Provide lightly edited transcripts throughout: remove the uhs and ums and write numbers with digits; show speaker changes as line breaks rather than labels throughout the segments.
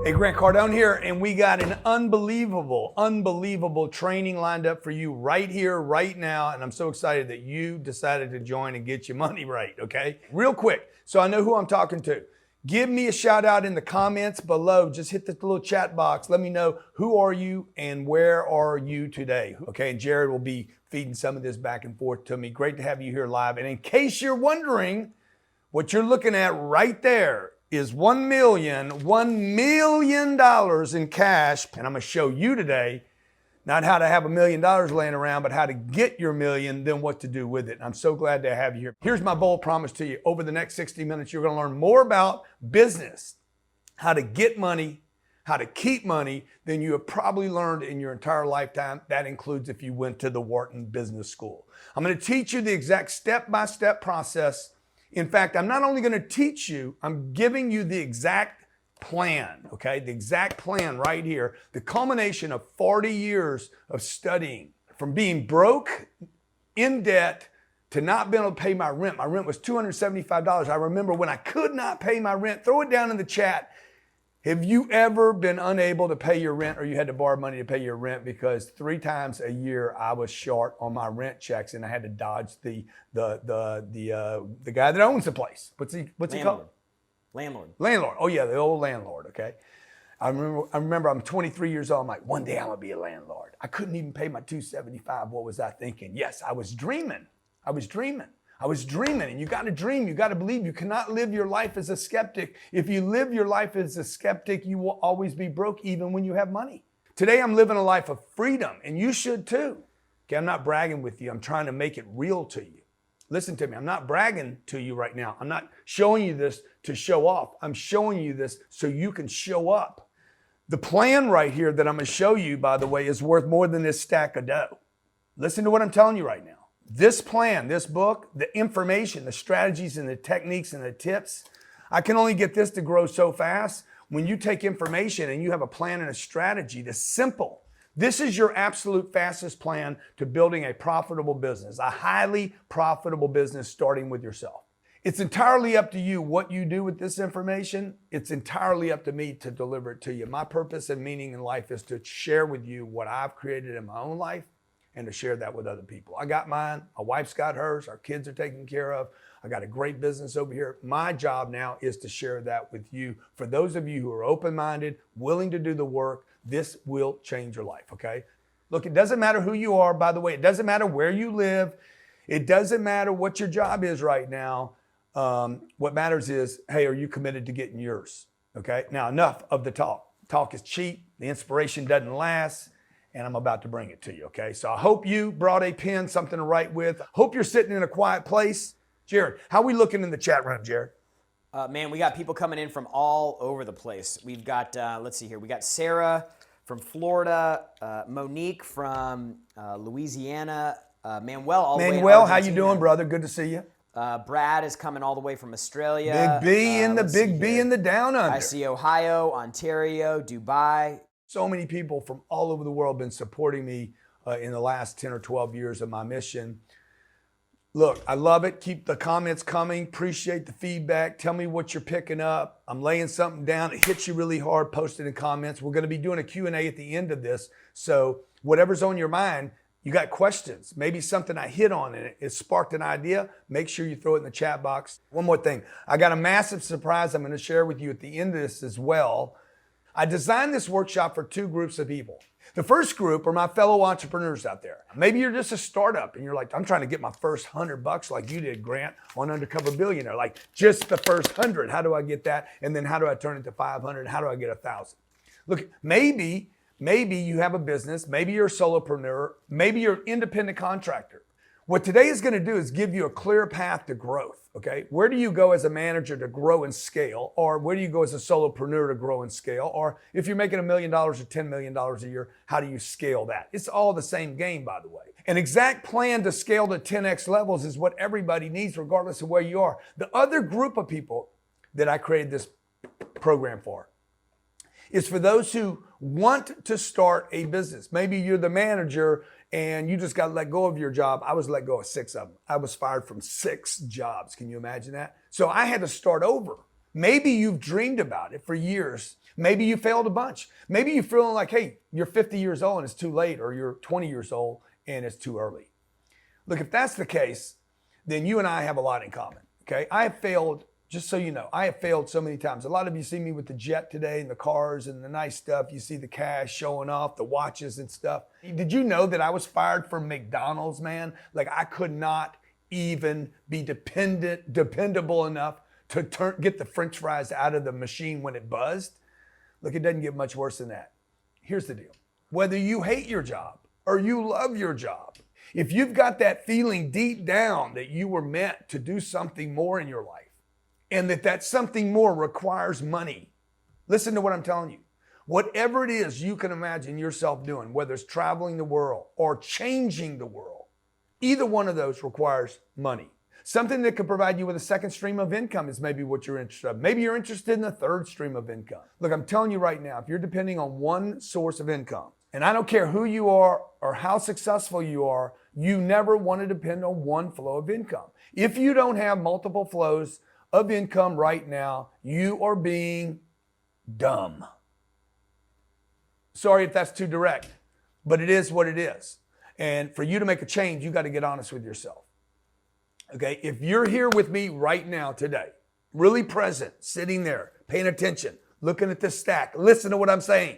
Hey, Grant Cardone here, and we got an unbelievable training lined up for you right here, right now. And I'm so excited that you decided to join and get your money right, okay? Real quick, so I know who I'm talking to. Give me a shout out in the comments below. Just hit the little chat box. Let me know who are you and where are you today, okay? And Jared will be feeding some of this back and forth to me. Great to have you here live. And in case you're wondering, what you're looking at right there is $1 million in cash. And I'm gonna show you today, not how to have $1 million laying around, but how to get your million, then what to do with it. And I'm so glad to have you here. Here's my bold promise to you. Over the next 60 minutes, you're gonna learn more about business, how to get money, how to keep money than you have probably learned in your entire lifetime. That includes if you went to the Wharton Business School. I'm gonna teach you the exact step-by-step process. In fact, I'm not only going to teach you, I'm giving you the exact plan, okay? The exact plan right here, the culmination of 40 years of studying, from being broke, in debt, to not being able to pay my rent. My rent was $275. I remember when I could not pay my rent. Throw it down in the chat. Have you ever been unable to pay your rent, or you had to borrow money to pay your rent? Because 3 times a year I was short on my rent checks, and I had to dodge the guy that owns the place. What's he called? Landlord. Oh yeah, the old landlord. Okay. I remember I'm 23 years old. I'm like, one day I'm gonna be a landlord. I couldn't even pay my $275. What was I thinking? Yes, I was dreaming. And you got to dream, you got to believe. You cannot live your life as a skeptic. If you live your life as a skeptic, you will always be broke even when you have money. Today, I'm living a life of freedom, and you should too. Okay, I'm not bragging with you. I'm trying to make it real to you. Listen to me. I'm not bragging to you right now. I'm not showing you this to show off. I'm showing you this so you can show up. The plan right here that I'm going to show you, by the way, is worth more than this stack of dough. Listen to what I'm telling you right now. This plan, this book, the information, the strategies and the techniques and the tips, I can only get this to grow so fast. When you take information and you have a plan and a strategy that's simple, this is your absolute fastest plan to building a profitable business, a highly profitable business starting with yourself. It's entirely up to you what you do with this information. It's entirely up to me to deliver it to you. My purpose and meaning in life is to share with you what I've created in my own life, and to share that with other people. I got mine, my wife's got hers, our kids are taken care of. I got a great business over here. My job now is to share that with you. For those of you who are open-minded, willing to do the work, this will change your life, okay? Look, it doesn't matter who you are, by the way. It doesn't matter where you live. It doesn't matter what your job is right now. What matters is, hey, are you committed to getting yours, okay? Now, enough of the talk. Talk is cheap. The inspiration doesn't last. And I'm about to bring it to you, okay? So I hope you brought a pen, something to write with. Hope you're sitting in a quiet place. Jared, how are we looking in the chat room, Jared?
Man, we got people coming in from all over the place. We've got, let's see here. We got Sarah from Florida, Monique from Louisiana, Manuel all the way in
Manuel, how
Argentina.
you doing, brother? Good to see you.
Brad is coming all the way from Australia.
Big B in the down under.
I see Ohio, Ontario, Dubai.
So many people from all over the world have been supporting me in the last 10 or 12 years of my mission. Look, I love it. Keep the comments coming. Appreciate the feedback. Tell me what you're picking up. I'm laying something down. It hits you really hard. Post it in comments. We're going to be doing a Q&A at the end of this. So whatever's on your mind, you got questions, maybe something I hit on and it sparked an idea, make sure you throw it in the chat box. One more thing. I got a massive surprise I'm going to share with you at the end of this as well. I designed this workshop for 2 groups of people. The first group are my fellow entrepreneurs out there. Maybe you're just a startup and you're like, I'm trying to get my first $100 like you did, Grant, on Undercover Billionaire. Like just the first 100. How do I get that? And then how do I turn it to 500? How do I get 1,000? Look, maybe you have a business. Maybe you're a solopreneur. Maybe you're an independent contractor. What today is going to do is give you a clear path to growth, okay? Where do you go as a manager to grow and scale? Or where do you go as a solopreneur to grow and scale? Or if you're making $1 million or $10 million a year, how do you scale that? It's all the same game, by the way. An exact plan to scale to 10x levels is what everybody needs, regardless of where you are. The other group of people that I created this program for is for those who want to start a business. Maybe you're the manager and you just got let go of your job. I was let go of 6 of them. I was fired from 6 jobs. Can you imagine that? So I had to start over. Maybe you've dreamed about it for years. Maybe you failed a bunch. Maybe you're feeling like, hey, you're 50 years old and it's too late, or you're 20 years old and it's too early. Look, if that's the case, then you and I have a lot in common, okay? I have failed, just so you know, I have failed so many times. A lot of you see me with the jet today and the cars and the nice stuff. You see the cash showing off, the watches and stuff. Did you know that I was fired from McDonald's, man? Like, I could not even be dependable enough to get the French fries out of the machine when it buzzed. Look, it doesn't get much worse than that. Here's the deal. Whether you hate your job or you love your job, if you've got that feeling deep down that you were meant to do something more in your life, and that something more requires money, listen to what I'm telling you. Whatever it is you can imagine yourself doing, whether it's traveling the world or changing the world, either one of those requires money. Something that could provide you with a second stream of income is maybe what you're interested in. Maybe you're interested in a third stream of income. Look, I'm telling you right now, if you're depending on one source of income, and I don't care who you are or how successful you are, you never want to depend on one flow of income. If you don't have multiple flows of income right now, you are being dumb. Sorry if that's too direct, but it is what it is. And for you to make a change, you got to get honest with yourself. Okay, if you're here with me right now today, really present, sitting there, paying attention, looking at this stack, listen to what I'm saying.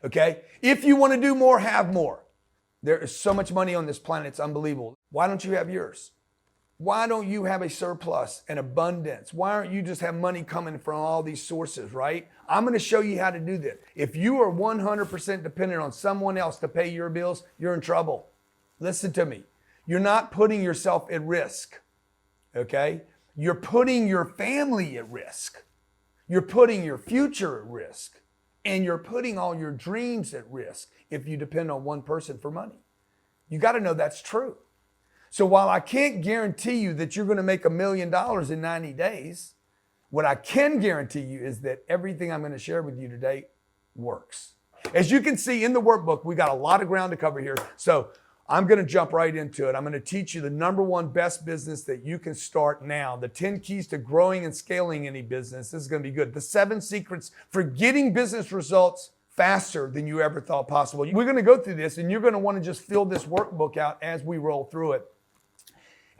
Okay, if you want to do more, have more. There is so much money on this planet, it's unbelievable. Why don't you have yours? Why don't you have a surplus and abundance? Why aren't you just have money coming from all these sources, right? I'm going to show you how to do this. If you are 100% dependent on someone else to pay your bills, you're in trouble. Listen to me. You're not putting yourself at risk, okay? You're putting your family at risk. You're putting your future at risk. And you're putting all your dreams at risk if you depend on one person for money. You got to know that's true. So while I can't guarantee you that you're going to make $1 million in 90 days, what I can guarantee you is that everything I'm going to share with you today works. As you can see in the workbook, we got a lot of ground to cover here. So I'm going to jump right into it. I'm going to teach you the number one best business that you can start now. The 10 keys to growing and scaling any business. This is going to be good. The 7 secrets for getting business results faster than you ever thought possible. We're going to go through this, and you're going to want to just fill this workbook out as we roll through it.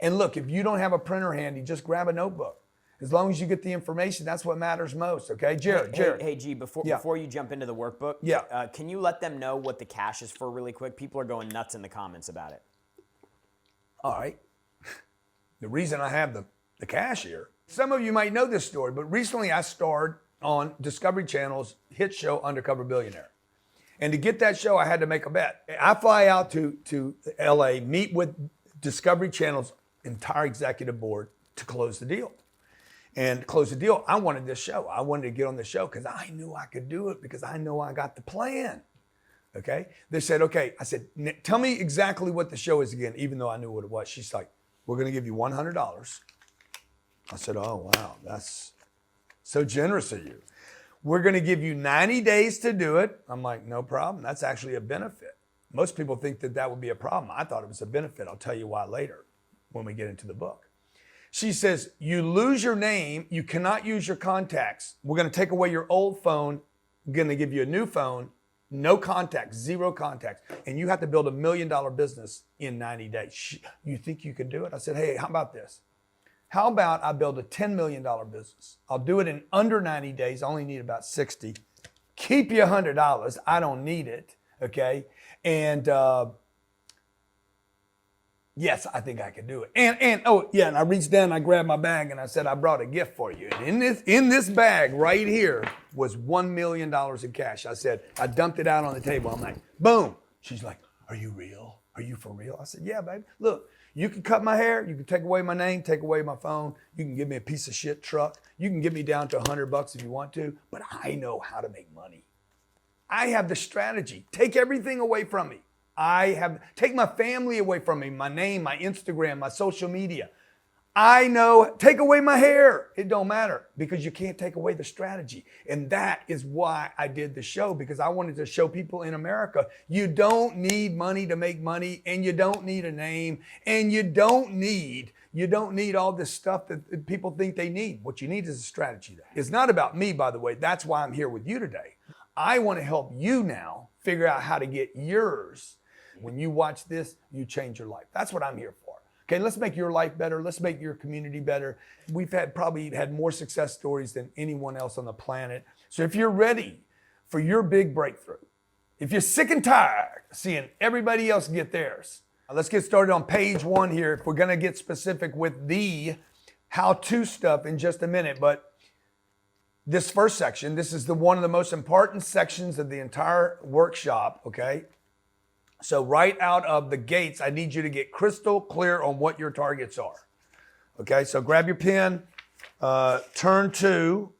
And look, if you don't have a printer handy, just grab a notebook. As long as you get the information, that's what matters most, okay? Jared.
Hey, G, before you jump into the workbook, can you let them know what the cash is for really quick? People are going nuts in the comments about it.
All right. The reason I have the cash here, some of you might know this story, but recently I starred on Discovery Channel's hit show, Undercover Billionaire. And to get that show, I had to make a bet. I fly out to LA, meet with Discovery Channel's entire executive board to close the deal. And close the deal, I wanted this show. I wanted to get on the show because I knew I could do it because I know I got the plan. Okay? They said, okay. I said, tell me exactly what the show is again, even though I knew what it was. She's like, we're going to give you $100. I said, oh, wow, that's so generous of you. We're going to give you 90 days to do it. I'm like, no problem. That's actually a benefit. Most people think that would be a problem. I thought it was a benefit. I'll tell you why later when we get into the book. She says, you lose your name, you cannot use your contacts. We're going to take away your old phone, going to give you a new phone, no contacts, 0 contacts, and you have to build $1 million business in 90 days. You think you can do it? I said, hey, how about this? How about I build a $10 million business? I'll do it in under 90 days. I only need about 60. Keep you $100. I don't need it, okay? And yes, I think I can do it. And I reached down, I grabbed my bag, and I said, I brought a gift for you. And in this bag right here was $1 million in cash. I said, I dumped it out on the table. I'm like, boom. She's like, are you real? Are you for real? I said, yeah, baby. Look, you can cut my hair. You can take away my name, take away my phone. You can give me a piece of shit truck. You can get me down to $100 if you want to, but I know how to make money. I have the strategy. Take everything away from me. Take my family away from me, my name, my Instagram, my social media. I know, take away my hair. It don't matter because you can't take away the strategy. And that is why I did the show, because I wanted to show people in America, you don't need money to make money, and you don't need a name, and you don't need You don't need all this stuff that people think they need. What you need is a strategy. It's not about me, by the way. That's why I'm here with you today. I want to help you now figure out how to get yours. When you watch this, you change your life. That's what I'm here for. Okay, let's make your life better. Let's make your community better. We've probably had more success stories than anyone else on the planet. So if you're ready for your big breakthrough, if you're sick and tired of seeing everybody else get theirs, let's get started on page 1 here. If we're going to get specific with the how-to stuff in just a minute, but this first section, this is one of the most important sections of the entire workshop, okay? So right out of the gates, I need you to get crystal clear on what your targets are. Okay, so grab your pen, turn to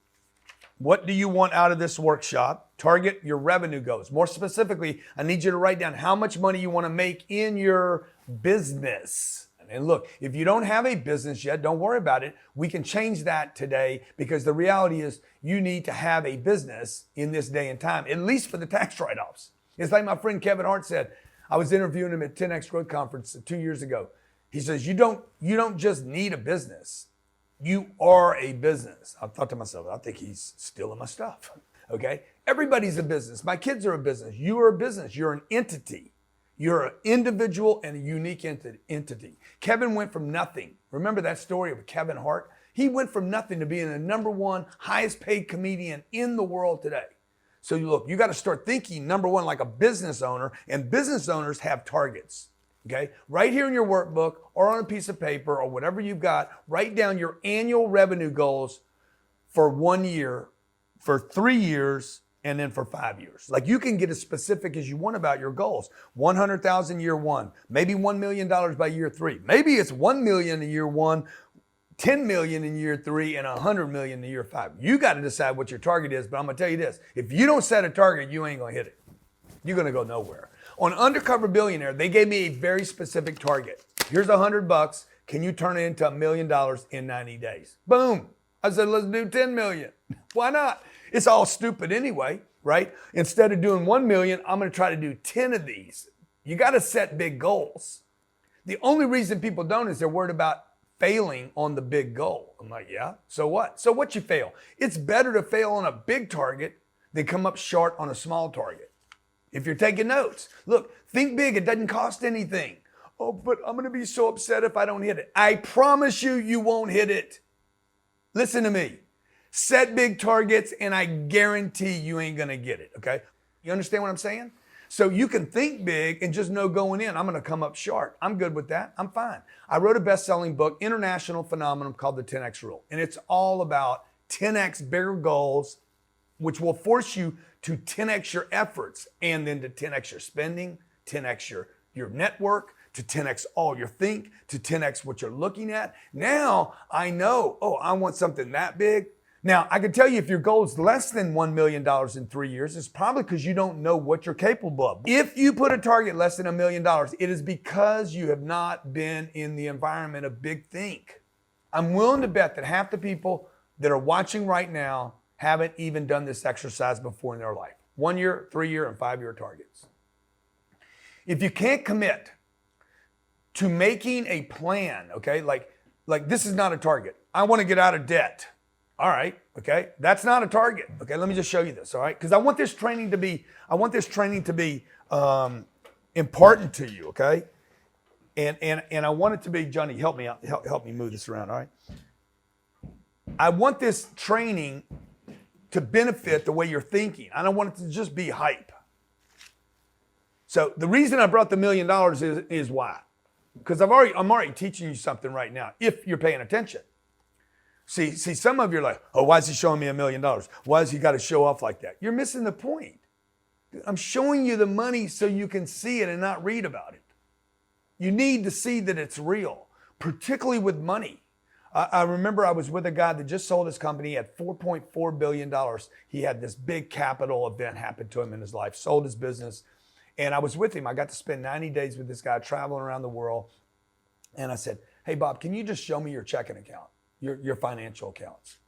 what do you want out of this workshop? Target your revenue goals. More specifically, I need you to write down how much money you want to make in your business. And look, if you don't have a business yet, don't worry about it. We can change that today because the reality is you need to have a business in this day and time, at least for the tax write-offs. It's like my friend Kevin Hart said. I was interviewing him at 10X Growth Conference 2 years ago. He says, you don't just need a business. You are a business. I thought to myself, I think he's stealing my stuff. Okay? Everybody's a business. My kids are a business. You are a business. You're an entity. You're an individual and a unique entity. Kevin went from nothing. Remember that story of Kevin Hart? He went from nothing to being the #1 highest paid comedian in the world today. So look, you got to start thinking, number one, like a business owner, and business owners have targets, okay? Right here in your workbook or on a piece of paper or whatever you've got, write down your annual revenue goals for 1 year, for 3 years, and then for 5 years. Like you can get as specific as you want about your goals. 100,000 year 1, maybe $1 million by year 3. Maybe it's 1 million in year 1, 10 million in year 3, and 100 million in year 5. You got to decide what your target is, but I'm going to tell you this. If you don't set a target, you ain't going to hit it. You're going to go nowhere. On Undercover Billionaire, they gave me a very specific target. Here's $100. Can you turn it into $1 million in 90 days? Boom. I said, let's do 10 million. Why not? It's all stupid anyway, right? Instead of doing 1 million, I'm going to try to do 10 of these. You got to set big goals. The only reason people don't is they're worried about failing on the big goal. I'm like, yeah, so what? So what you fail? It's better to fail on a big target than come up short on a small target. If you're taking notes, look, think big. It doesn't cost anything. Oh, but I'm going to be so upset if I don't hit it. I promise you, you won't hit it. Listen to me. Set big targets and I guarantee you ain't going to get it, okay? You understand what I'm saying? So you can think big and just know going in, I'm going to come up short. I'm good with that. I'm fine. I wrote a best-selling book, international phenomenon called The 10X Rule. And it's all about 10X bigger goals, which will force you to 10X your efforts and then to 10X your spending, 10X your network, to 10X all your think, to 10X what you're looking at. Now I know, oh, I want something that big. Now, I can tell you if your goal is less than $1 million in 3 years, it's probably because you don't know what you're capable of. If you put a target less than $1 million, it is because you have not been in the environment of big think. I'm willing to bet that half the people that are watching right now haven't even done this exercise before in their life. 1 year, 3 year, and 5 year targets. If you can't commit to making a plan, okay, like this is not a target. I want to get out of debt. All right, okay, that's not a target. Okay, let me just show you this, all right? Because I want this training to be important to you, okay? And I want it to be, Johnny, help me out, help me move this around, all right? I want this training to benefit the way you're thinking. I don't want it to just be hype. So the reason I brought the $1 million is why? Because I'm already teaching you something right now, if you're paying attention. See, some of you are like, oh, why is he showing me $1 million? Why has he got to show off like that? You're missing the point. I'm showing you the money so you can see it and not read about it. You need to see that it's real, particularly with money. I remember I was with a guy that just sold his company at $4.4 billion. He had this big capital event happen to him in his life, sold his business. And I was with him. I got to spend 90 days with this guy traveling around the world. And I said, hey, Bob, can you just show me your checking account? Your financial accounts.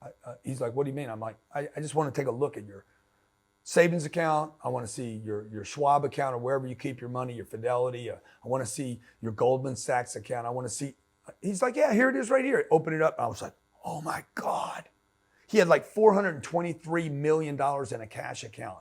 He's like, what do you mean? I'm like, I just want to take a look at your savings account. I want to see your Schwab account or wherever you keep your money, your Fidelity. I want to see your Goldman Sachs account. I He's like, yeah, here it is right here. Open it up. I was like, oh my God. He had like $423 million in a cash account.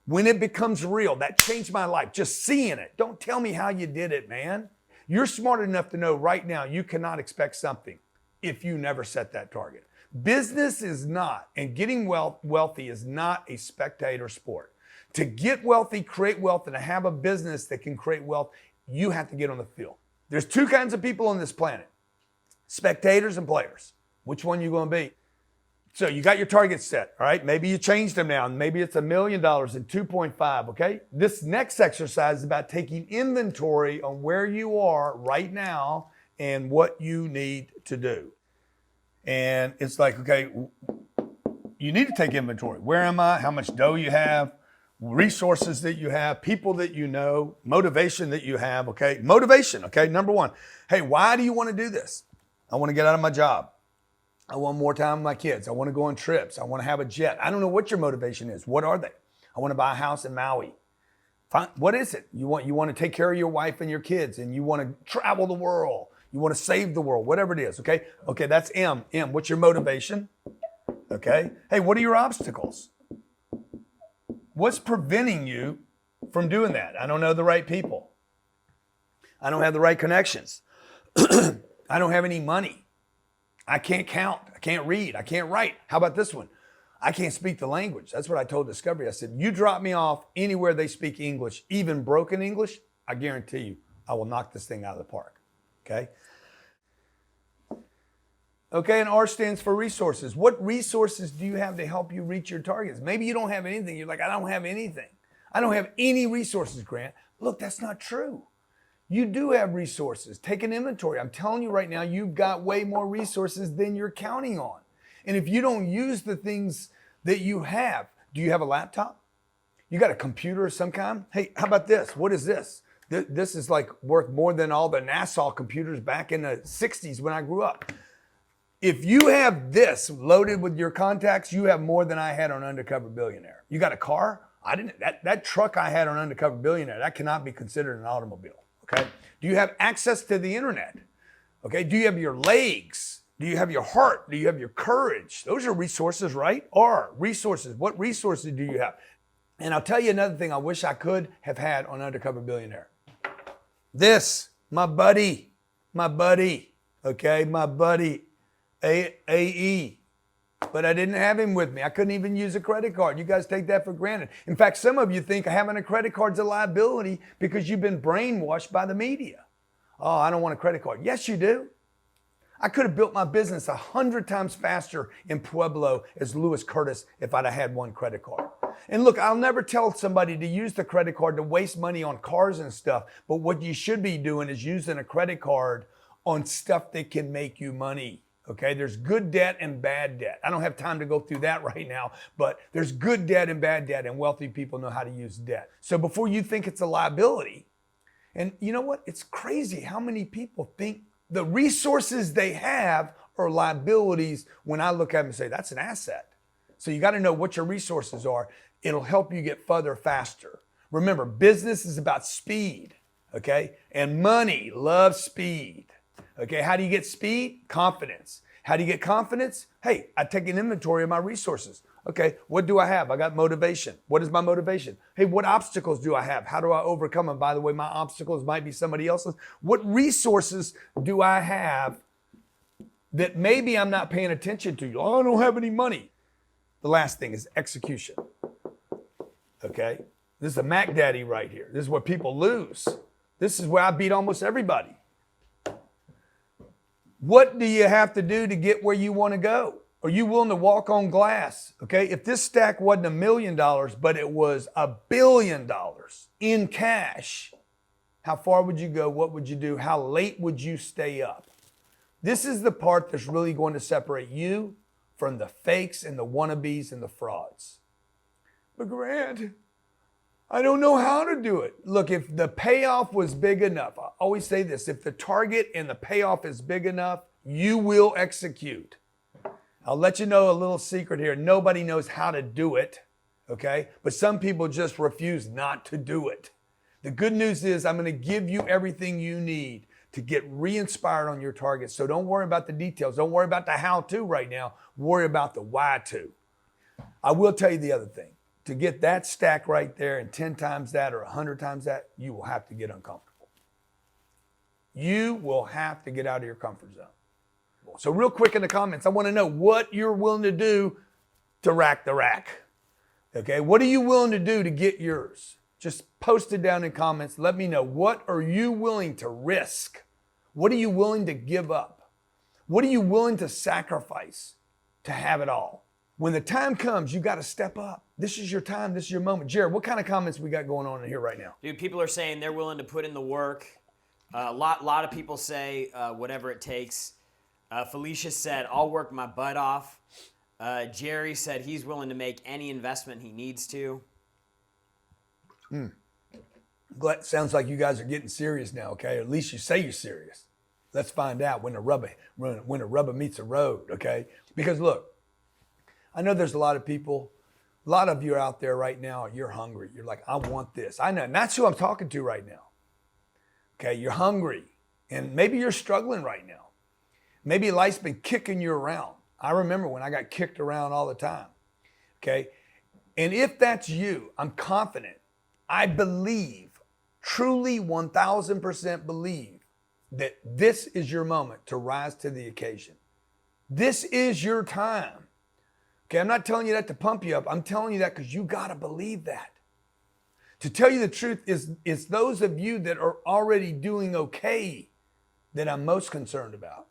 When it becomes real, that changed my life. Just seeing it. Don't tell me how you did it, man. You're smart enough to know right now you cannot expect something if you never set that target. Business is not, and getting wealthy is not a spectator sport. To get wealthy, create wealth, and to have a business that can create wealth, you have to get on the field. There's two kinds of people on this planet, spectators and players. Which one you going to be? So you got your targets set, all right? Maybe you changed them now. Maybe it's $1 million and 2.5, okay? This next exercise is about taking inventory on where you are right now and what you need to do. And it's like, okay, you need to take inventory. Where am I? How much dough you have? Resources that you have, people that you know, motivation that you have, okay? Motivation, okay? Number one, hey, why do you want to do this? I want to get out of my job. I want more time with my kids. I want to go on trips. I want to have a jet. I don't know what your motivation is. What are they? I want to buy a house in Maui. Fine. What is it? You want to take care of your wife and your kids, and you want to travel the world. You want to save the world, whatever it is, okay? Okay, that's M. M, what's your motivation? Okay. Hey, what are your obstacles? What's preventing you from doing that? I don't know the right people. I don't have the right connections. I don't have any money. I can't count. I can't read. I can't write. How about this one? I can't speak the language. That's what I told Discovery. I said, you drop me off anywhere they speak English, even broken English, I guarantee you, I will knock this thing out of the park. Okay? Okay, and R stands for resources. What resources do you have to help you reach your targets? Maybe you don't have anything. You're like, I don't have anything. I don't have any resources, Grant. Look, that's not true. You do have resources. Take an inventory. I'm telling you right now, you've got way more resources than you're counting on. And if you don't use the things that you have, do you have a laptop? You got a computer of some kind? Hey, how about this? What is this? This is like worth more than all the Nassau computers back in the 60s when I grew up. If you have this loaded with your contacts, you have more than I had on Undercover Billionaire. You got a car? That truck I had on Undercover Billionaire, that cannot be considered an automobile, okay? Do you have access to the internet? Okay, do you have your legs? Do you have your heart? Do you have your courage? Those are resources, right? Or resources. What resources do you have? And I'll tell you another thing I wish I could have had on Undercover Billionaire. This, my buddy, okay, my buddy, AE. But I didn't have him with me. I couldn't even use a credit card. You guys take that for granted. In fact, some of you think having a credit card's a liability because you've been brainwashed by the media. Oh, I don't want a credit card. Yes, you do. I could have built my business 100 times faster in Pueblo as Louis Curtis if I'd have had one credit card. And look, I'll never tell somebody to use the credit card to waste money on cars and stuff. But what you should be doing is using a credit card on stuff that can make you money. Okay, there's good debt and bad debt. I don't have time to go through that right now, but there's good debt and bad debt, and wealthy people know how to use debt. So before you think it's a liability, and you know what? It's crazy how many people think the resources they have are liabilities when I look at them and say, that's an asset. So you got to know what your resources are. It'll help you get further faster. Remember, business is about speed, okay? And money loves speed. Okay, how do you get speed? Confidence. How do you get confidence? Hey, I take an inventory of my resources. Okay, what do I have? I got motivation. What is my motivation? Hey, what obstacles do I have? How do I overcome them? By the way, my obstacles might be somebody else's. What resources do I have that maybe I'm not paying attention to? Oh, I don't have any money. The last thing is execution. Okay, this is a Mac Daddy right here. This is where people lose. This is where I beat almost everybody. What do you have to do to get where you want to go? Are you willing to walk on glass? Okay, if this stack wasn't $1 million, but it was $1 billion in cash, how far would you go? What would you do? How late would you stay up? This is the part that's really going to separate you from the fakes and the wannabes and the frauds. But Grant, I don't know how to do it. Look, if the payoff was big enough, I always say this, if the target and the payoff is big enough, you will execute. I'll let you know a little secret here. Nobody knows how to do it, okay? But some people just refuse not to do it. The good news is I'm going to give you everything you need to get re-inspired on your targets. So don't worry about the details. Don't worry about the how-to right now. Worry about the why-to. I will tell you the other thing. To get that stack right there and 10 times that or 100 times that, you will have to get uncomfortable. You will have to get out of your comfort zone. So real quick in the comments, I want to know what you're willing to do to rack the rack. Okay, what are you willing to do to get yours? Just post it down in comments. Let me know. What are you willing to risk? What are you willing to give up? What are you willing to sacrifice to have it all? When the time comes, you got to step up. This is your time. This is your moment. Jared, what kind of comments we got going on in here right now?
Dude, people are saying they're willing to put in the work. A lot of people say whatever it takes. Felicia said, I'll work my butt off. Jerry said he's willing to make any investment he needs to.
Sounds like you guys are getting serious now, okay? Or at least you say you're serious. Let's find out when the rubber meets the road, okay? Because look, I know there's a lot of people, a lot of you are out there right now, you're hungry. You're like, I want this. I know, and that's who I'm talking to right now. Okay, you're hungry, and maybe you're struggling right now. Maybe life's been kicking you around. I remember when I got kicked around all the time, okay? And if that's you, I'm confident, I believe, truly 1,000% believe that this is your moment to rise to the occasion. This is your time. Okay, I'm not telling you that to pump you up. I'm telling you that because you got to believe that. To tell you the truth, is those of you that are already doing okay that I'm most concerned about.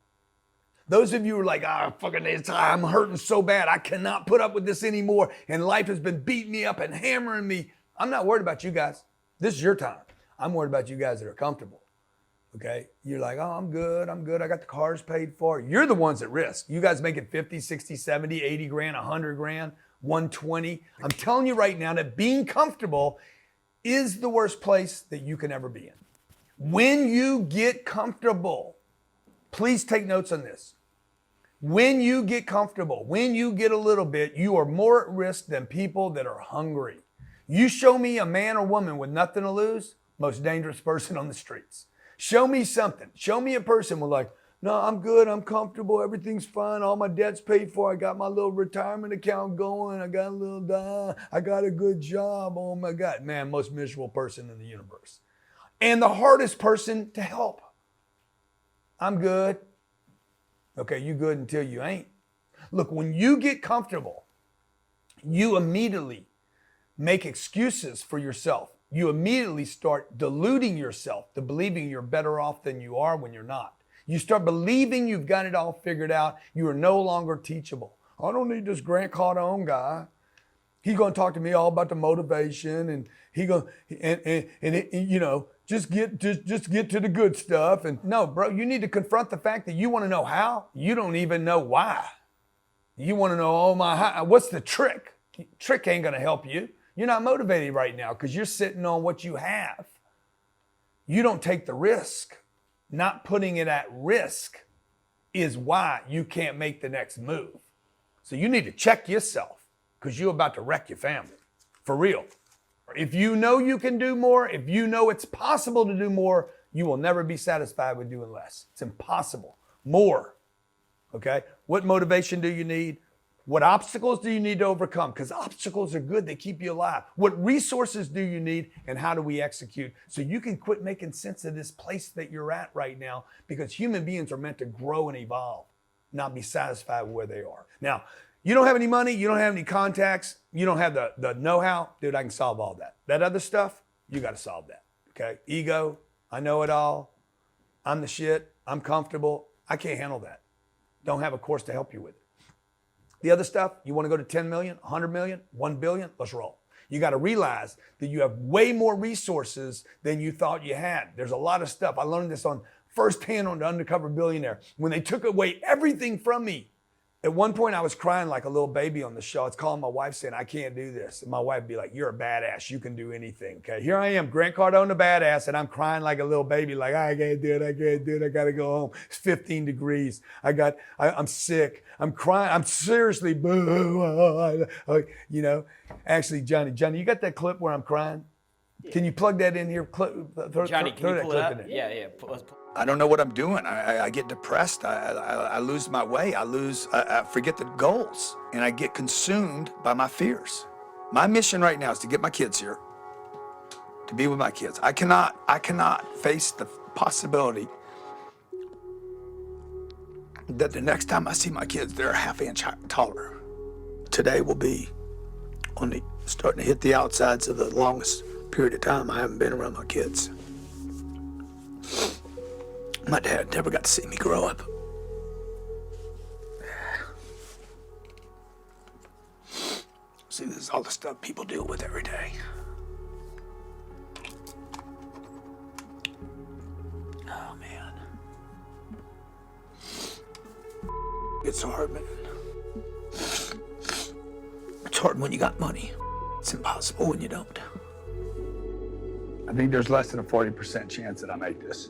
Those of you who are like, I'm hurting so bad. I cannot put up with this anymore. And life has been beating me up and hammering me. I'm not worried about you guys. This is your time. I'm worried about you guys that are comfortable. Okay? You're like, oh, I'm good. I got the cars paid for. You're the ones at risk. You guys making 50, 60, 70, 80 grand, 100 grand, 120. I'm telling you right now that being comfortable is the worst place that you can ever be in. When you get comfortable, please take notes on this. When you get comfortable, when you get a little bit, you are more at risk than people that are hungry. You show me a man or woman with nothing to lose, most dangerous person on the streets. Show me something. Show me a person with like, no, I'm good, I'm comfortable, everything's fine, all my debt's paid for, I got my little retirement account going, I got a good job, oh my God. Man, most miserable person in the universe. And the hardest person to help. I'm good. Okay, you good until you ain't. Look, when you get comfortable, you immediately make excuses for yourself. You immediately start deluding yourself to believing you're better off than you are when you're not. You start believing you've got it all figured out. You are no longer teachable. I don't need this Grant Cardone guy. He's going to talk to me all about the motivation, and just get to the good stuff. And no, bro, you need to confront the fact that you want to know how. You don't even know why. You want to know, what's the trick? Trick ain't going to help you. You're not motivated right now because you're sitting on what you have. You don't take the risk. Not putting it at risk is why you can't make the next move. So you need to check yourself because you're about to wreck your family. For real. If you know you can do more, if you know it's possible to do more, you will never be satisfied with doing less. It's impossible. More. Okay? What motivation do you need? What obstacles do you need to overcome? Because obstacles are good. They keep you alive. What resources do you need, and how do we execute? So you can quit making sense of this place that you're at right now, because human beings are meant to grow and evolve, not be satisfied with where they are. Now, you don't have any money. You don't have any contacts. You don't have the know-how. Dude, I can solve all that. That other stuff, you got to solve that. Okay? Ego, I know it all. I'm the shit. I'm comfortable. I can't handle that. Don't have a course to help you with it. The other stuff, you want to go to 10 million, 100 million, 1 billion, let's roll. You got to realize that you have way more resources than you thought you had. There's a lot of stuff. I learned this firsthand on The Undercover Billionaire. When they took away everything from me, at one point I was crying like a little baby on the show. I was calling my wife saying, I can't do this. And my wife would be like, you're a badass. You can do anything. Okay, here I am, Grant Cardone, the badass, and I'm crying like a little baby, like, I can't do it. I got to go home. It's 15 degrees. I'm sick. I'm crying. I'm seriously, actually, Johnny, you got that clip where I'm crying? Can you plug that in here?
Johnny, can you
that
pull
clip
it up?
in there.
Yeah. Let's pull.
I don't know what I'm doing. I get depressed. I lose my way. I forget the goals, and I get consumed by my fears. My mission right now is to get my kids here, to be with my kids. I cannot face the possibility that the next time I see my kids, they're a half inch taller. Today will be starting to hit the outsides of the longest period of time I haven't been around my kids. My dad never got to see me grow up. See, this is all the stuff people deal with every day. Oh, man. It's hard, man. It's hard when you got money. It's impossible when you don't.
I think there's less than a 40% chance that I make this.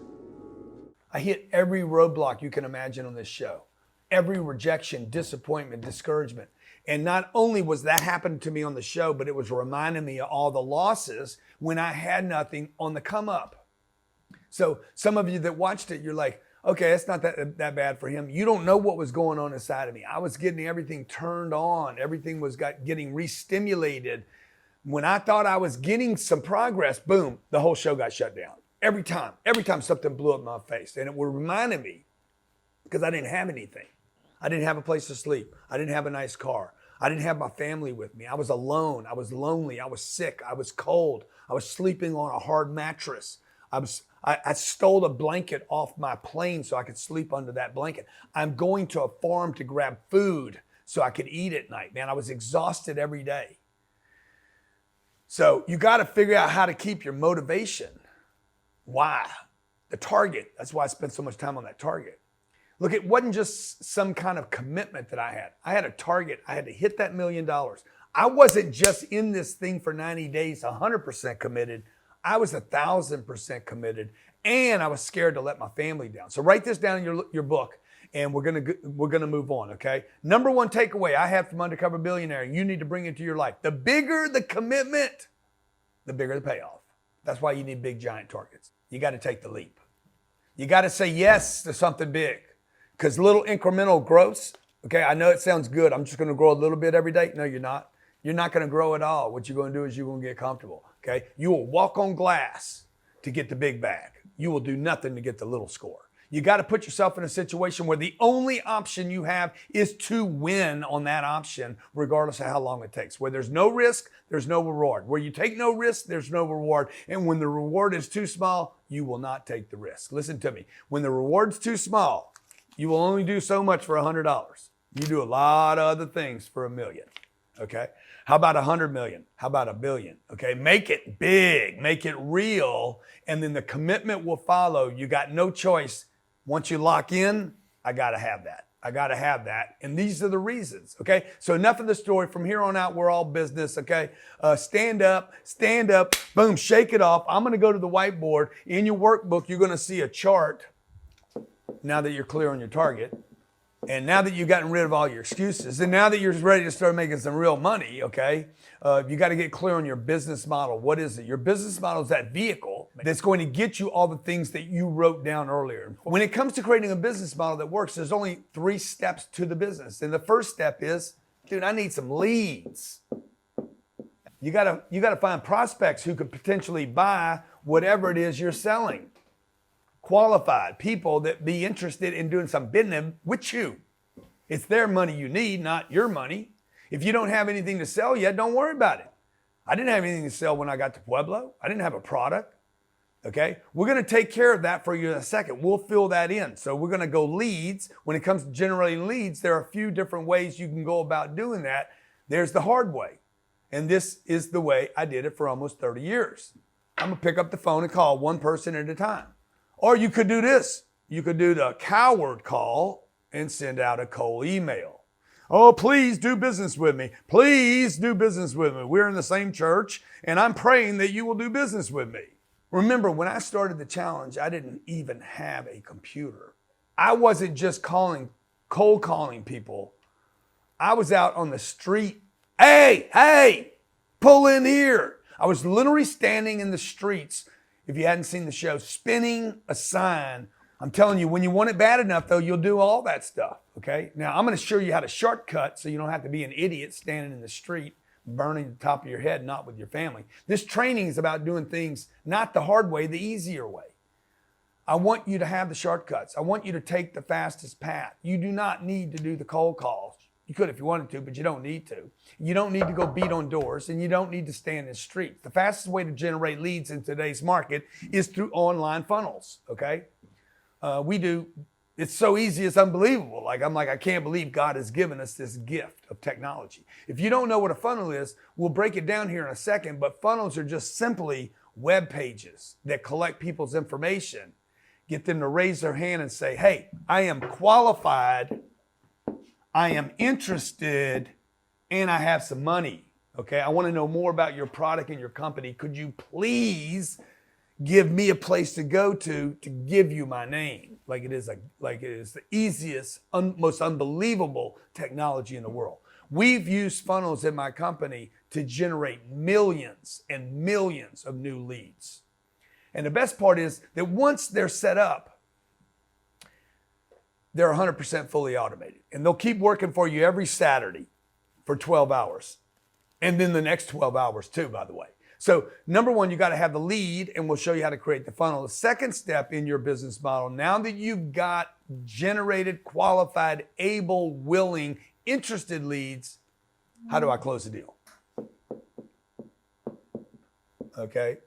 I hit every roadblock you can imagine on this show. Every rejection, disappointment, discouragement. And not only was that happening to me on the show, but it was reminding me of all the losses when I had nothing on the come up. So some of you that watched it, you're like, okay, it's not that bad for him. You don't know what was going on inside of me. I was getting everything turned on. Everything was getting re-stimulated. When I thought I was getting some progress, boom, the whole show got shut down. Every time something blew up in my face. And it would remind me, because I didn't have anything. I didn't have a place to sleep. I didn't have a nice car. I didn't have my family with me. I was alone. I was lonely. I was sick. I was cold. I was sleeping on a hard mattress. I stole a blanket off my plane so I could sleep under that blanket. I'm going to a farm to grab food so I could eat at night. Man, I was exhausted every day. So you got to figure out how to keep your motivation. Why? The target. That's why I spent so much time on that target. Look, it wasn't just some kind of commitment that I had. I had a target. I had to hit that $1 million. I wasn't just in this thing for 90 days, 100% committed. I was 1,000% committed, and I was scared to let my family down. So write this down in your book, and we're gonna move on. Okay. Number one takeaway I had from Undercover Billionaire, you need to bring it to your life. The bigger the commitment, the bigger the payoff. That's why you need big, giant targets. You got to take the leap. You got to say yes to something big, because little incremental growths. Okay, I know it sounds good. I'm just going to grow a little bit every day. No, you're not. You're not going to grow at all. What you're going to do is you're going to get comfortable. Okay, you will walk on glass to get the big bag. You will do nothing to get the little score. You got to put yourself in a situation where the only option you have is to win on that option, regardless of how long it takes. Where there's no risk, there's no reward. Where you take no risk, there's no reward. And when the reward is too small, you will not take the risk. Listen to me. When the reward's too small, you will only do so much for $100. You do a lot of other things for $1 million. Okay? How about 100 million? How about 1 billion? Okay, make it big, make it real, and then the commitment will follow. You got no choice. Once you lock in, I gotta have that. I gotta have that. And these are the reasons, okay? So enough of the story. From here on out, we're all business, okay? Stand up, boom, shake it off. I'm gonna go to the whiteboard. In your workbook, you're gonna see a chart now that you're clear on your target. And now that you've gotten rid of all your excuses, and now that you're ready to start making some real money, okay, you got to get clear on your business model. What is it? Your business model is that vehicle that's going to get you all the things that you wrote down earlier. When it comes to creating a business model that works, there's only 3 steps to the business. And the first step is, dude, I need some leads. You got to find prospects who could potentially buy whatever it is you're selling. Qualified people that be interested in doing some business with you. It's their money you need, not your money. If you don't have anything to sell yet, don't worry about it. I didn't have anything to sell when I got to Pueblo. I didn't have a product. Okay? We're going to take care of that for you in a second. We'll fill that in. So we're going to go leads. When it comes to generating leads, there are a few different ways you can go about doing that. There's the hard way. And this is the way I did it for almost 30 years. I'm going to pick up the phone and call one person at a time. Or you could do this. You could do the coward call and send out a cold email. Oh, please do business with me. Please do business with me. We're in the same church, and I'm praying that you will do business with me. Remember, when I started the challenge, I didn't even have a computer. I wasn't just cold calling people. I was out on the street. Hey, pull in here. I was literally standing in the streets, if you hadn't seen the show, spinning a sign. I'm telling you, when you want it bad enough, though, you'll do all that stuff, okay? Now, I'm going to show you how to shortcut so you don't have to be an idiot standing in the street, burning the top of your head, not with your family. This training is about doing things not the hard way, the easier way. I want you to have the shortcuts. I want you to take the fastest path. You do not need to do the cold calls. You could if you wanted to, but you don't need to. You don't need to go beat on doors, and you don't need to stand in the street. The fastest way to generate leads in today's market is through online funnels, okay? It's so easy, it's unbelievable. I can't believe God has given us this gift of technology. If you don't know what a funnel is, we'll break it down here in a second, but funnels are just simply web pages that collect people's information, get them to raise their hand and say, hey, I am qualified, I am interested, and I have some money, okay? I want to know more about your product and your company. Could you please give me a place to go to give you my name? Like it is the easiest, most unbelievable technology in the world. We've used funnels in my company to generate millions and millions of new leads. And the best part is that once they're set up, they're 100% fully automated. And they'll keep working for you every Saturday for 12 hours. And then the next 12 hours too, by the way. So number one, you got to have the lead, and we'll show you how to create the funnel. The second step in your business model, now that you've got generated, qualified, able, willing, interested leads, how do I close the deal? Okay.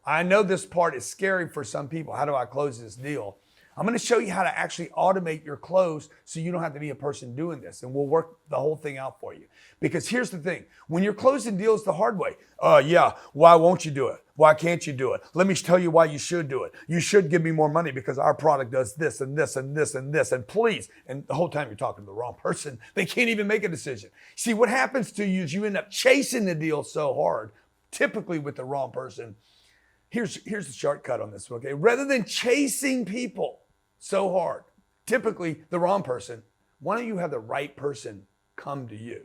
I know this part is scary for some people. How do I close this deal? I'm going to show you how to actually automate your close so you don't have to be a person doing this, and we'll work the whole thing out for you. Because here's the thing. When you're closing deals the hard way, yeah, why won't you do it? Why can't you do it? Let me tell you why you should do it. You should give me more money because our product does this and this and this and this, and please. And the whole time you're talking to the wrong person. They can't even make a decision. See, what happens to you is you end up chasing the deal so hard, typically with the wrong person. Here's the shortcut on this, okay? Rather than chasing people so hard, typically the wrong person, why don't you have the right person come to you?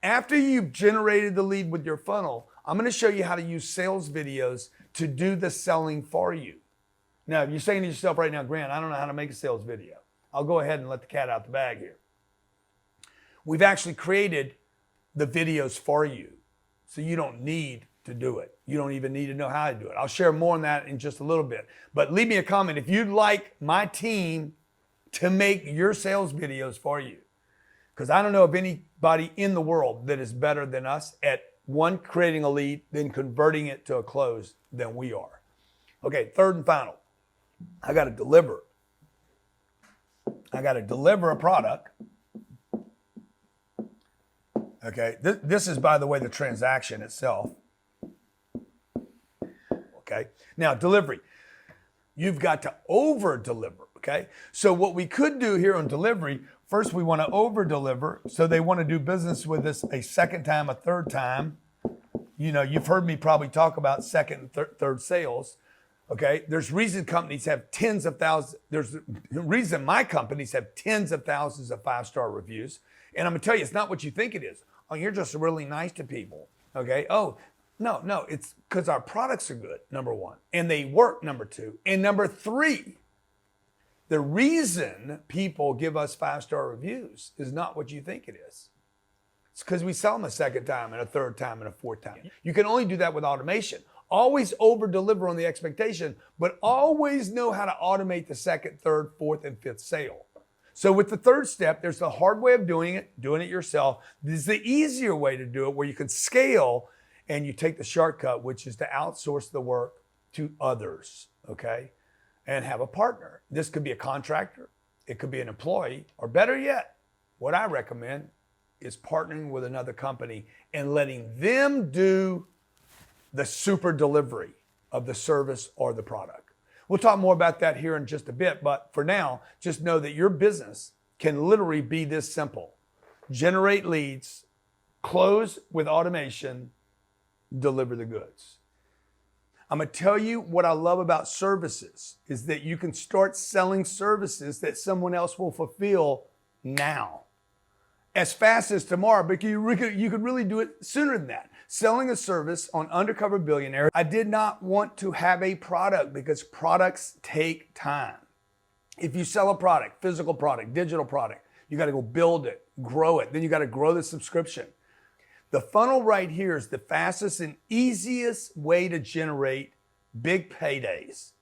After you've generated the lead with your funnel, I'm going to show you how to use sales videos to do the selling for you. Now, if you're saying to yourself right now, Grant, I don't know how to make a sales video. I'll go ahead and let the cat out the bag here. We've actually created the videos for you, so you don't need to do it. You don't even need to know how to do it. I'll share more on that in just a little bit. But leave me a comment if you'd like my team to make your sales videos for you. Because I don't know of anybody in the world that is better than us at one, creating a lead, then converting it to a close than we are. Okay, third and final. I got to deliver. I got to deliver a product. Okay, this is, by the way, the transaction itself. Okay, now delivery. You've got to over-deliver, okay? So what we could do here on delivery, first we want to over-deliver, so they want to do business with us a second time, a third time. You know, you've heard me probably talk about second and third sales, okay? There's reason companies have tens of thousands, there's reason my companies have tens of thousands of 5-star reviews. And I'm gonna tell you, it's not what you think it is. Oh, you're just really nice to people, okay? Oh, no, it's because our products are good, number one, and they work, number two. And number three, the reason people give us 5-star reviews is not what you think it is. It's because we sell them a second time and a third time and a fourth time. You can only do that with automation. Always over-deliver on the expectation, but always know how to automate the second, third, fourth, and fifth sale. So with the third step, there's the hard way of doing it yourself. This is the easier way to do it where you can scale and you take the shortcut, which is to outsource the work to others, okay? And have a partner. This could be a contractor, it could be an employee, or better yet, what I recommend is partnering with another company and letting them do the super delivery of the service or the product. We'll talk more about that here in just a bit, but for now, just know that your business can literally be this simple. Generate leads, close with automation, deliver the goods. I'm going to tell you what I love about services is that you can start selling services that someone else will fulfill now. as fast as tomorrow, but you could really do it sooner than that. Selling a service on Undercover Billionaire, I did not want to have a product because products take time. If you sell a product, physical product, digital product, you got to go build it, grow it. Then you got to grow the subscription. The funnel right here is the fastest and easiest way to generate big paydays.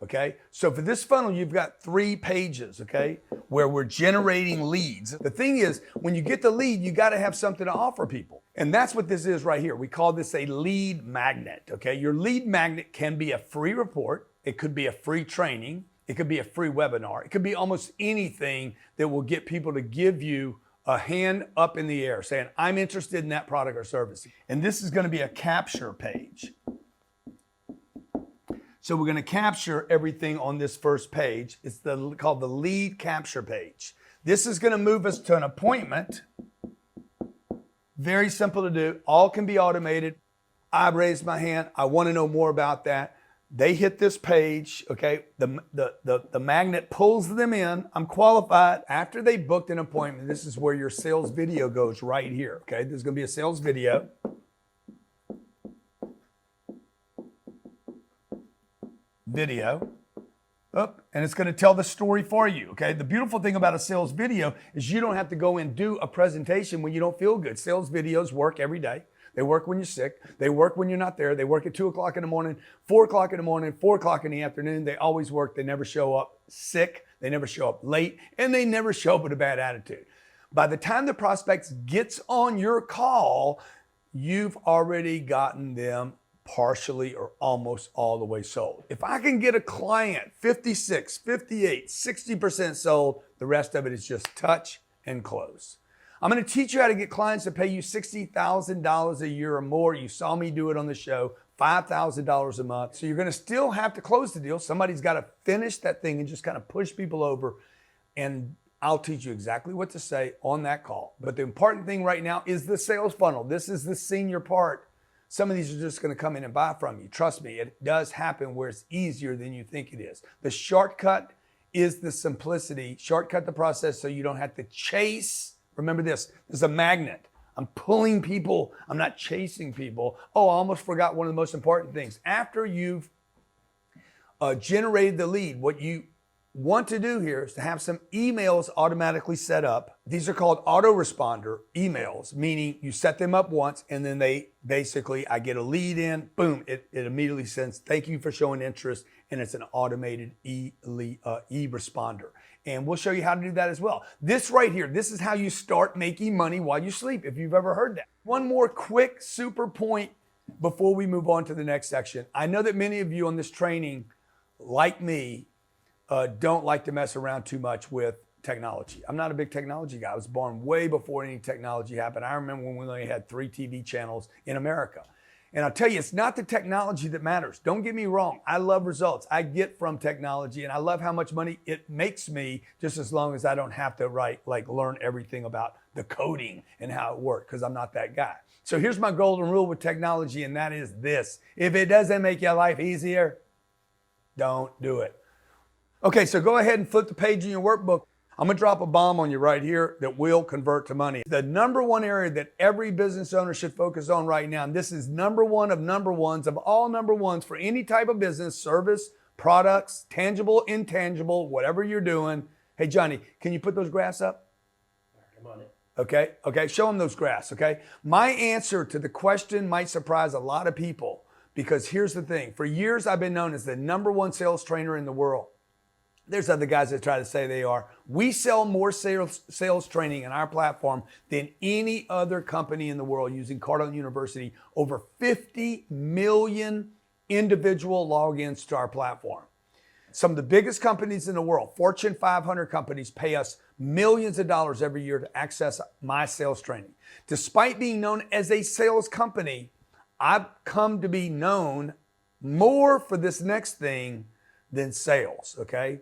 Okay, so for this funnel, you've got 3 pages, okay, where we're generating leads. The thing is, when you get the lead, you got to have something to offer people. And that's what this is right here. We call this a lead magnet, okay? Your lead magnet can be a free report. It could be a free training. It could be a free webinar. It could be almost anything that will get people to give you a hand up in the air saying, I'm interested in that product or service. And this is going to be a capture page. So we're going to capture everything on this first page. It's called the lead capture page. This is going to move us to an appointment. Very simple to do. All can be automated. I raised my hand. I want to know more about that. They hit this page, okay? The magnet pulls them in. I'm qualified. After they booked an appointment, this is where your sales video goes right here, okay? There's going to be a sales video. And it's going to tell the story for you, okay? The beautiful thing about a sales video is you don't have to go and do a presentation when you don't feel good. Sales videos work every day. They work when you're sick. They work when you're not there. They work at 2 o'clock in the morning, 4 o'clock in the morning, 4 o'clock in the afternoon. They always work. They never show up sick. They never show up late, and they never show up with a bad attitude. By the time the prospect gets on your call, you've already gotten them partially or almost all the way sold. If I can get a client 56, 58, 60% sold, the rest of it is just touch and close. I'm going to teach you how to get clients to pay you $60,000 a year or more. You saw me do it on the show, $5,000 a month. So you're going to still have to close the deal. Somebody's got to finish that thing and just kind of push people over. And I'll teach you exactly what to say on that call. But the important thing right now is the sales funnel. This is the senior part. Some of these are just going to come in and buy from you. Trust me, it does happen where it's easier than you think it is. The shortcut is the simplicity. Shortcut the process so you don't have to chase. Remember this is a magnet. I'm pulling people. I'm not chasing people. Oh, I almost forgot one of the most important things. After you've generated the lead, what you want to do here is to have some emails automatically set up. These are called autoresponder emails, meaning you set them up once and then they basically, I get a lead in, boom, it immediately sends, thank you for showing interest, and it's an automated e-responder. And we'll show you how to do that as well. This right here, this is how you start making money while you sleep, if you've ever heard that. One more quick super point before we move on to the next section. I know that many of you on this training, like me, don't like to mess around too much with technology. I'm not a big technology guy. I was born way before any technology happened. I remember when we only had 3 TV channels in America. And I'll tell you, it's not the technology that matters. Don't get me wrong. I love results I get from technology, and I love how much money it makes me, just as long as I don't have to learn everything about the coding and how it works, because I'm not that guy. So here's my golden rule with technology, and that is this. If it doesn't make your life easier, don't do it. Okay, so go ahead and flip the page in your workbook. I'm gonna drop a bomb on you right here that will convert to money. The number one area that every business owner should focus on right now, and this is number one of number ones of all number ones for any type of business, service, products, tangible, intangible, whatever you're doing. Hey, Johnny, can you put those graphs up?
I'm on it.
Okay, show them those graphs, okay? My answer to the question might surprise a lot of people, because here's the thing. For years, I've been known as the number one sales trainer in the world. There's other guys that try to say they are. We sell more sales training in our platform than any other company in the world using Cardone University. Over 50 million individual logins to our platform. Some of the biggest companies in the world, Fortune 500 companies, pay us millions of dollars every year to access my sales training. Despite being known as a sales company, I've come to be known more for this next thing than sales, okay?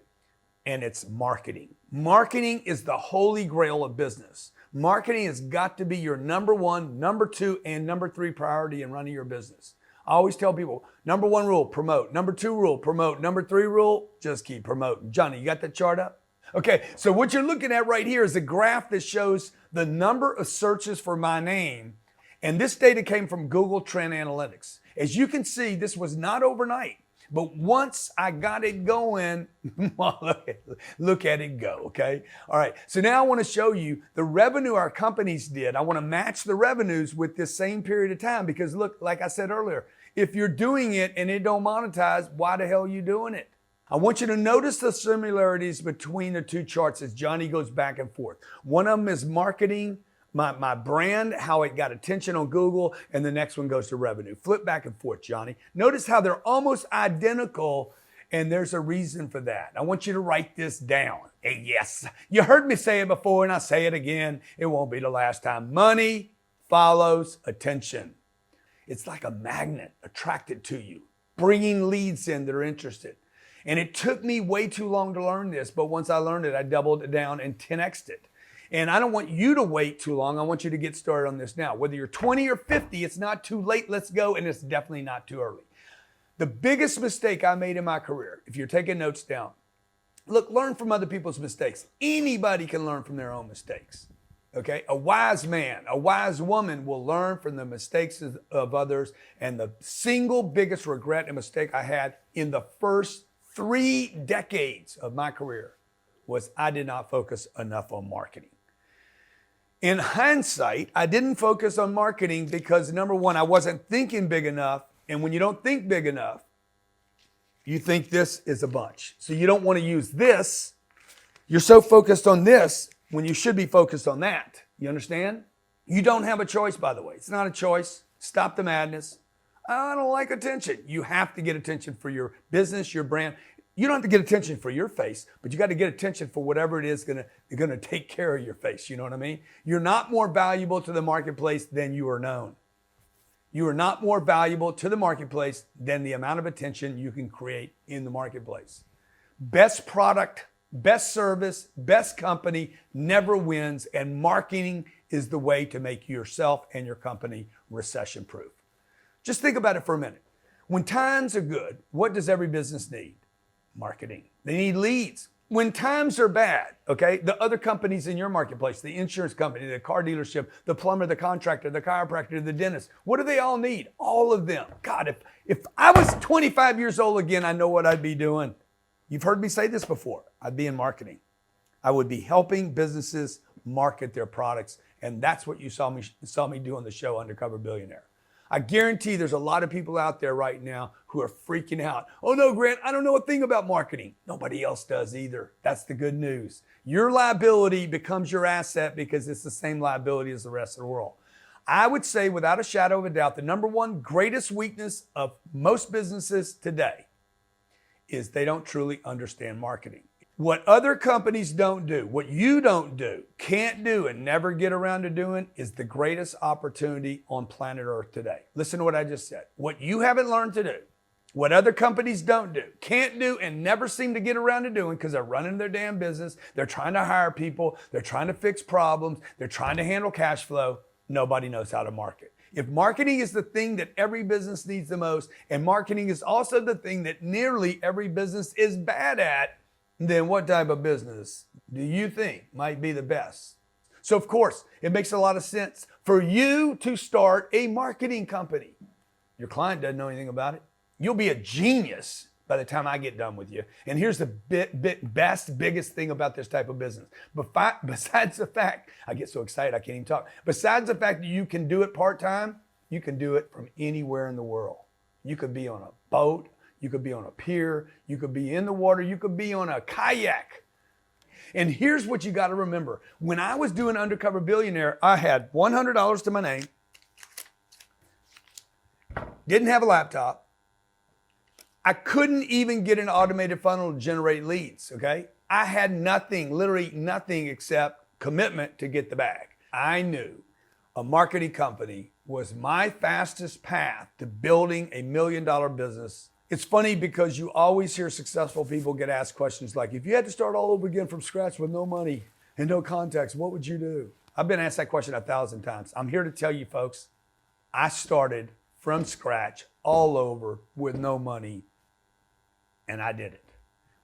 And it's marketing. Marketing is the holy grail of business. Marketing has got to be your number one, number two, and number three priority in running your business. I always tell people, number one rule, promote. Number two rule, promote. Number three rule, just keep promoting. Johnny, you got that chart up? Okay, so what you're looking at right here is a graph that shows the number of searches for my name, and this data came from Google Trend Analytics. As you can see, this was not overnight. But once I got it going, look at it go, okay? All right, so now I want to show you the revenue our companies did. I want to match the revenues with this same period of time because look, like I said earlier, if you're doing it and it don't monetize, why the hell are you doing it? I want you to notice the similarities between the two charts as Johnny goes back and forth. One of them is marketing, my brand, how it got attention on Google, and the next one goes to revenue. Flip back and forth, Johnny. Notice how they're almost identical, and there's a reason for that. I want you to write this down. And yes, you heard me say it before, and I say it again. It won't be the last time. Money follows attention. It's like a magnet attracted to you, bringing leads in that are interested. And it took me way too long to learn this, but once I learned it, I doubled it down and 10x'd it. And I don't want you to wait too long. I want you to get started on this now. Whether you're 20 or 50, it's not too late. Let's go. And it's definitely not too early. The biggest mistake I made in my career, if you're taking notes down, look, learn from other people's mistakes. Anybody can learn from their own mistakes. Okay? A wise man, a wise woman will learn from the mistakes of others. And the single biggest regret and mistake I had in the first 3 decades of my career was I did not focus enough on marketing. In hindsight, I didn't focus on marketing because number one, I wasn't thinking big enough. And when you don't think big enough, you think this is a bunch. So you don't want to use this. You're so focused on this when you should be focused on that. You understand? You don't have a choice, by the way. It's not a choice. Stop the madness. I don't like attention. You have to get attention for your business, your brand. You don't have to get attention for your face, but you got to get attention for whatever it is gonna take care of your face. You know what I mean? You're not more valuable to the marketplace than you are known. You are not more valuable to the marketplace than the amount of attention you can create in the marketplace. Best product, best service, best company never wins, and marketing is the way to make yourself and your company recession proof. Just think about it for a minute. When times are good, what does every business need? Marketing. They need leads. When times are bad, okay, the other companies in your marketplace, the insurance company, the car dealership, the plumber, the contractor, the chiropractor, the dentist, what do they all need? All of them. God, if I was 25 years old again, I know what I'd be doing. You've heard me say this before. I'd be in marketing. I would be helping businesses market their products, and that's what you saw me do on the show Undercover Billionaire. I guarantee there's a lot of people out there right now who are freaking out. Oh no, Grant, I don't know a thing about marketing. Nobody else does either. That's the good news. Your liability becomes your asset because it's the same liability as the rest of the world. I would say without a shadow of a doubt, the number one greatest weakness of most businesses today is they don't truly understand marketing. What other companies don't do, what you don't do, can't do, and never get around to doing is the greatest opportunity on planet Earth today. Listen to what I just said. What you haven't learned to do, what other companies don't do, can't do, and never seem to get around to doing because they're running their damn business, they're trying to hire people, they're trying to fix problems, they're trying to handle cash flow, nobody knows how to market. If marketing is the thing that every business needs the most, and marketing is also the thing that nearly every business is bad at, then what type of business do you think might be the best? So of course, it makes a lot of sense for you to start a marketing company. Your client doesn't know anything about it. You'll be a genius by the time I get done with you. And here's the biggest thing about this type of business. Besides the fact, I get so excited I can't even talk. Besides the fact that you can do it part-time, you can do it from anywhere in the world. You could be on a boat, you could be on a pier, you could be in the water, you could be on a kayak. And here's what you got to remember. When I was doing Undercover Billionaire, I had $100 to my name, didn't have a laptop. I couldn't even get an automated funnel to generate leads, okay? I had nothing, literally nothing except commitment to get the bag. I knew a marketing company was my fastest path to building $1 million business. It's funny because you always hear successful people get asked questions like, if you had to start all over again from scratch with no money and no contacts, what would you do? I've been asked that question 1,000 times. I'm here to tell you folks, I started from scratch all over with no money, and I did it.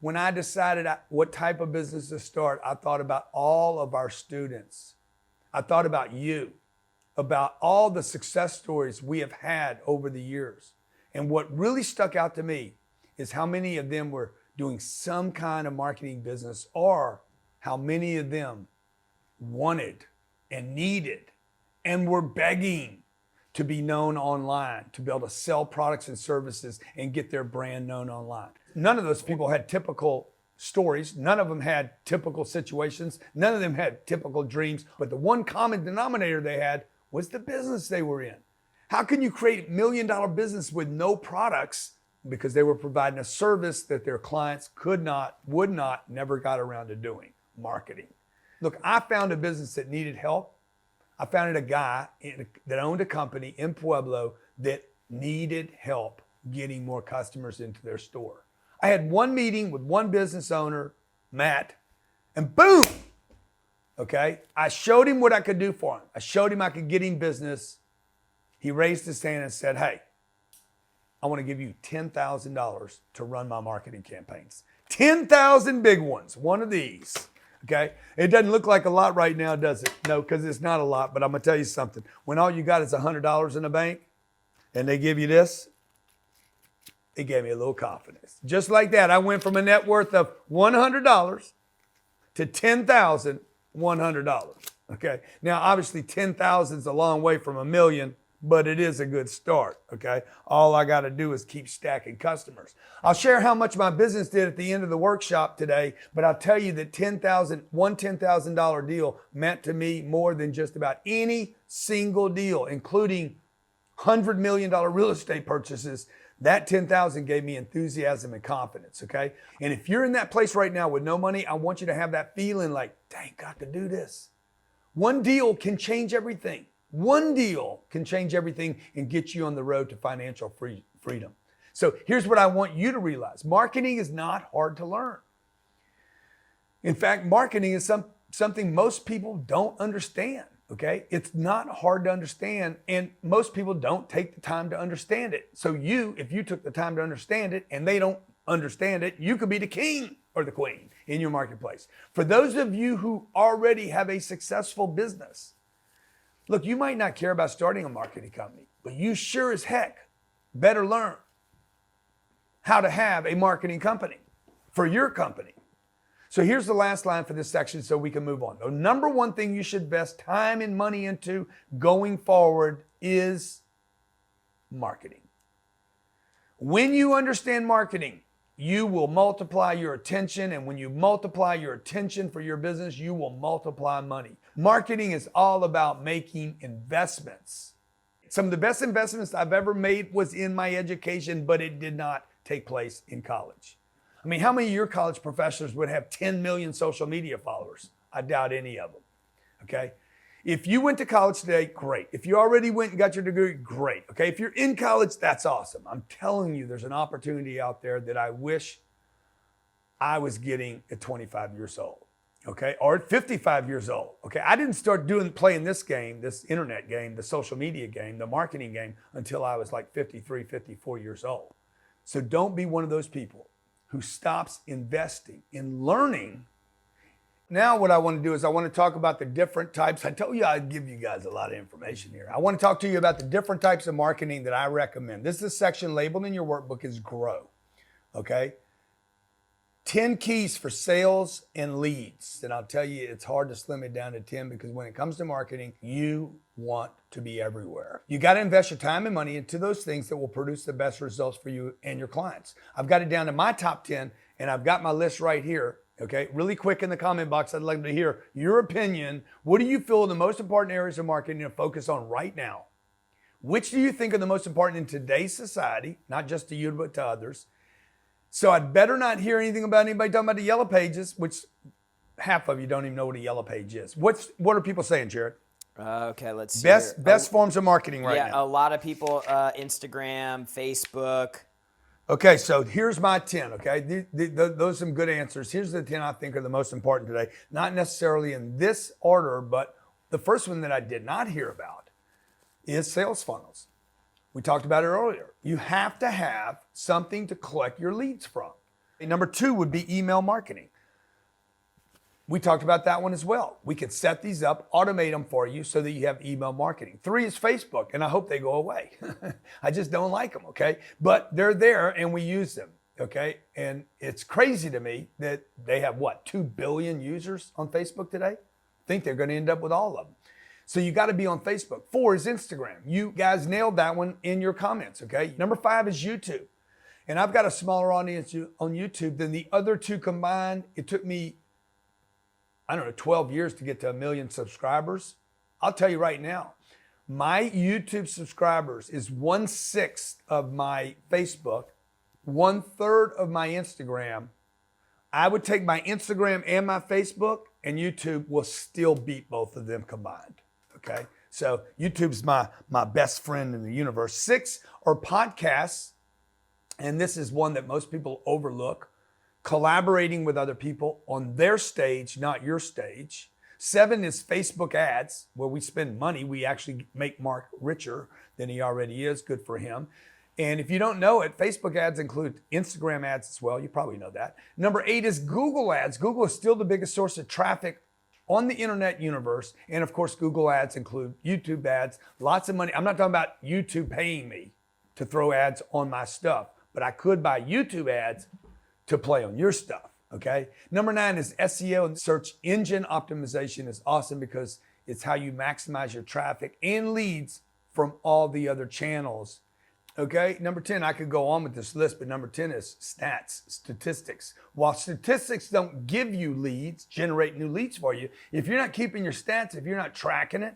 When I decided what type of business to start, I thought about all of our students I thought about you, about all the success stories we have had over the years. And what really stuck out to me is how many of them were doing some kind of marketing business, or how many of them wanted and needed and were begging to be known online, to be able to sell products and services and get their brand known online. None of those people had typical stories. None of them had typical situations. None of them had typical dreams. But the one common denominator they had was the business they were in. How can you create $1 million business with no products? Because they were providing a service that their clients could not, would not, never got around to doing: marketing. Look, I found a business that needed help. I found a guy that owned a company in Pueblo that needed help getting more customers into their store. I had one meeting with one business owner, Matt, and boom, okay? I showed him what I could do for him. I showed him I could get him business. He raised his hand and said, hey, I want to give you $10,000 to run my marketing campaigns. 10,000 big ones, one of these. Okay, it doesn't look like a lot right now, does it? No, because it's not a lot, but I'm going to tell you something. When all you got is $100 in the bank and they give you this, it gave me a little confidence. Just like that, I went from a net worth of $100 to $10,100. Okay, now obviously 10,000 is a long way from $1 million, but it is a good start, okay? All I got to do is keep stacking customers. I'll share how much my business did at the end of the workshop today, but I'll tell you that one $10,000 deal meant to me more than just about any single deal, including $100 million real estate purchases. That 10,000 gave me enthusiasm and confidence, okay? And if you're in that place right now with no money, I want you to have that feeling like, dang, got to do this. One deal can change everything. One deal can change everything and get you on the road to financial freedom. So here's what I want you to realize. Marketing is not hard to learn. In fact, marketing is something most people don't understand, okay? It's not hard to understand, and most people don't take the time to understand it. So if you took the time to understand it and they don't understand it, you could be the king or the queen in your marketplace. For those of you who already have a successful business, look, you might not care about starting a marketing company, but you sure as heck better learn how to have a marketing company for your company. So here's the last line for this section so we can move on. The number one thing you should invest time and money into going forward is marketing. When you understand marketing, you will multiply your attention, and when you multiply your attention for your business, you will multiply money. Marketing is all about making investments. Some of the best investments I've ever made was in my education, but it did not take place in college. I mean, how many of your college professors would have 10 million social media followers? I doubt any of them, okay? If you went to college today, great. If you already went and got your degree, great, okay? If you're in college, that's awesome. I'm telling you, there's an opportunity out there that I wish I was getting at 25 years old, okay? Or at 55 years old, okay? I didn't start playing this game, this internet game, the social media game, the marketing game, until I was like 53, 54 years old. So don't be one of those people who stops investing in learning. Now what I want to do is I want to talk about the different types. I told you I'd give you guys a lot of information here. I want to talk to you about the different types of marketing that I recommend. This is a section labeled in your workbook as Grow, okay? 10 keys for sales and leads. And I'll tell you, it's hard to slim it down to 10 because when it comes to marketing, you want to be everywhere. You got to invest your time and money into those things that will produce the best results for you and your clients. I've got it down to my top 10, and I've got my list right here. Okay, really quick in the comment box, I'd like to hear your opinion. What do you feel are the most important areas of marketing to focus on right now? Which do you think are the most important in today's society, not just to you, but to others? So I'd better not hear anything about anybody talking about the yellow pages, which half of you don't even know what a yellow page is. What are people saying, Jared?
Okay, let's see.
Best forms of marketing right now.
Yeah, a lot of people, Instagram, Facebook.
Okay, so here's my 10, okay? Those are some good answers. Here's the 10 I think are the most important today. Not necessarily in this order, but the first one that I did not hear about is sales funnels. We talked about it earlier. You have to have something to collect your leads from. Number 2 would be email marketing. We talked about that one as well. We could set these up, automate them for you so that you have email marketing. 3 is Facebook, and I hope they go away. I just don't like them, okay? But they're there and we use them, okay? And it's crazy to me that they have, 2 billion users on Facebook today? I think they're gonna end up with all of them. So you gotta be on Facebook. 4 is Instagram. You guys nailed that one in your comments, okay? Number 5 is YouTube. And I've got a smaller audience on YouTube than the other 2 combined. It took me, 12 years to get to 1 million subscribers. I'll tell you right now, my YouTube subscribers is 1/6 of my Facebook, 1/3 of my Instagram. I would take my Instagram and my Facebook, and YouTube will still beat both of them combined, okay? So YouTube's my best friend in the universe. 6 are podcasts, and this is one that most people overlook. Collaborating with other people on their stage, not your stage. 7 is Facebook ads, where we spend money. We actually make Mark richer than he already is. Good for him. And if you don't know it, Facebook ads include Instagram ads as well. You probably know that. Number 8 is Google ads. Google is still the biggest source of traffic on the internet universe. And of course, Google ads include YouTube ads, lots of money. I'm not talking about YouTube paying me to throw ads on my stuff, but I could buy YouTube ads to play on your stuff, okay? Number 9 is SEO, and search engine optimization is awesome because it's how you maximize your traffic and leads from all the other channels, okay? Number 10, I could go on with this list, but number 10 is stats, statistics. While statistics don't give you leads, generate new leads for you, if you're not keeping your stats, if you're not tracking it,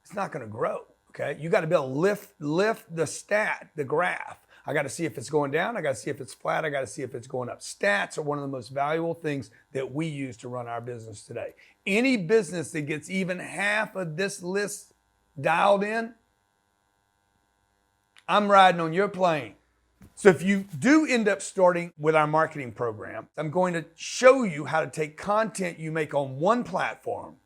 it's not gonna grow, okay? You gotta be able to lift the stat, the graph. I got to see if it's going down. I got to see if it's flat. I got to see if it's going up. Stats are one of the most valuable things that we use to run our business today. Any business that gets even half of this list dialed in, I'm riding on your plane. So if you do end up starting with our marketing program, I'm going to show you how to take content you make on one platform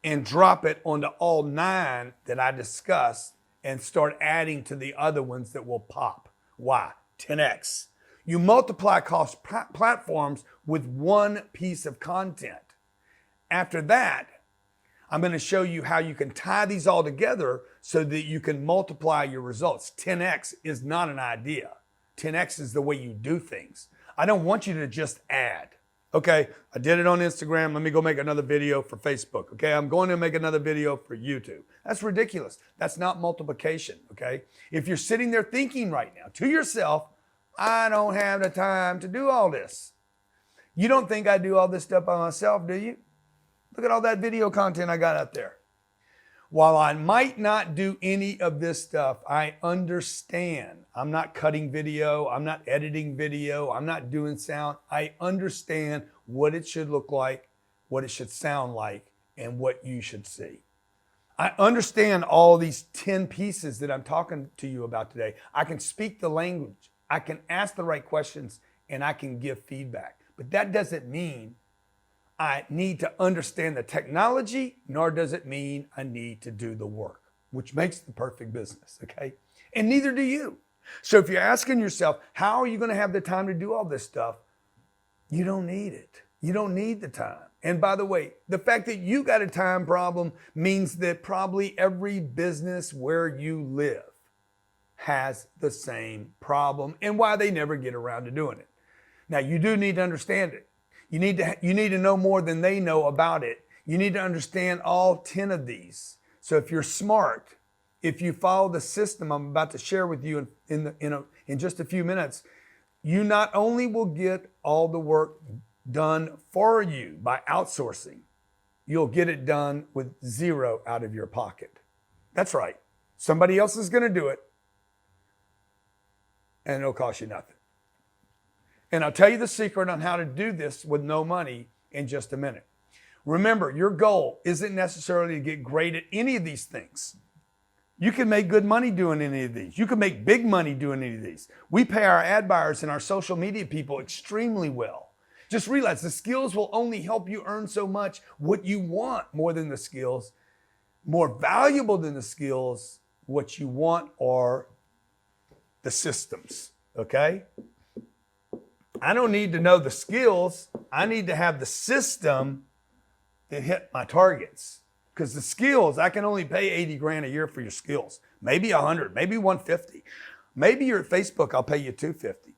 and drop it onto all 9 that I discussed and start adding to the other ones that will pop. Why? 10x. You multiply across platforms with one piece of content. After that, I'm going to show you how you can tie these all together so that you can multiply your results. 10x is not an idea. 10x is the way you do things. I don't want you to just add. Okay, I did it on Instagram. Let me go make another video for Facebook. Okay, I'm going to make another video for YouTube. That's ridiculous. That's not multiplication. Okay, if you're sitting there thinking right now to yourself, I don't have the time to do all this. You don't think I do all this stuff by myself, do you? Look at all that video content I got out there. While I might not do any of this stuff, I understand. I'm not cutting video. I'm not editing video. I'm not doing sound. I understand what it should look like, what it should sound like, and what you should see. I understand all these 10 pieces that I'm talking to you about today. I can speak the language. I can ask the right questions, and I can give feedback. But that doesn't mean I need to understand the technology, nor does it mean I need to do the work, which makes the perfect business, okay? And neither do you. So if you're asking yourself, how are you going to have the time to do all this stuff? You don't need it. You don't need the time. And by the way, the fact that you got a time problem means that probably every business where you live has the same problem and why they never get around to doing it. Now, you do need to understand it. You need to know more than they know about it. You need to understand all 10 of these. So if you're smart, if you follow the system I'm about to share with you in just a few minutes, you not only will get all the work done for you by outsourcing, you'll get it done with 0 out of your pocket. That's right. Somebody else is going to do it, and it'll cost you nothing. And I'll tell you the secret on how to do this with no money in just a minute. Remember, your goal isn't necessarily to get great at any of these things. You can make good money doing any of these. You can make big money doing any of these. We pay our ad buyers and our social media people extremely well. Just realize the skills will only help you earn so much. What you want more than the skills, more valuable than the skills, what you want are the systems, okay? I don't need to know the skills. I need to have the system that hit my targets. Because the skills, I can only pay 80 grand a year for your skills. Maybe 100, maybe 150. Maybe you're at Facebook, I'll pay you 250.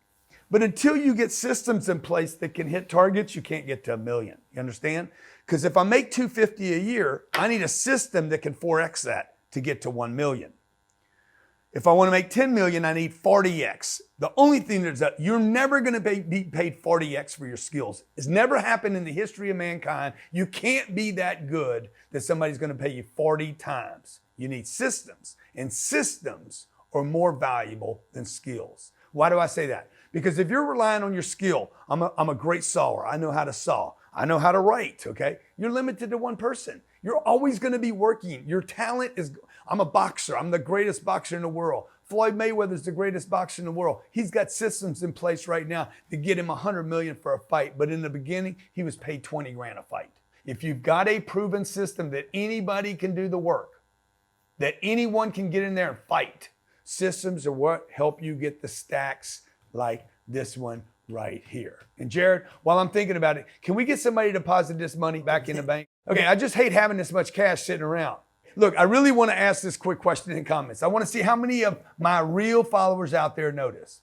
But until you get systems in place that can hit targets, you can't get to $1 million. You understand? Because if I make 250 a year, I need a system that can 4x that to get to 1 million. If I want to make 10 million, I need 40x. The only thing that's that you're never going to be paid 40x for your skills. It's never happened in the history of mankind. You can't be that good that somebody's going to pay you 40 times. You need systems, and systems are more valuable than skills. Why do I say that? Because if you're relying on your skill, I'm a great sawer. I know how to saw. I know how to write, okay? You're limited to one person. You're always going to be working. Your talent is, I'm a boxer. I'm the greatest boxer in the world. Floyd Mayweather's the greatest boxer in the world. He's got systems in place right now to get him 100 million for a fight. But in the beginning, he was paid 20 grand a fight. If you've got a proven system that anybody can do the work, that anyone can get in there and fight, systems are what help you get the stacks like this one right here. And Jared, while I'm thinking about it, can we get somebody to deposit this money back in the bank? Okay, I just hate having this much cash sitting around. Look, I really want to ask this quick question in the comments. I want to see how many of my real followers out there notice.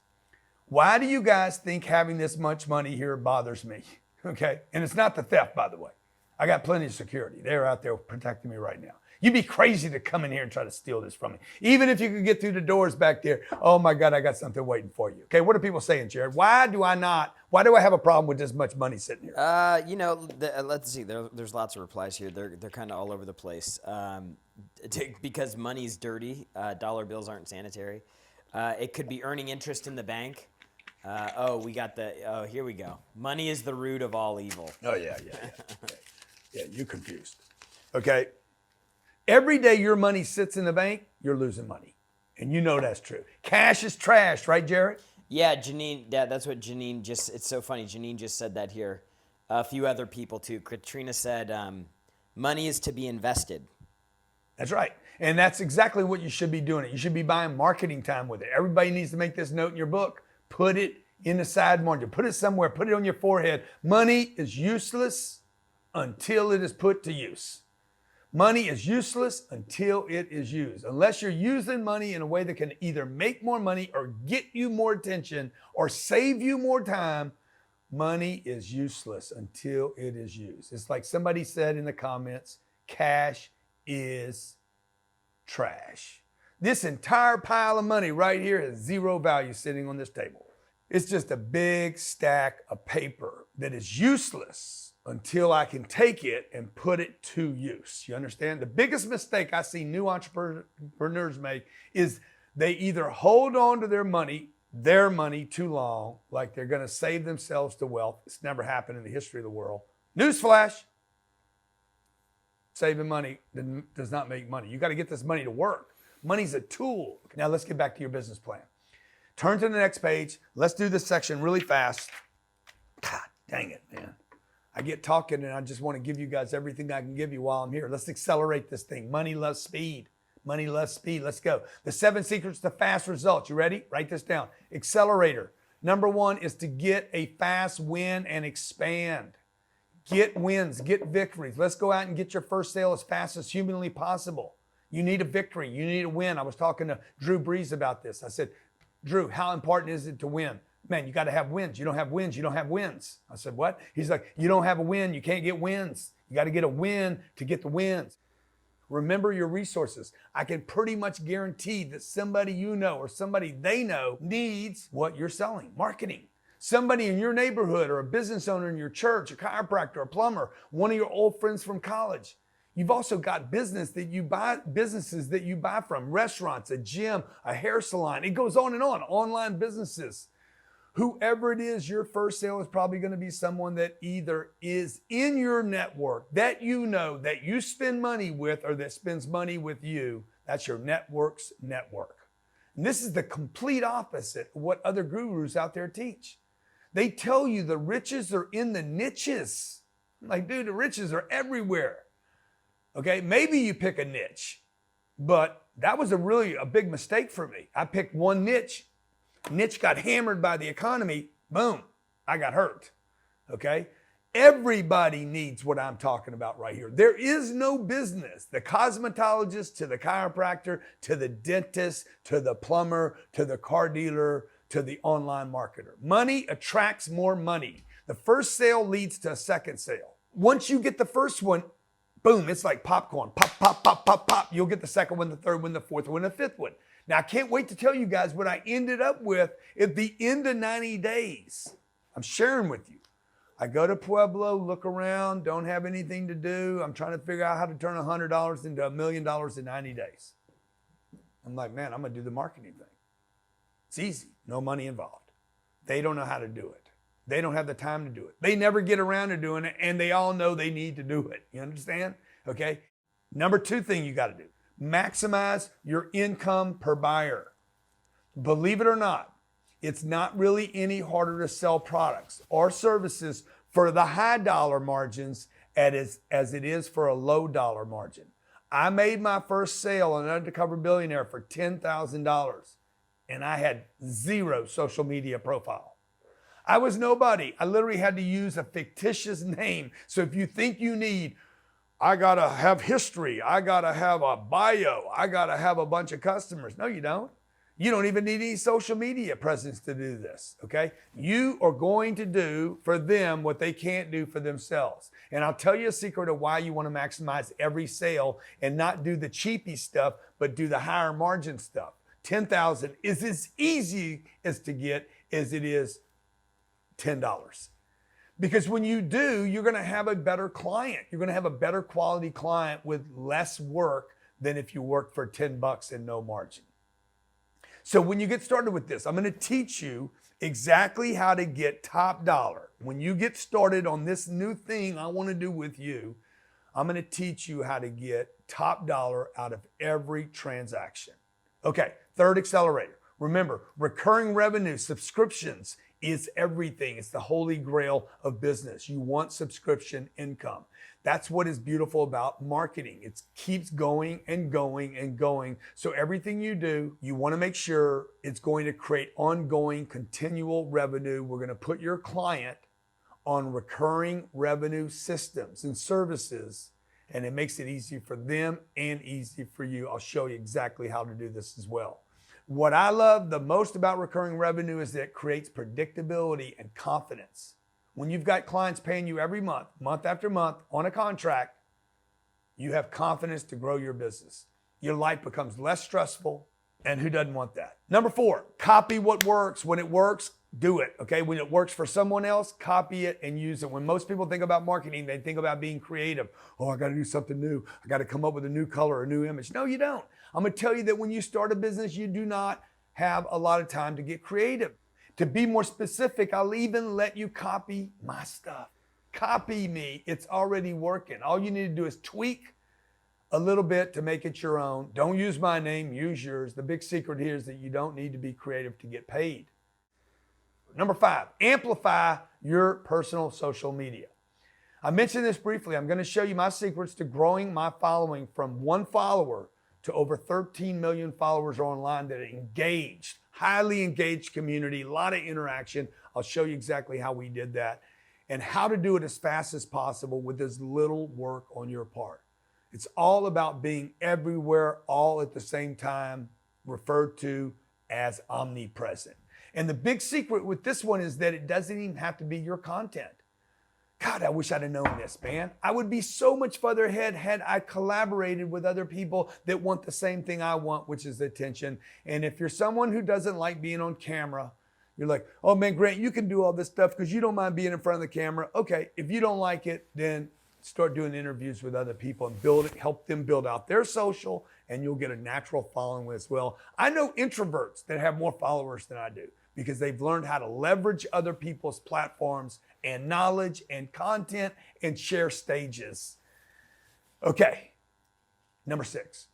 Why do you guys think having this much money here bothers me? Okay, and it's not the theft, by the way. I got plenty of security. They're out there protecting me right now. You'd be crazy to come in here and try to steal this from me. Even if you could get through the doors back there, oh my God, I got something waiting for you. Okay, what are people saying, Jared? Why do I have a problem with this much money sitting here?
Let's see. There's lots of replies here. They're kind of all over the place. Because money's dirty. Dollar bills aren't sanitary. It could be earning interest in the bank. Here we go. Money is the root of all evil.
Oh, yeah. Yeah, you're confused. Okay. Every day your money sits in the bank, you're losing money. And you know that's true. Cash is trash, right, Jared?
Yeah, Janine, that's what Janine it's so funny. Janine just said that here. A few other people too. Katrina said, money is to be invested.
That's right. And that's exactly what you should be doing. You should be buying marketing time with it. Everybody needs to make this note in your book. Put it in the side margin. Put it somewhere. Put it on your forehead. Money is useless until it is put to use. Money is useless until it is used. Unless you're using money in a way that can either make more money or get you more attention or save you more time, money is useless until it is used. It's like somebody said in the comments, cash is trash. This entire pile of money right here has zero value sitting on this table. It's just a big stack of paper that is useless until I can take it and put it to use. You understand? The biggest mistake I see new entrepreneurs make is they either hold on to their money too long, like they're going to save themselves to wealth. It's never happened in the history of the world. Newsflash, saving money does not make money. You got to get this money to work. Money's a tool. Now let's get back to your business plan. Turn to the next page. Let's do this section really fast. God dang it, man. I get talking and I just want to give you guys everything I can give you while I'm here. Let's accelerate this thing. Money loves speed. Money loves speed. Let's go. The 7 secrets to fast results. You ready? Write this down. Accelerator. Number 1 is to get a fast win and expand. Get wins, get victories. Let's go out and get your first sale as fast as humanly possible. You need a victory. You need a win. I was talking to Drew Brees about this. I said, Drew, how important is it to win? Man, you got to have wins. You don't have wins. You don't have wins. I said, what? He's like, you don't have a win. You can't get wins. You got to get a win to get the wins. Remember your resources. I can pretty much guarantee that somebody you know or somebody they know needs what you're selling, marketing. Somebody in your neighborhood or a business owner in your church, a chiropractor, a plumber, one of your old friends from college. You've also got businesses that you buy from, restaurants, a gym, a hair salon. It goes on and on, online businesses. Whoever it is, your first sale is probably going to be someone that either is in your network that you know, that you spend money with, or that spends money with you. That's your network's network. And this is the complete opposite of what other gurus out there teach. They tell you the riches are in the niches. I'm like, dude, the riches are everywhere. Okay, maybe you pick a niche, but that was a big mistake for me. I picked one niche. Niche got hammered by the economy. Boom, I got hurt. Okay, Everybody needs what I'm talking about right here. There is no business, the cosmetologist to the chiropractor, to the dentist, to the plumber, to the car dealer, to the online marketer. Money attracts more money. The first sale leads to a second sale. Once you get the first one, boom, it's like popcorn. Pop, pop, pop, pop, pop. You'll get the second one, the third one, the fourth one, the fifth one. Now, I can't wait to tell you guys what I ended up with at the end of 90 days. I'm sharing with you. I go to Pueblo, look around, don't have anything to do. I'm trying to figure out how to turn $100 into $1 million in 90 days. I'm like, man, I'm going to do the marketing thing. It's easy, no money involved. They don't know how to do it. They don't have the time to do it. They never get around to doing it, and they all know they need to do it. You understand? Okay? Number 2 thing you got to do, maximize your income per buyer. Believe it or not, it's not really any harder to sell products or services for the high dollar margins as it is for a low dollar margin. I made my first sale on Undercover Billionaire for $10,000, and I had 0 social media profile. I was nobody. I literally had to use a fictitious name. So if you think you need, I gotta have history, I gotta have a bio, I gotta have a bunch of customers. No, you don't. You don't even need any social media presence to do this, okay? You are going to do for them what they can't do for themselves. And I'll tell you a secret of why you want to maximize every sale and not do the cheapy stuff, but do the higher margin stuff. 10,000 is as easy as to get as it is $10. Because when you do, you're going to have a better client. You're going to have a better quality client with less work than if you work for $10 and no margin. So when you get started with this, I'm going to teach you exactly how to get top dollar. When you get started on this new thing I want to do with you, I'm going to teach you how to get top dollar out of every transaction. Okay, third accelerator. Remember, recurring revenue, subscriptions is everything. It's the holy grail of business. You want subscription income. That's what is beautiful about marketing. It keeps going and going and going. So everything you do, you want to make sure it's going to create ongoing, continual revenue. We're going to put your client on recurring revenue systems and services, and it makes it easy for them and easy for you. I'll show you exactly how to do this as well. What I love the most about recurring revenue is that it creates predictability and confidence. When you've got clients paying you every month, month after month on a contract, you have confidence to grow your business. Your life becomes less stressful, and who doesn't want that? Number 4, copy what works. When it works, do it, okay? When it works for someone else, copy it and use it. When most people think about marketing, they think about being creative. Oh, I got to do something new. I got to come up with a new color, a new image. No, you don't. I'm going to tell you that when you start a business, you do not have a lot of time to get creative. To be more specific, I'll even let you copy my stuff. Copy me. It's already working. All you need to do is tweak a little bit to make it your own. Don't use my name, use yours. The big secret here is that you don't need to be creative to get paid. Number 5, amplify your personal social media. I mentioned this briefly. I'm going to show you my secrets to growing my following from 1 follower to over 13 million followers online that are engaged, highly engaged community, a lot of interaction. I'll show you exactly how we did that and how to do it as fast as possible with as little work on your part. It's all about being everywhere, all at the same time, referred to as omnipresent. And the big secret with this one is that it doesn't even have to be your content. God, I wish I'd have known this, man. I would be so much further ahead had I collaborated with other people that want the same thing I want, which is attention. And if you're someone who doesn't like being on camera, you're like, oh man, Grant, you can do all this stuff because you don't mind being in front of the camera. Okay, if you don't like it, then start doing interviews with other people and help them build out their social, and you'll get a natural following as well. I know introverts that have more followers than I do because they've learned how to leverage other people's platforms and knowledge and content and share stages. Okay, number 6,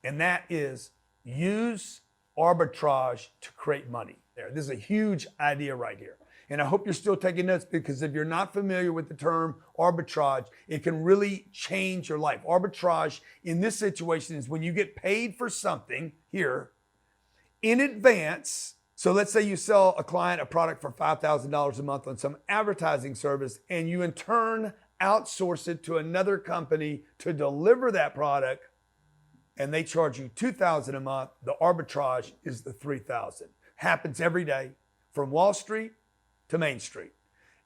and that is use arbitrage to create money. This is a huge idea right here. And I hope you're still taking notes, because if you're not familiar with the term arbitrage, it can really change your life. Arbitrage in this situation is when you get paid for something here in advance So let's say you sell a client a product for $5,000 a month on some advertising service, and you in turn outsource it to another company to deliver that product, and they charge you $2,000 a month. The arbitrage is the $3,000. Happens every day from Wall Street to Main Street.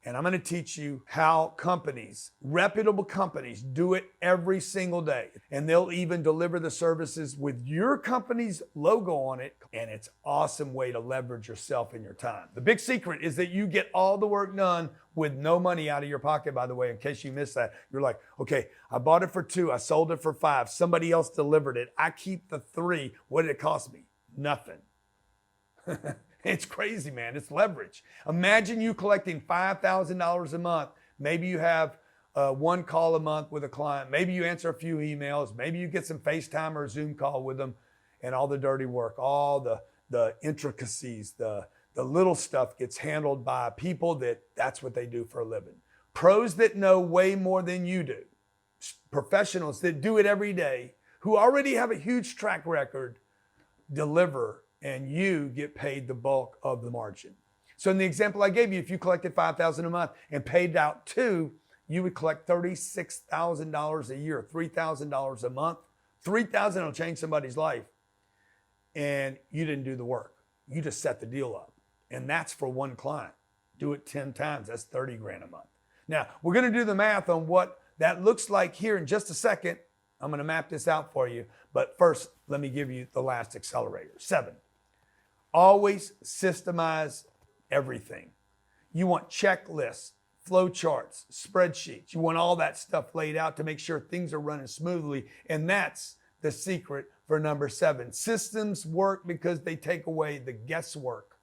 And I'm going to teach you how companies, reputable companies, do it every single day. And they'll even deliver the services with your company's logo on it. And it's an awesome way to leverage yourself and your time. The big secret is that you get all the work done with no money out of your pocket, by the way, in case you missed that. You're like, okay, I bought it for $2, I sold it for $5, somebody else delivered it, I keep the $3. What did it cost me? Nothing. It's crazy, man. It's leverage. Imagine you collecting $5,000 a month. Maybe you have one call a month with a client. Maybe you answer a few emails. Maybe you get some FaceTime or a Zoom call with them, and all the dirty work, all the intricacies, the little stuff gets handled by people that's what they do for a living. Pros that know way more than you do. Professionals that do it every day, who already have a huge track record, deliver, and you get paid the bulk of the margin. So in the example I gave you, if you collected $5,000 a month and paid out $2,000, you would collect $36,000 a year, $3,000 a month. $3,000 will change somebody's life. And you didn't do the work. You just set the deal up. And that's for one client. Do it 10 times, that's 30 grand a month. Now, we're gonna do the math on what that looks like here in just a second. I'm gonna map this out for you. But first, let me give you the last accelerator. 7. Always systemize everything. You want checklists, flow charts, spreadsheets. You want all that stuff laid out to make sure things are running smoothly. And that's the secret for number 7. Systems work because they take away the guesswork.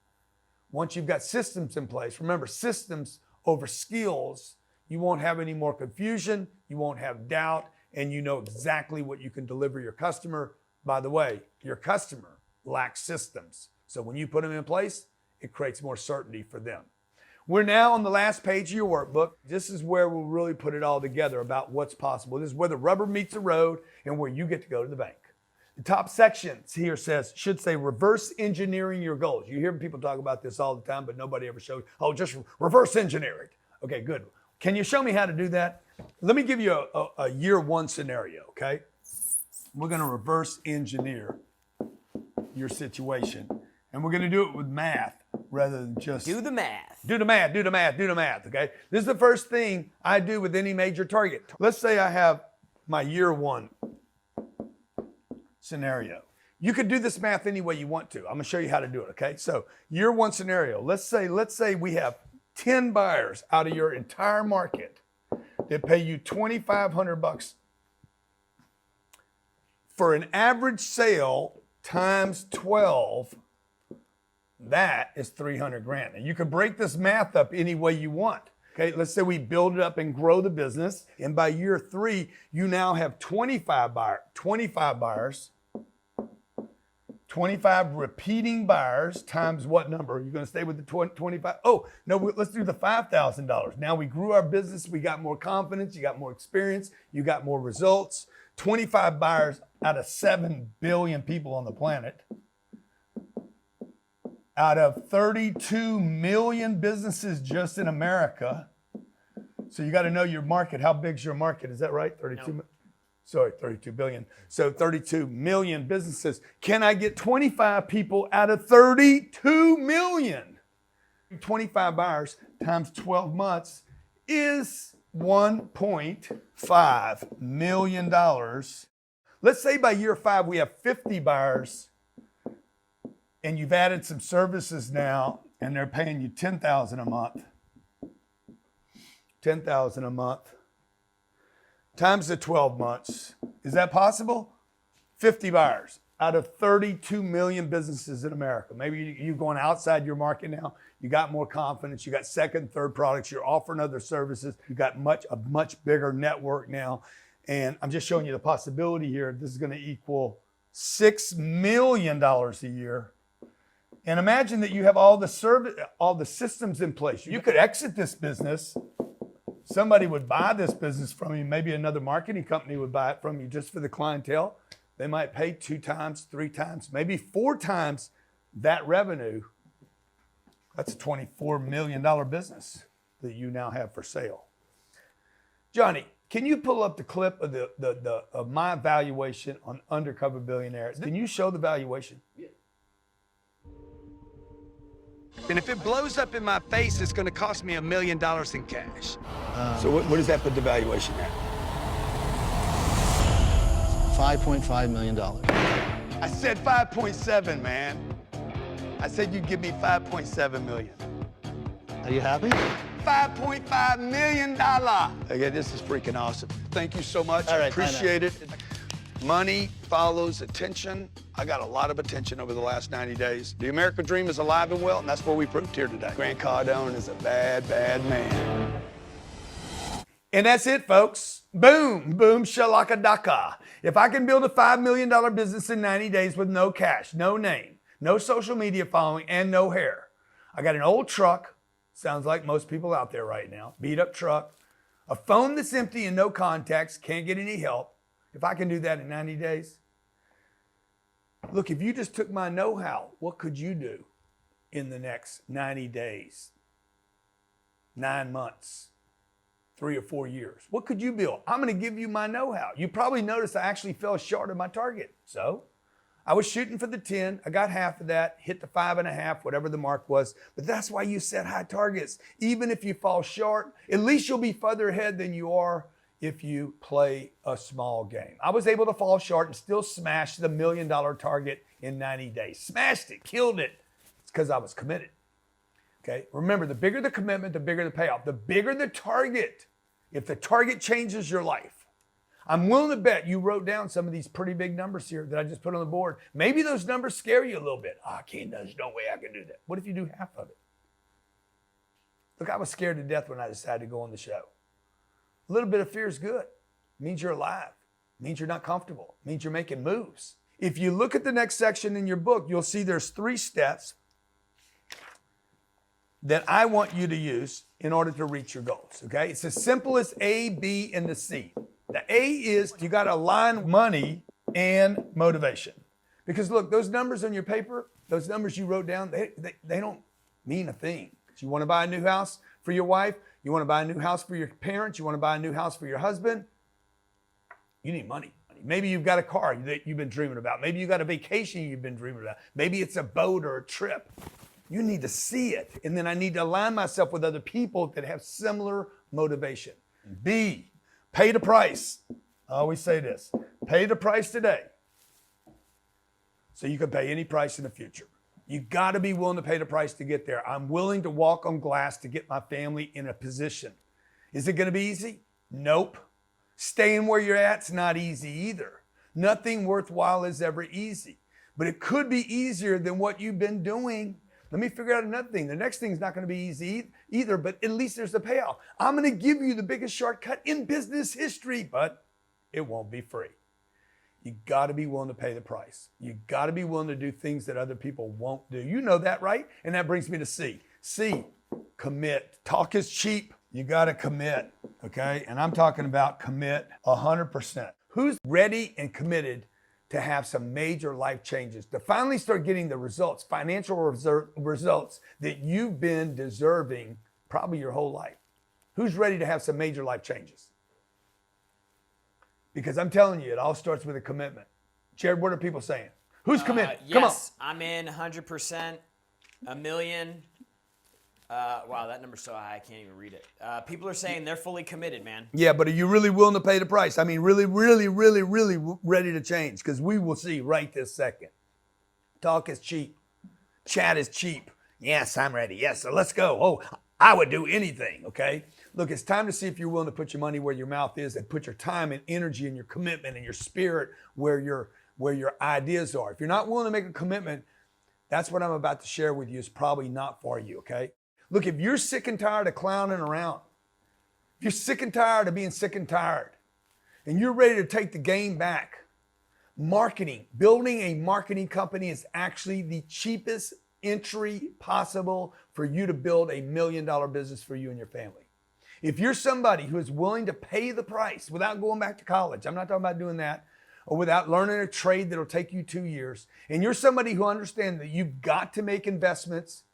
Once you've got systems in place, remember, systems over skills, you won't have any more confusion, you won't have doubt, and you know exactly what you can deliver your customer. By the way, your customer lacks systems. So when you put them in place, it creates more certainty for them. We're now on the last page of your workbook. This is where we'll really put it all together about what's possible. This is where the rubber meets the road and where you get to go to the bank. The top section here should say reverse engineering your goals. You hear people talk about this all the time, but nobody ever shows, oh, just reverse engineer it. Okay, good. Can you show me how to do that? Let me give you a year one scenario, okay? We're gonna reverse engineer your situation. And we're gonna do it with math rather than just
Do the math.
do the math, okay? This is the first thing I do with any major target. Let's say I have my year one scenario. You could do this math any way you want to. I'm gonna show you how to do it, okay? So year one scenario, let's say we have 10 buyers out of your entire market that pay you $2,500 for an average sale times 12. That is 300 grand. And you can break this math up any way you want. Okay, let's say we build it up and grow the business. And by year 3, you now have 25 buyers, 25 repeating buyers times what number? Are you going to stay with the 25? Oh, no, let's do the $5,000. Now we grew our business. We got more confidence. You got more experience. You got more results. 25 buyers out of 7 billion people on the planet. Out of 32 million businesses just in America. So you got to know your market. How big's your market? Is that right? 32 billion. So 32 million businesses. Can I get 25 people out of 32 million? 25 buyers times 12 months is $1.5 million. Let's say by year 5 we have 50 buyers and you've added some services now and they're paying you $10,000 a month. $10,000 a month times the 12 months. Is that possible? 50 buyers out of 32 million businesses in America. Maybe you're going outside your market now. You got more confidence. You got second, third products. You're offering other services. You got a much bigger network now. And I'm just showing you the possibility here. This is going to equal $6 million a year. And imagine that you have all the systems in place. You could exit this business. Somebody would buy this business from you. Maybe another marketing company would buy it from you just for the clientele. They might pay 2 times, 3 times, maybe 4 times that revenue That's a $24 million business that you now have for sale. Johnny, can you pull up the clip of of my valuation on Undercover Billionaire? Can you show the valuation? Yeah. And if it blows up in my face, it's going to cost me $1 million in cash. So what does that put the valuation at?
$5.5 million.
I said 5.7, man. I said you'd give me 5.7 million.
Are you happy?
$5.5 million. Okay, this is freaking awesome. Thank you so much.
All right,
Appreciate it. Money follows attention. I got a lot of attention over the last 90 days. The American dream is alive and well, and that's what we proved here today. Grant Cardone is a bad, bad man. And that's it, folks. Boom, boom, shalakadaka. If I can build a $5 million business in 90 days with no cash, no name, no social media following, and no hair. I got an old truck, sounds like most people out there right now, beat up truck, a phone that's empty and no contacts, can't get any help. If I can do that in 90 days, look, if you just took my know-how, what could you do in the next 90 days, 9 months, 3 or 4 years? What could you build? I'm going to give you my know-how. You probably noticed I actually fell short of my target. So I was shooting for the 10. I got half of that, hit the 5.5, whatever the mark was. But that's why you set high targets. Even if you fall short, at least you'll be further ahead than you are if you play a small game. I was able to fall short and still smash the $1 million target in 90 days. Smashed it, killed it. It's because I was committed. Okay, remember, the bigger the commitment, the bigger the payoff. The bigger the target, if the target changes your life. I'm willing to bet you wrote down some of these pretty big numbers here that I just put on the board. Maybe those numbers scare you a little bit. There's no way I can do that. What if you do half of it? Look, I was scared to death when I decided to go on the show. A little bit of fear is good. It means you're alive. It means you're not comfortable. It means you're making moves. If you look at the next section in your book, you'll see there's 3 steps that I want you to use in order to reach your goals, okay? It's as simple as A, B, and the C. The A is you got to align money and motivation. Because look, those numbers on your paper, those numbers you wrote down, they don't mean a thing. You want to buy a new house for your wife, you want to buy a new house for your parents, you want to buy a new house for your husband, you need money. Maybe you've got a car that you've been dreaming about. Maybe you've got a vacation you've been dreaming about. Maybe it's a boat or a trip. You need to see it. And then I need to align myself with other people that have similar motivation. B, pay the price. I always say this, pay the price today so you can pay any price in the future. You got to be willing to pay the price to get there. I'm willing to walk on glass to get my family in a position. Is it going to be easy? Nope. Staying where you're at's not easy either. Nothing worthwhile is ever easy, but it could be easier than what you've been doing. Let me figure out another thing. The next thing's not going to be easy either, but at least there's the payoff. I'm going to give you the biggest shortcut in business history, but it won't be free. You got to be willing to pay the price. You got to be willing to do things that other people won't do. You know that, right? And that brings me to C. C, commit. Talk is cheap. You got to commit, okay? And I'm talking about commit 100%. Who's ready and committed to have some major life changes, to finally start getting the results, financial results that you've been deserving probably your whole life? Who's ready to have some major life changes? Because I'm telling you, it all starts with a commitment. Jared, what are people saying? Who's committed?
Yes,
Come on.
I'm in 100%, $1 million. Wow, that number's so high, I can't even read it. People are saying they're fully committed, man.
Yeah, but are you really willing to pay the price? I mean, really, really, really, really ready to change? Because we will see right this second. Talk is cheap. Chat is cheap. Yes, I'm ready. Yes, so let's go. Oh, I would do anything, okay? Look, it's time to see if you're willing to put your money where your mouth is and put your time and energy and your commitment and your spirit where your ideas are. If you're not willing to make a commitment, that's what I'm about to share with you is probably not for you, okay? Look, if you're sick and tired of clowning around, if you're sick and tired of being sick and tired, and you're ready to take the game back, marketing, building a marketing company is actually the cheapest entry possible for you to build $1 million business for you and your family. If you're somebody who is willing to pay the price without going back to college, I'm not talking about doing that, or without learning a trade that'll take you 2 years, and you're somebody who understands that you've got to make investments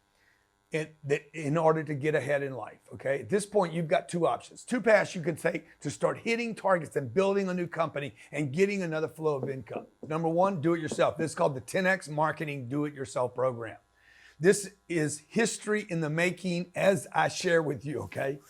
in order to get ahead in life, okay? At this point, you've got two options, two paths you can take to start hitting targets and building a new company and getting another flow of income. Number one, do it yourself. This is called the 10X Marketing Do It Yourself program. This is history in the making as I share with you, okay?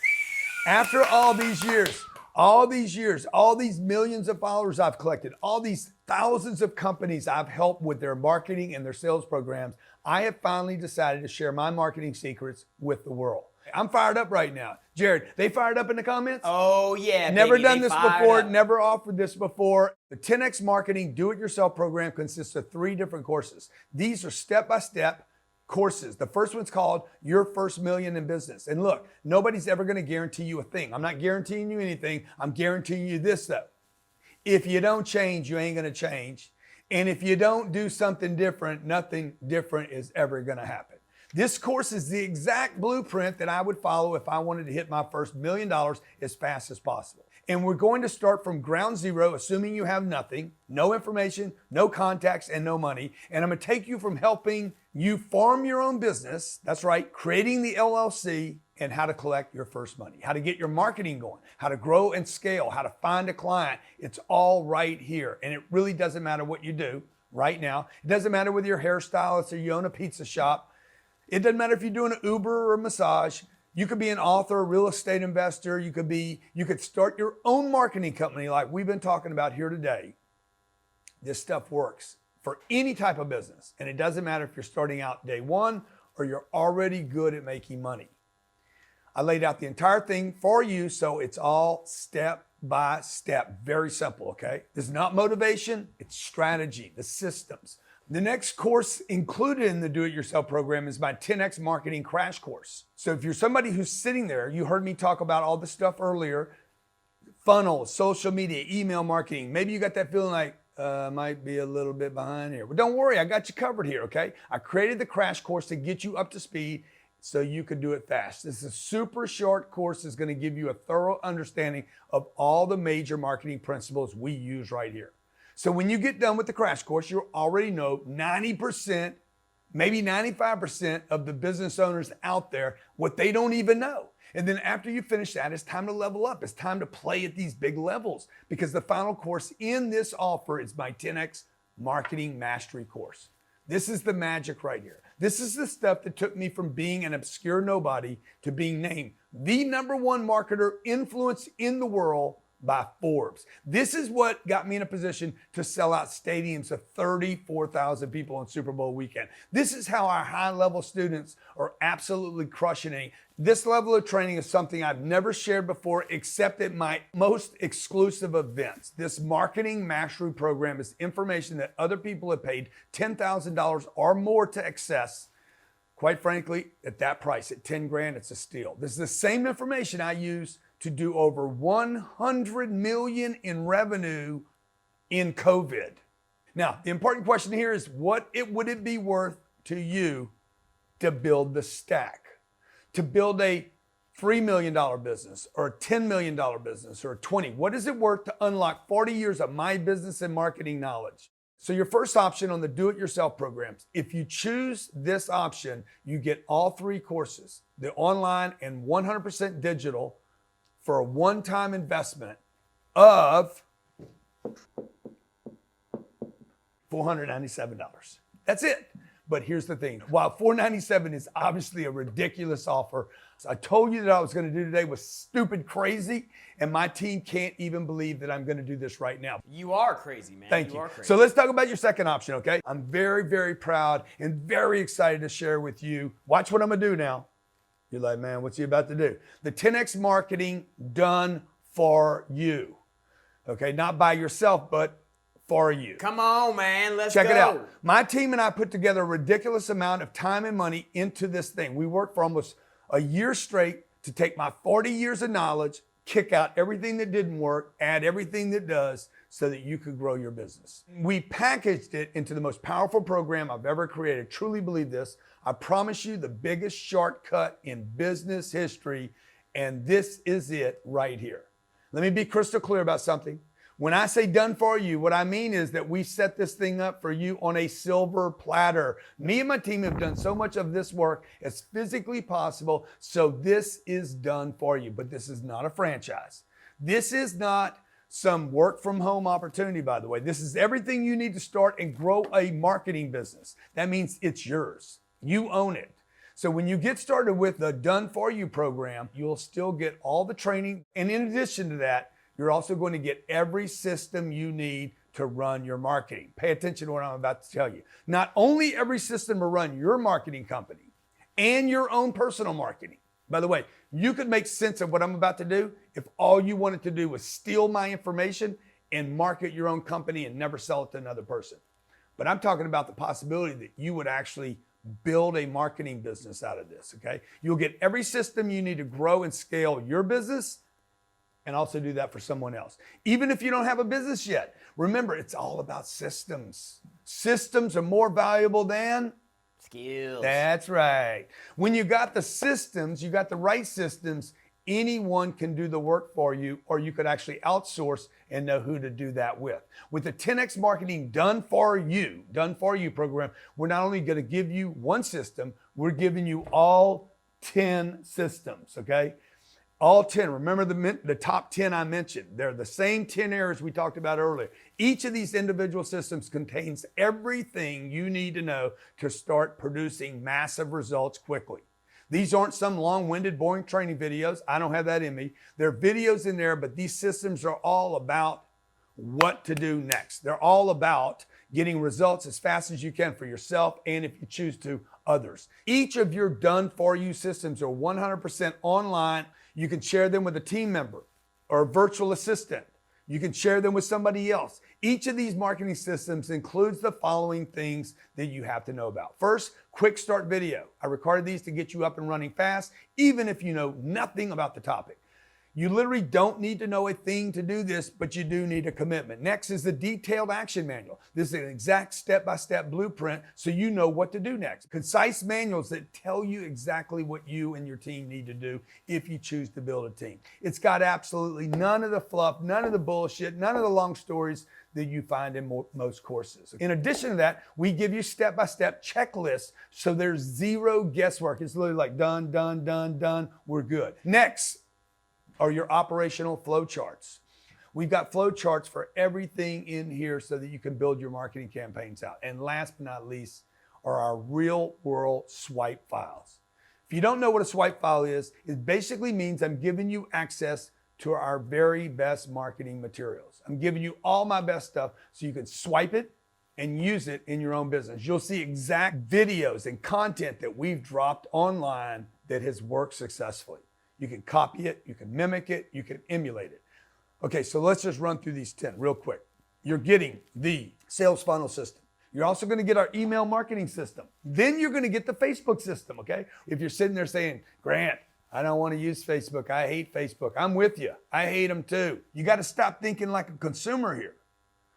After all these years, all these millions of followers I've collected, all these thousands of companies I've helped with their marketing and their sales programs, I have finally decided to share my marketing secrets with the world. I'm fired up right now. Jared, they fired up in the comments?
Oh yeah,
Never
baby,
done
they
this
fired
before,
up.
never offered this before. The 10X Marketing Do-It-Yourself program consists of 3 different courses. These are step-by-step courses. The first one's called Your First Million in Business. And look, nobody's ever going to guarantee you a thing. I'm not guaranteeing you anything. I'm guaranteeing you this though. If you don't change, you ain't going to change. And if you don't do something different, nothing different is ever going to happen. This course is the exact blueprint that I would follow if I wanted to hit my first $1 million as fast as possible. And we're going to start from ground zero, assuming you have nothing, no information, no contacts, and no money. And I'm going to take you from helping you farm your own business, that's right, creating the LLC, and how to collect your first money, how to get your marketing going, how to grow and scale, how to find a client. It's all right here. And it really doesn't matter what you do right now. It doesn't matter whether you're a hairstylist or you own a pizza shop. It doesn't matter if you're doing an Uber or a massage. You could be an author, a real estate investor. You could start your own marketing company like we've been talking about here today. This stuff works for any type of business. And it doesn't matter if you're starting out day one or you're already good at making money. I laid out the entire thing for you, so it's all step by step, very simple, okay? This is not motivation, it's strategy, the systems. The next course included in the Do-It-Yourself program is my 10X Marketing Crash Course. So if you're somebody who's sitting there, you heard me talk about all this stuff earlier, funnels, social media, email marketing, maybe you got that feeling like, might be a little bit behind here. But don't worry, I got you covered here, okay? I created the crash course to get you up to speed so you could do it fast. This is a super short course that's going to give you a thorough understanding of all the major marketing principles we use right here. So when you get done with the crash course, you already know 90%, maybe 95% of the business owners out there, what they don't even know. And then after you finish that, it's time to level up. It's time to play at these big levels because the final course in this offer is my 10X Marketing Mastery course. This is the magic right here. This is the stuff that took me from being an obscure nobody to being named the #1 marketer influence in the world by Forbes. This is what got me in a position to sell out stadiums of 34,000 people on Super Bowl weekend. This is how our high-level students are absolutely crushing it. This level of training is something I've never shared before except at my most exclusive events. This marketing mastery program is information that other people have paid $10,000 or more to access. Quite frankly, at that price, at 10 grand, it's a steal. This is the same information I use to do over 100 million in revenue in COVID. Now, the important question here is would it be worth to you to build the stack, to build a $3 million business or a $10 million business or a 20? What is it worth to unlock 40 years of my business and marketing knowledge? So your first option on the Do-It-Yourself programs, if you choose this option, you get all 3 courses, the online and 100% digital, for a one-time investment of $497. That's it. But here's the thing. While $497 is obviously a ridiculous offer, I told you that I was going to do today was stupid crazy, and my team can't even believe that I'm going to do this right now.
You are crazy, man.
Thank you.
Are crazy.
So let's talk about your second option, okay? I'm very, very proud and very excited to share with you. Watch what I'm going to do now. You're like, man, what's he about to do? The 10X Marketing done for you. Okay, not by yourself, but for you.
Come on, man. Let's
Check
go.
it out. My team and I put together a ridiculous amount of time and money into this thing. We worked for almost a year straight to take my 40 years of knowledge, kick out everything that didn't work, add everything that does so that you could grow your business. We packaged it into the most powerful program I've ever created. Truly believe this. I promise you the biggest shortcut in business history, and this is it right here. Let me be crystal clear about something. When I say done for you, what I mean is that we set this thing up for you on a silver platter. Me and my team have done so much of this work as physically possible, so this is done for you. But this is not a franchise. This is not some work from home opportunity, by the way. This is everything you need to start and grow a marketing business. That means it's yours. You own it. So when you get started with the Done For You program, you'll still get all the training. And in addition to that, you're also going to get every system you need to run your marketing. Pay attention to what I'm about to tell you. Not only every system to run your marketing company and your own personal marketing. By the way, you could make sense of what I'm about to do if all you wanted to do was steal my information and market your own company and never sell it to another person. But I'm talking about the possibility that you would actually build a marketing business out of this, okay? You'll get every system you need to grow and scale your business and also do that for someone else. Even if you don't have a business yet, remember, it's all about systems. Systems are more valuable than
skills.
That's right. When you got the systems, you got the right systems, anyone can do the work for you, or you could actually outsource and know who to do that with. With the 10X Marketing Done For You program, we're not only going to give you one system, we're giving you all 10 systems, okay? All 10. Remember the top 10 I mentioned. They're the same 10 areas we talked about earlier. Each of these individual systems contains everything you need to know to start producing massive results quickly. These aren't some long-winded, boring training videos. I don't have that in me. There are videos in there, but these systems are all about what to do next. They're all about getting results as fast as you can for yourself and, if you choose to, others. Each of your Done For You systems are 100% online. You can share them with a team member or a virtual assistant. You can share them with somebody else. Each of these marketing systems includes the following things that you have to know about. First, quick start video. I recorded these to get you up and running fast, even if you know nothing about the topic. You literally don't need to know a thing to do this, but you do need a commitment. Next is the detailed action manual. This is an exact step-by-step blueprint so you know what to do next. Concise manuals that tell you exactly what you and your team need to do if you choose to build a team. It's got absolutely none of the fluff, none of the bullshit, none of the long stories that you find in most courses. In addition to that, we give you step-by-step checklists so there's zero guesswork. It's literally like done, done, done, done, we're good. Next are your operational flow charts. We've got flow charts for everything in here so that you can build your marketing campaigns out. And last but not least are our real world swipe files. If you don't know what a swipe file is, it basically means I'm giving you access to our very best marketing materials. I'm giving you all my best stuff so you can swipe it and use it in your own business. You'll see exact videos and content that we've dropped online that has worked successfully. You can copy it, you can mimic it, you can emulate it. Okay, so let's just run through these 10 real quick. You're getting the sales funnel system. You're also going to get our email marketing system. Then you're going to get the Facebook system, okay? If you're sitting there saying, Grant, I don't want to use Facebook. I hate Facebook. I'm with you. I hate them too. You got to stop thinking like a consumer here.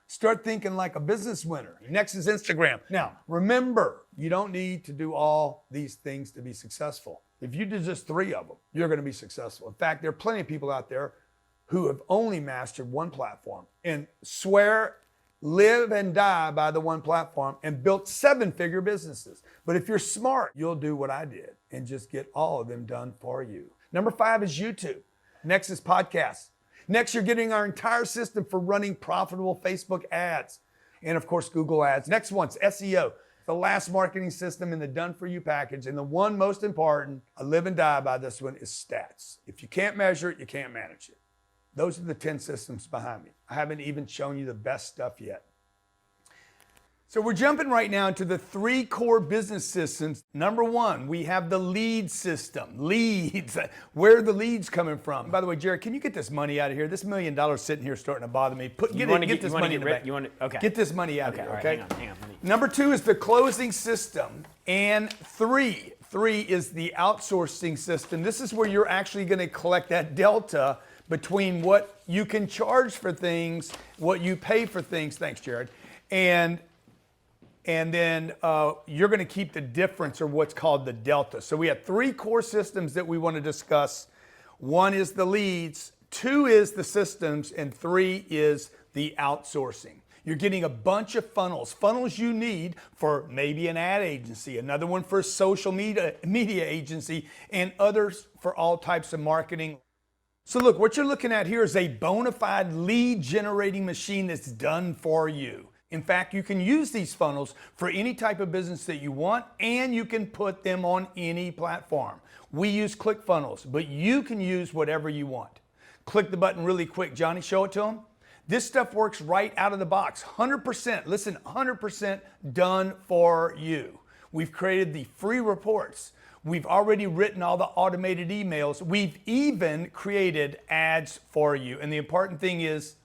Start thinking like a business winner. Next is Instagram. Now, remember, you don't need to do all these things to be successful. If you do just 3 of them, you're going to be successful. In fact, there are plenty of people out there who have only mastered one platform and swear, live and die by the one platform and built 7-figure businesses. But if you're smart, you'll do what I did and just get all of them done for you. Number 5 is YouTube. Next is podcasts. Next, you're getting our entire system for running profitable Facebook ads and, of course, Google ads. Next one's SEO. The last marketing system in the Done For You package, and the one most important, I live and die by this one, is stats. If you can't measure it, you can't manage it. Those are the 10 systems behind me. I haven't even shown you the best stuff yet. So we're jumping right now into the 3 core business systems. Number 1, we have the lead system. Leads. Where are the leads coming from? By the way, Jared, can you get this money out of here? This $1 million sitting here starting to bother me. Get this money in the bank.
Okay.
Get this money out of here,
All right,
okay?
hang on.
Number 2 is the closing system. And 3 is the outsourcing system. This is where you're actually going to collect that delta between what you can charge for things, what you pay for things. Thanks, Jared. And then you're going to keep the difference, or what's called the delta. So we have 3 core systems that we want to discuss. 1 is the leads, 2 is the systems, and 3 is the outsourcing. You're getting a bunch of funnels you need for maybe an ad agency, another one for a social media agency, and others for all types of marketing. So look, what you're looking at here is a bona fide lead generating machine that's done for you. In fact, you can use these funnels for any type of business that you want, and you can put them on any platform. We use ClickFunnels, but you can use whatever you want. Click the button really quick. Johnny, show it to them. This stuff works right out of the box. 100%, listen, 100% done for you. We've created the free reports. We've already written all the automated emails. We've even created ads for you. And the important thing is,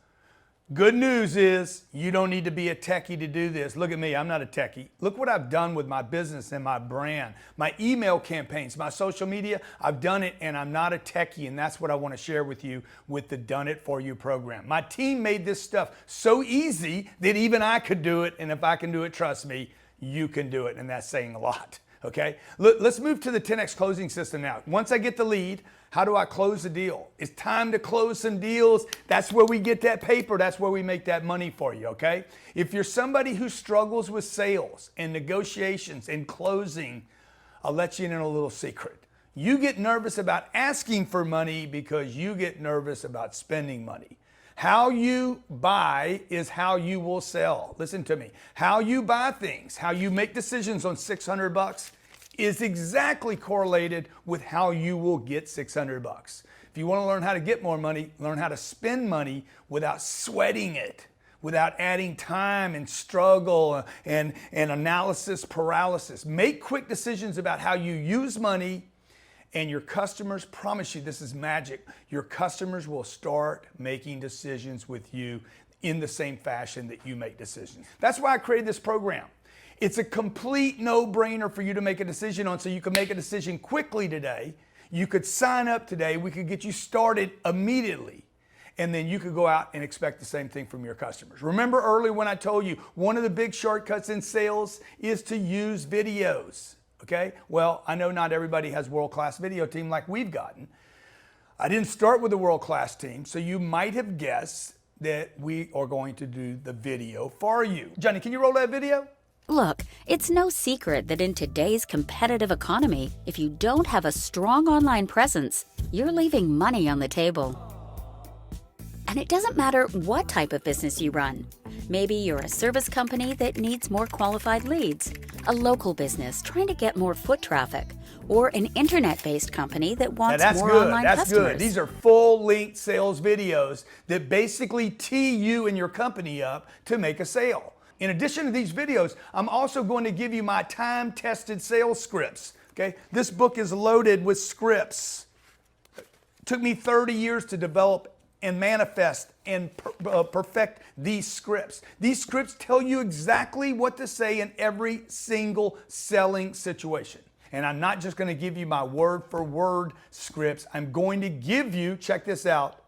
good news is you don't need to be a techie to do this. Look at me, I'm not a techie. Look what I've done with my business and my brand, my email campaigns, my social media. I've done it and I'm not a techie, and that's what I want to share with you with the Done It For You program. My team made this stuff so easy that even I could do it, and if I can do it, trust me, you can do it, and that's saying a lot. Okay, let's move to the 10X closing system now. Once I get the lead, how do I close the deal? It's time to close some deals. That's where we get that paper. That's where we make that money for you, okay? If you're somebody who struggles with sales and negotiations and closing, I'll let you in on a little secret. You get nervous about asking for money because you get nervous about spending money. How you buy is how you will sell. Listen to me. How you buy things, how you make decisions on $600 is exactly correlated with how you will get $600. If you want to learn how to get more money, learn how to spend money without sweating it, without adding time and struggle and analysis paralysis. Make quick decisions about how you use money, and your customers, promise you this is magic, your customers will start making decisions with you in the same fashion that you make decisions. That's why I created this program. It's a complete no-brainer for you to make a decision on, so you can make a decision quickly today. You could sign up today. We could get you started immediately. And then you could go out and expect the same thing from your customers. Remember earlier when I told you one of the big shortcuts in sales is to use videos. Okay? Well, I know not everybody has world-class video team like we've gotten. I didn't start with a world-class team, so you might have guessed that we are going to do the video for you. Johnny, can you roll that video?
Look, it's no secret that in today's competitive economy, if you don't have a strong online presence, you're leaving money on the table. And it doesn't matter what type of business you run. Maybe you're a service company that needs more qualified leads, a local business trying to get more foot traffic, or an internet-based company that wants more online customers.
That's good. These are full-length sales videos that basically tee you and your company up to make a sale. In addition to these videos, I'm also going to give you my time-tested sales scripts. Okay, this book is loaded with scripts. It took me 30 years to develop and manifest and perfect these scripts. These scripts tell you exactly what to say in every single selling situation. And I'm not just going to give you my word for word scripts. I'm going to give you, check this out,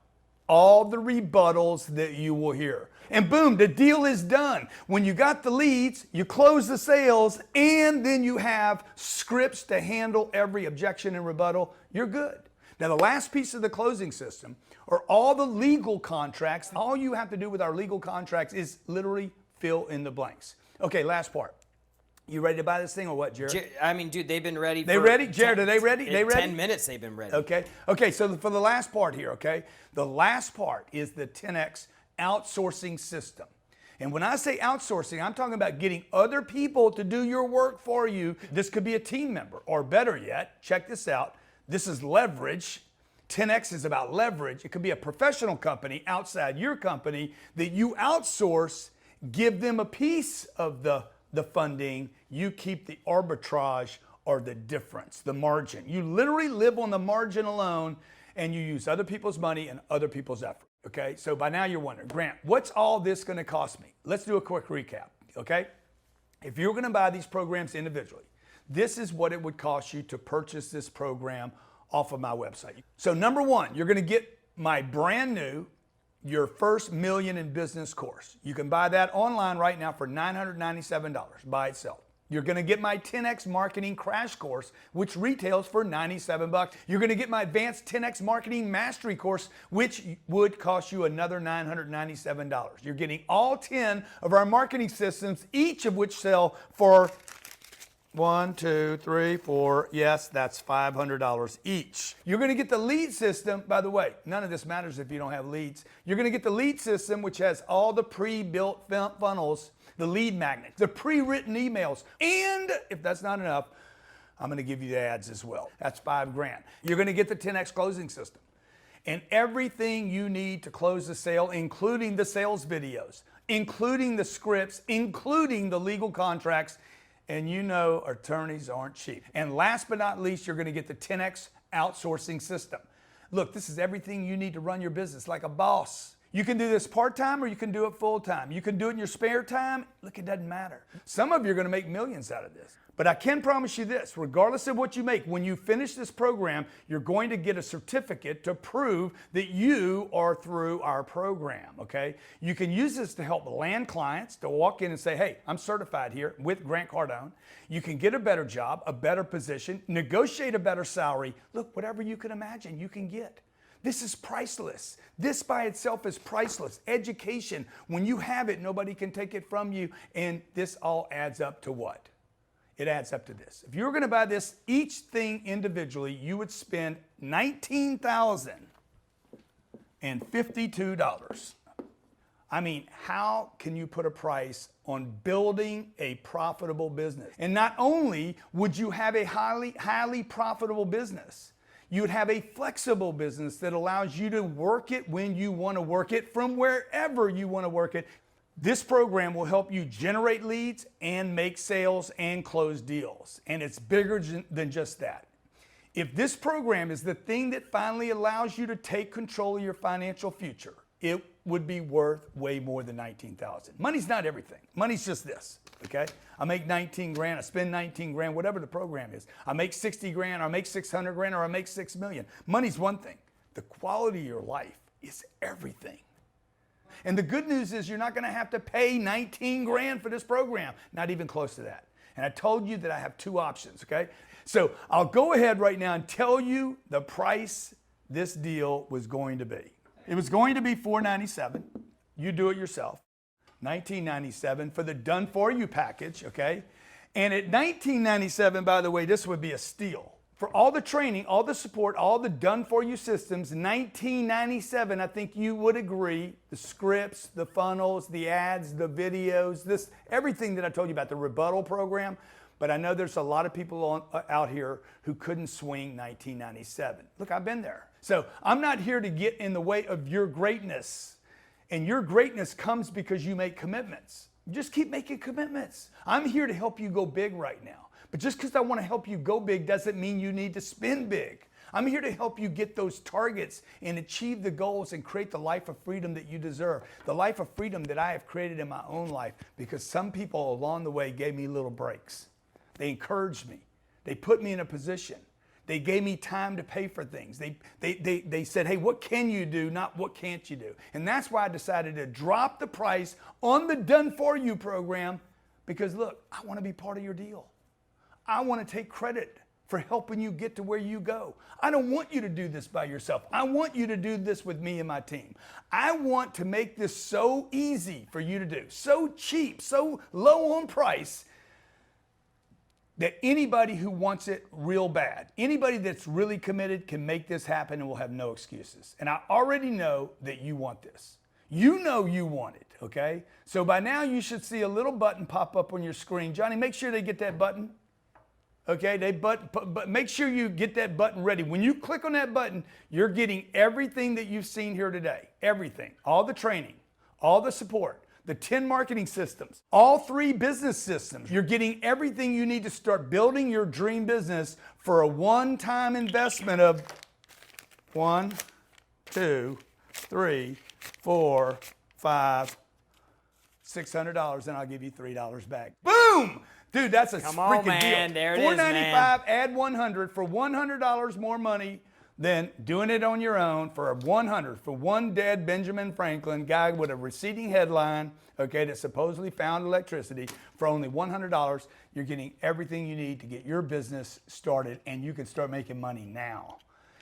all the rebuttals that you will hear. And boom, the deal is done. When you got the leads, you close the sales, and then you have scripts to handle every objection and rebuttal, you're good. Now, the last piece of the closing system are all the legal contracts. All you have to do with our legal contracts is literally fill in the blanks. Okay, last part. You ready to buy this thing or what, Jared?
I mean, dude, they've been ready.
They ready? Jared, are they ready? They ready?
10 minutes they've been ready.
Okay, so for the last part here, okay? The last part is the 10X outsourcing system. And when I say outsourcing, I'm talking about getting other people to do your work for you. This could be a team member, or better yet, check this out. This is leverage. 10X is about leverage. It could be a professional company outside your company that you outsource, give them a piece of the funding, you keep the arbitrage or the difference, the margin. You literally live on the margin alone, and you use other people's money and other people's effort. Okay, so by now you're wondering, Grant, what's all this going to cost me? Let's do a quick recap, okay? If you're going to buy these programs individually, this is what it would cost you to purchase this program off of my website. So number one, you're going to get my brand new, your first Million in Business course. You can buy that online right now for $997 by itself. You're going to get my 10X Marketing Crash Course, which retails for $97. You're going to get my Advanced 10X Marketing Mastery Course, which would cost you another $997. You're getting all 10 of our marketing systems, each of which sell for 1, 2, 3, 4. Yes, that's $500 each. You're going to get the lead system. By the way, none of this matters if you don't have leads. You're going to get the lead system, which has all the pre-built funnels, the lead magnets, the pre-written emails, and if that's not enough, I'm going to give you the ads as well. That's $5,000. You're going to get the 10X closing system and everything you need to close the sale, including the sales videos, including the scripts, including the legal contracts. And you know attorneys aren't cheap. And last but not least, you're going to get the 10X outsourcing system. Look, this is everything you need to run your business like a boss. You can do this part-time or you can do it full-time. You can do it in your spare time. Look, it doesn't matter. Some of you are going to make millions out of this. But I can promise you this, regardless of what you make, when you finish this program, you're going to get a certificate to prove that you are through our program, okay? You can use this to help land clients, to walk in and say, hey, I'm certified here with Grant Cardone. You can get a better job, a better position, negotiate a better salary. Look, whatever you can imagine, you can get. This is priceless. This by itself is priceless. Education, when you have it, nobody can take it from you. And this all adds up to what? It adds up to this. If you were going to buy this, each thing individually, you would spend $19,052. I mean, how can you put a price on building a profitable business? And not only would you have a highly profitable business, you would have a flexible business that allows you to work it when you want to work it from wherever you want to work it. This program will help you generate leads and make sales and close deals. And it's bigger than just that. If this program is the thing that finally allows you to take control of your financial future, it would be worth way more than $19,000. Money's not everything. Money's just this, okay? I make $19,000, I spend $19,000, whatever the program is. I make $60,000, or I make $600,000, or I make $6 million. Money's one thing. The quality of your life is everything. And the good news is you're not going to have to pay $19,000 for this program. Not even close to that. And I told you that I have two options, okay? So I'll go ahead right now and tell you the price this deal was going to be. It was going to be $497. You do it yourself. $1997 for the done for you package, okay? And at $1997, by the way, this would be a steal. For all the training, all the support, all the done for you systems, $1997, I think you would agree, the scripts, the funnels, the ads, the videos, this everything that I told you about, the rebuttal program. But I know there's a lot of people out here who couldn't swing $1997. Look, I've been there. So I'm not here to get in the way of your greatness. And your greatness comes because you make commitments. Just keep making commitments. I'm here to help you go big right now. But just because I want to help you go big doesn't mean you need to spend big. I'm here to help you get those targets and achieve the goals and create the life of freedom that you deserve. The life of freedom that I have created in my own life because some people along the way gave me little breaks. They encouraged me. They put me in a position. They gave me time to pay for things. They said, hey, what can you do, not what can't you do? And that's why I decided to drop the price on the Done For You program because, look, I want to be part of your deal. I want to take credit for helping you get to where you go. I don't want you to do this by yourself. I want you to do this with me and my team. I want to make this so easy for you to do, so cheap, so low on price, that anybody who wants it real bad, anybody that's really committed can make this happen and will have no excuses. And I already know that you want this. You know you want it, okay? So by now you should see a little button pop up on your screen. Johnny, make sure they get that button. Okay, but make sure you get that button ready. When you click on that button, you're getting everything that you've seen here today. Everything. All the training, all the support, the 10 marketing systems, all 3 business systems. You're getting everything you need to start building your dream business for a one-time investment of $1, $2, $3, $4, $5, $600, and I'll give you $3 back. Boom! Dude, that's a
Come
freaking
on, man.
deal.
There it is, man.
$495, add $100 for $100 more money. than doing it on your own for one dead Benjamin Franklin guy with a receding headline, okay, that supposedly found electricity for only $100. You're getting everything you need to get your business started, and you can start making money now.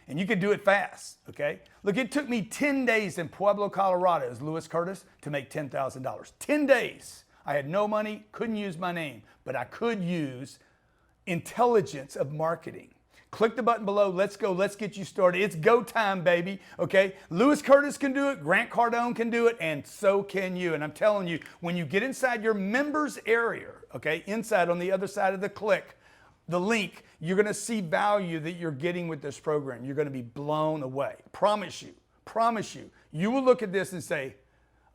And you can do it fast, okay? Look, it took me 10 days in Pueblo, Colorado as Louis Curtis to make $10,000. 10 days. I had no money, couldn't use my name, but I could use intelligence of marketing. Click the button below. Let's go. Let's get you started. It's go time, baby. Okay? Louis Curtis can do it. Grant Cardone can do it. And so can you. And I'm telling you, when you get inside your members area, okay, inside on the other side of the click, the link, you're going to see value that you're getting with this program. You're going to be blown away. Promise you. Promise you. You will look at this and say,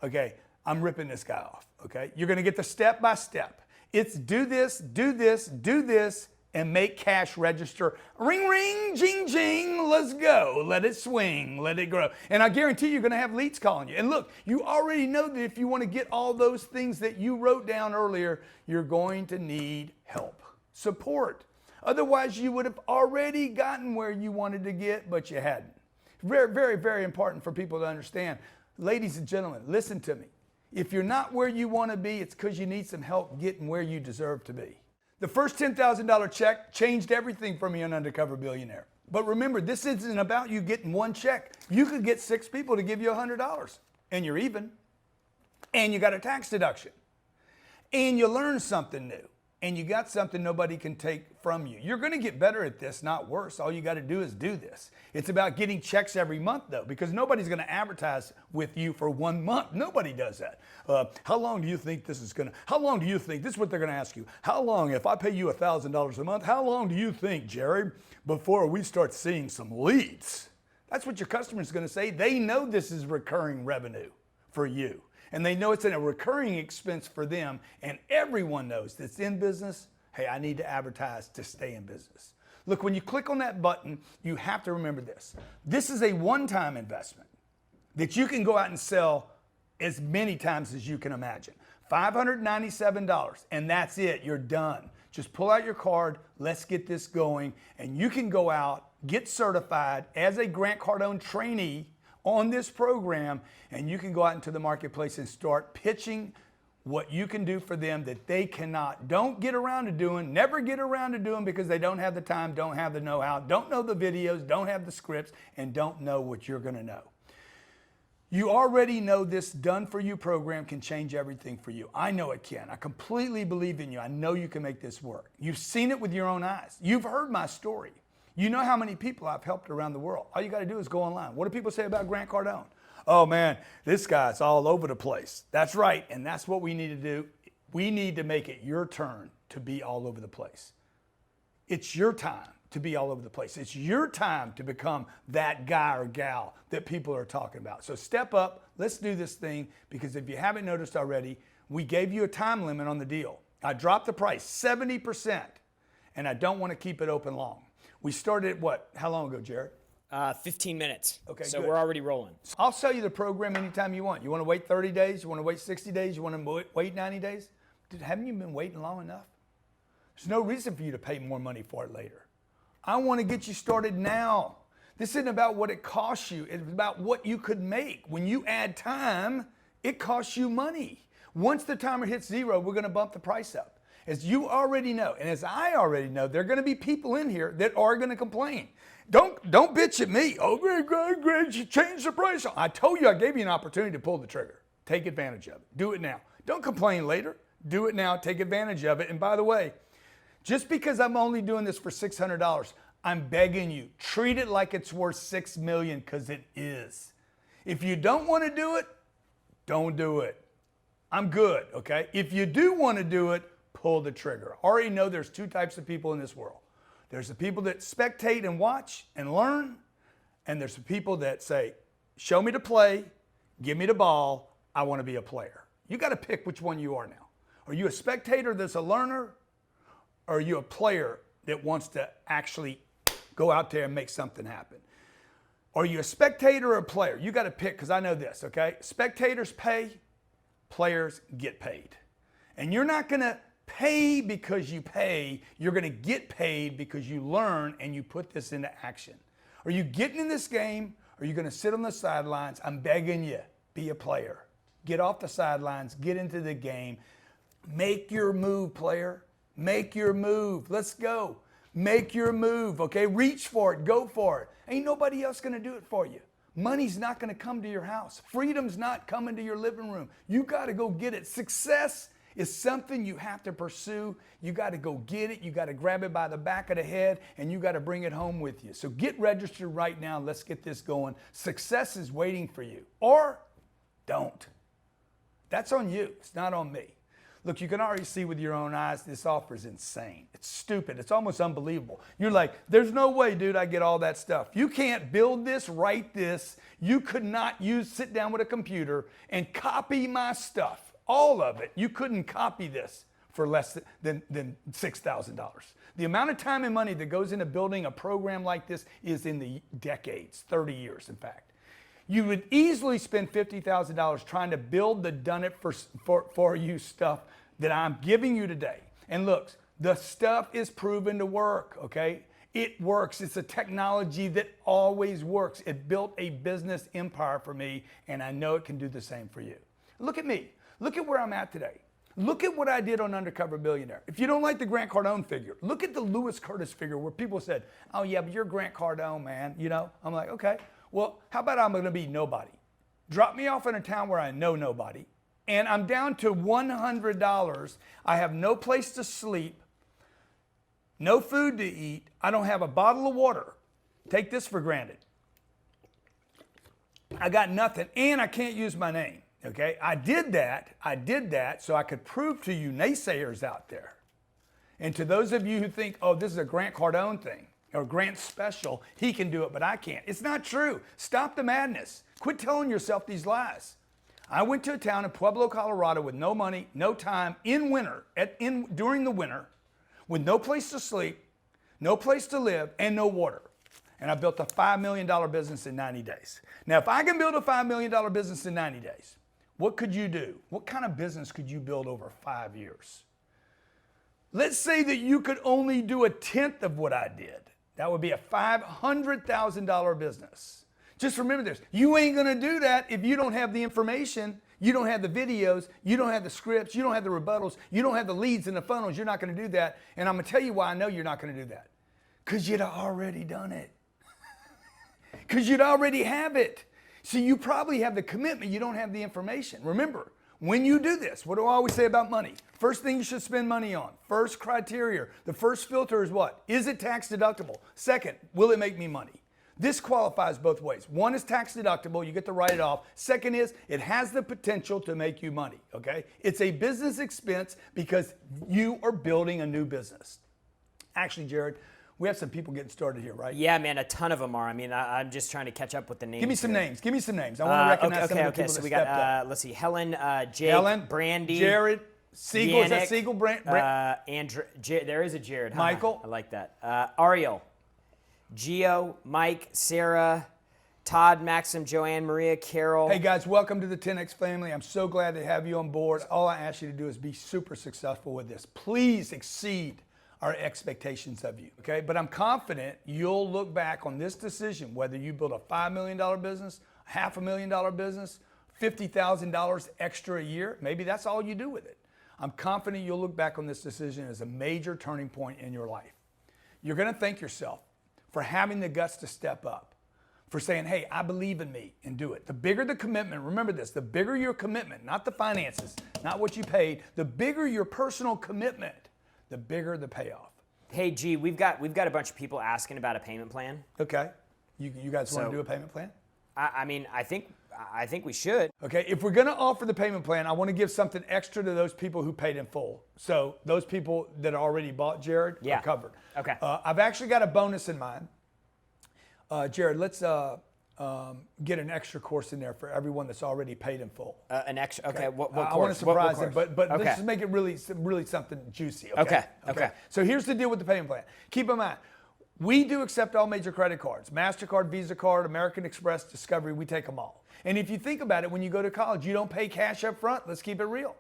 okay, I'm ripping this guy off. Okay? You're going to get the step by step. It's do this, do this, do this, and make cash register. Ring, ring, jing, jing, let's go. Let it swing, let it grow. And I guarantee you're gonna have leads calling you. And look, you already know that if you wanna get all those things that you wrote down earlier, you're going to need help, support. Otherwise, you would have already gotten where you wanted to get, but you hadn't. Very, very, very important for people to understand. Ladies and gentlemen, listen to me. If you're not where you wanna be, it's because you need some help getting where you deserve to be. The first $10,000 check changed everything for me on Undercover Billionaire. But remember, this isn't about you getting one check. You could get 6 people to give you $100, and you're even. And you got a tax deduction. And you learn something new. And you got something nobody can take from you. You're going to get better at this, not worse. All you got to do is do this. It's about getting checks every month, though, because nobody's going to advertise with you for 1 month. Nobody does that. How long do you think this is going to, how long do you think, this is what they're going to ask you. How long, if I pay you $1,000 a month, how long do you think, Jerry, before we start seeing some leads? That's what your customer's going to say. They know this is recurring revenue for you. And they know it's a recurring expense for them, and everyone knows that's in business, hey, I need to advertise to stay in business. Look, when you click on that button, you have to remember this. This is a one-time investment that you can go out and sell as many times as you can imagine. $597, and that's it, you're done. Just pull out your card, let's get this going, and you can go out, get certified as a Grant Cardone trainee on this program, and you can go out into the marketplace and start pitching what you can do for them that they cannot. Don't get around to doing, never get around to doing because they don't have the time, don't have the know-how, don't know the videos, don't have the scripts, and don't know what you're gonna know. You already know this done for you program can change everything for you. I know it can. I completely believe in you. I know you can make this work. You've seen it with your own eyes. You've heard my story. You know how many people I've helped around the world. All you got to do is go online. What do people say about Grant Cardone? Oh man, this guy's all over the place. That's right, and that's what we need to do. We need to make it your turn to be all over the place. It's your time to be all over the place. It's your time to become that guy or gal that people are talking about. So step up, let's do this thing, because if you haven't noticed already, we gave you a time limit on the deal. I dropped the price 70%, and I don't want to keep it open long. We started what? How long ago, Jared?
15 minutes.
Okay,
so
good.
we're already rolling.
I'll sell you the program anytime you want. You want to wait 30 days? You want to wait 60 days? You want to wait 90 days? Dude, haven't you been waiting long enough? There's no reason for you to pay more money for it later. I want to get you started now. This isn't about what it costs you. It's about what you could make. When you add time, it costs you money. Once the timer hits 0, we're going to bump the price up. As you already know, and as I already know, there are going to be people in here that are going to complain. Don't bitch at me. Oh, great, you changed the price. I told you I gave you an opportunity to pull the trigger. Take advantage of it. Do it now. Don't complain later. Do it now. Take advantage of it. And by the way, just because I'm only doing this for $600, I'm begging you, treat it like it's worth $6 million, because it is. If you don't want to do it, don't do it. I'm good, okay? If you do want to do it, pull the trigger. Already know there's 2 types of people in this world. There's the people that spectate and watch and learn, and there's the people that say, show me the play, give me the ball, I want to be a player. You got to pick which one you are now. Are you a spectator that's a learner, or are you a player that wants to actually go out there and make something happen? Are you a spectator or a player? You got to pick, because I know this, okay? Spectators pay, players get paid. And you're not going to pay because you pay, you're going to get paid because you learn and you put this into action. Are you getting in this game? Or are you going to sit on the sidelines? I'm begging you, be a player. Get off the sidelines, get into the game. Make your move, player. Make your move. Let's go. Make your move, okay? Reach for it. Go for it. Ain't nobody else going to do it for you. Money's not going to come to your house. Freedom's not coming to your living room. You got to go get it. Success is something you have to pursue. You got to go get it. You got to grab it by the back of the head, and you got to bring it home with you. So get registered right now. Let's get this going. Success is waiting for you. Or don't. That's on you. It's not on me. Look, you can already see with your own eyes, this offer is insane. It's stupid. It's almost unbelievable. You're like, there's no way, dude, I get all that stuff. You can't build this, write this. You could not sit down with a computer and copy my stuff. All of it. You couldn't copy this for less than $6,000. The amount of time and money that goes into building a program like this is in the decades, 30 years, in fact. You would easily spend $50,000 trying to build the done it for you stuff that I'm giving you today. And look, the stuff is proven to work, okay? It works. It's a technology that always works. It built a business empire for me, and I know it can do the same for you. Look at me. Look at where I'm at today. Look at what I did on Undercover Billionaire. If you don't like the Grant Cardone figure, look at the Lewis Curtis figure where people said, oh yeah, but you're Grant Cardone, man. You know, I'm like, okay. Well, how about I'm going to be nobody? Drop me off in a town where I know nobody, and I'm down to $100. I have no place to sleep, no food to eat. I don't have a bottle of water. Take this for granted. I got nothing, and I can't use my name, okay? I did that so I could prove to you naysayers out there, and to those of you who think, oh, this is a Grant Cardone thing, or Grant special, he can do it, but I can't. It's not true. Stop the madness. Quit telling yourself these lies. I went to a town in Pueblo, Colorado with no money, no time, in winter, during the winter, with no place to sleep, no place to live, and no water. And I built a $5 million business in 90 days. Now, if I can build a $5 million business in 90 days, what could you do? What kind of business could you build over 5 years? Let's say that you could only do a tenth of what I did. That would be a $500,000 business. Just remember this. You ain't going to do that if you don't have the information, you don't have the videos, you don't have the scripts, you don't have the rebuttals, you don't have the leads and the funnels. You're not going to do that. And I'm going to tell you why I know you're not going to do that. Because you'd already done it. Because you'd already have it. So you probably have the commitment. You don't have the information. Remember, when you do this, what do I always say about money? First thing you should spend money on. First criteria. The first filter is what? Is it tax deductible? Second, will it make me money? This qualifies both ways. One is tax deductible. You get to write it off. Second is it has the potential to make you money, okay? It's a business expense because you are building a new business. Actually, Jared, we have some people getting started here, right?
Yeah, man, a ton of them are. I mean, I'm just trying to catch up with the names.
Give me some
here.
names. Give me some names. I want to recognize some of the people
So
that
we
stepped
got,
up.
let's see, Helen, Jake,
Helen,
Brandy,
Jared, Siegel. Is that
Yannick,
Siegel?
Andrew, there is a Jared. Huh?
Michael.
I like that. Ariel, Gio, Mike, Sarah, Todd, Maxim, Joanne, Maria, Carol.
Hey guys, welcome to the 10X family. I'm so glad to have you on board. All I ask you to do is be super successful with this. Please exceed our expectations of you, okay? But I'm confident you'll look back on this decision, whether you build a $5 million business, $500,000 business, $50,000 extra a year, maybe that's all you do with it. I'm confident you'll look back on this decision as a major turning point in your life. You're gonna thank yourself for having the guts to step up, for saying, hey, I believe in me, and do it. The bigger the commitment, remember this, the bigger your commitment, not the finances, not what you paid, the bigger your personal commitment, the bigger the payoff.
Hey, G, we've got a bunch of people asking about a payment plan.
Okay, you guys want
So-
to do a payment plan?
I mean, I think we should.
Okay, if we're gonna offer the payment plan, I want to give something extra to those people who paid in full. So those people that already bought Jared
Yeah.
are covered.
Okay.
I've actually got a bonus in mind. Jared, let's get an extra course in there for everyone that's already paid in full.
An extra. Okay. What
I want
course?
to
What
surprise them,
course?
but
Okay.
let's just make it really something juicy.
Okay.
So here's the deal with the payment plan. Keep in mind, we do accept all major credit cards: MasterCard, Visa card, American Express, Discovery. We take them all. And if you think about it, when you go to college, you don't pay cash up front. Let's keep it real.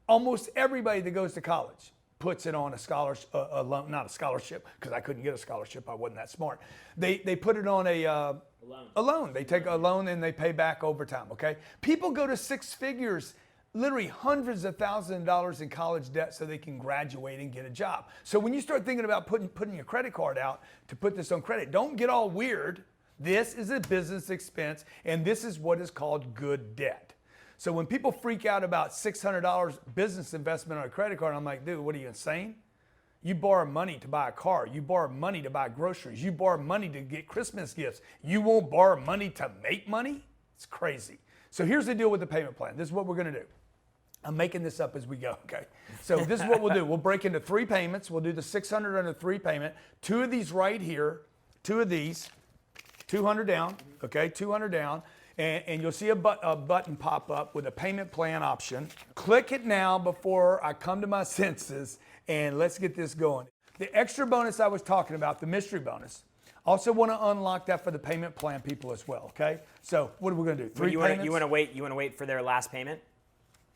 Almost everybody that goes to college puts it on a scholarship, a loan, not a scholarship, because I couldn't get a scholarship. I wasn't that smart. They put it on a loan. They take a loan and they pay back over time, okay? People go to six figures, literally hundreds of thousands of dollars in college debt so they can graduate and get a job. So when you start thinking about putting your credit card out to put this on credit, don't get all weird. This is a business expense, and this is what is called good debt. So when people freak out about $600 business investment on a credit card, I'm like, dude, what are you, insane? You borrow money to buy a car. You borrow money to buy groceries. You borrow money to get Christmas gifts. You won't borrow money to make money? It's crazy. So here's the deal with the payment plan. This is what we're going to do. I'm making this up as we go, okay? So this is what we'll do. We'll break into 3 payments. We'll do the $600 under 3 payment. 2 of these right here, 2 of these, 200 down, okay, 200 down. And you'll see a button pop up with a payment plan option. Click it now before I come to my senses, and let's get this going. The extra bonus I was talking about, the mystery bonus, also want to unlock that for the payment plan people as well, okay? So what are we going to do? 3 payments?
You want to wait for their last payment?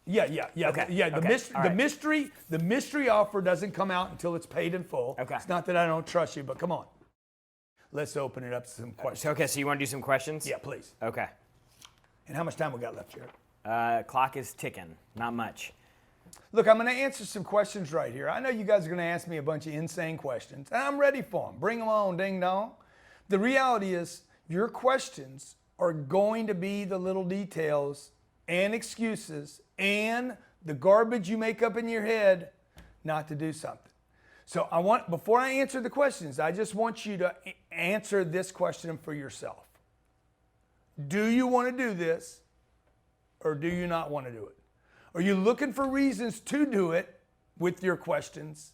Yeah.
Okay.
Yeah,
All right.
the mystery offer doesn't come out until it's paid in full.
Okay.
It's not that I don't trust you, but come on. Let's open it up to some questions.
Okay, so you want to do some questions?
Yeah, please.
Okay.
And how much time we got left, Jared?
Clock is ticking. Not much.
Look, I'm going to answer some questions right here. I know you guys are going to ask me a bunch of insane questions, and I'm ready for them. Bring them on, ding dong. The reality is, your questions are going to be the little details and excuses and the garbage you make up in your head not to do something. So before I answer the questions, I just want you to answer this question for yourself. Do you want to do this, or do you not want to do it? Are you looking for reasons to do it with your questions?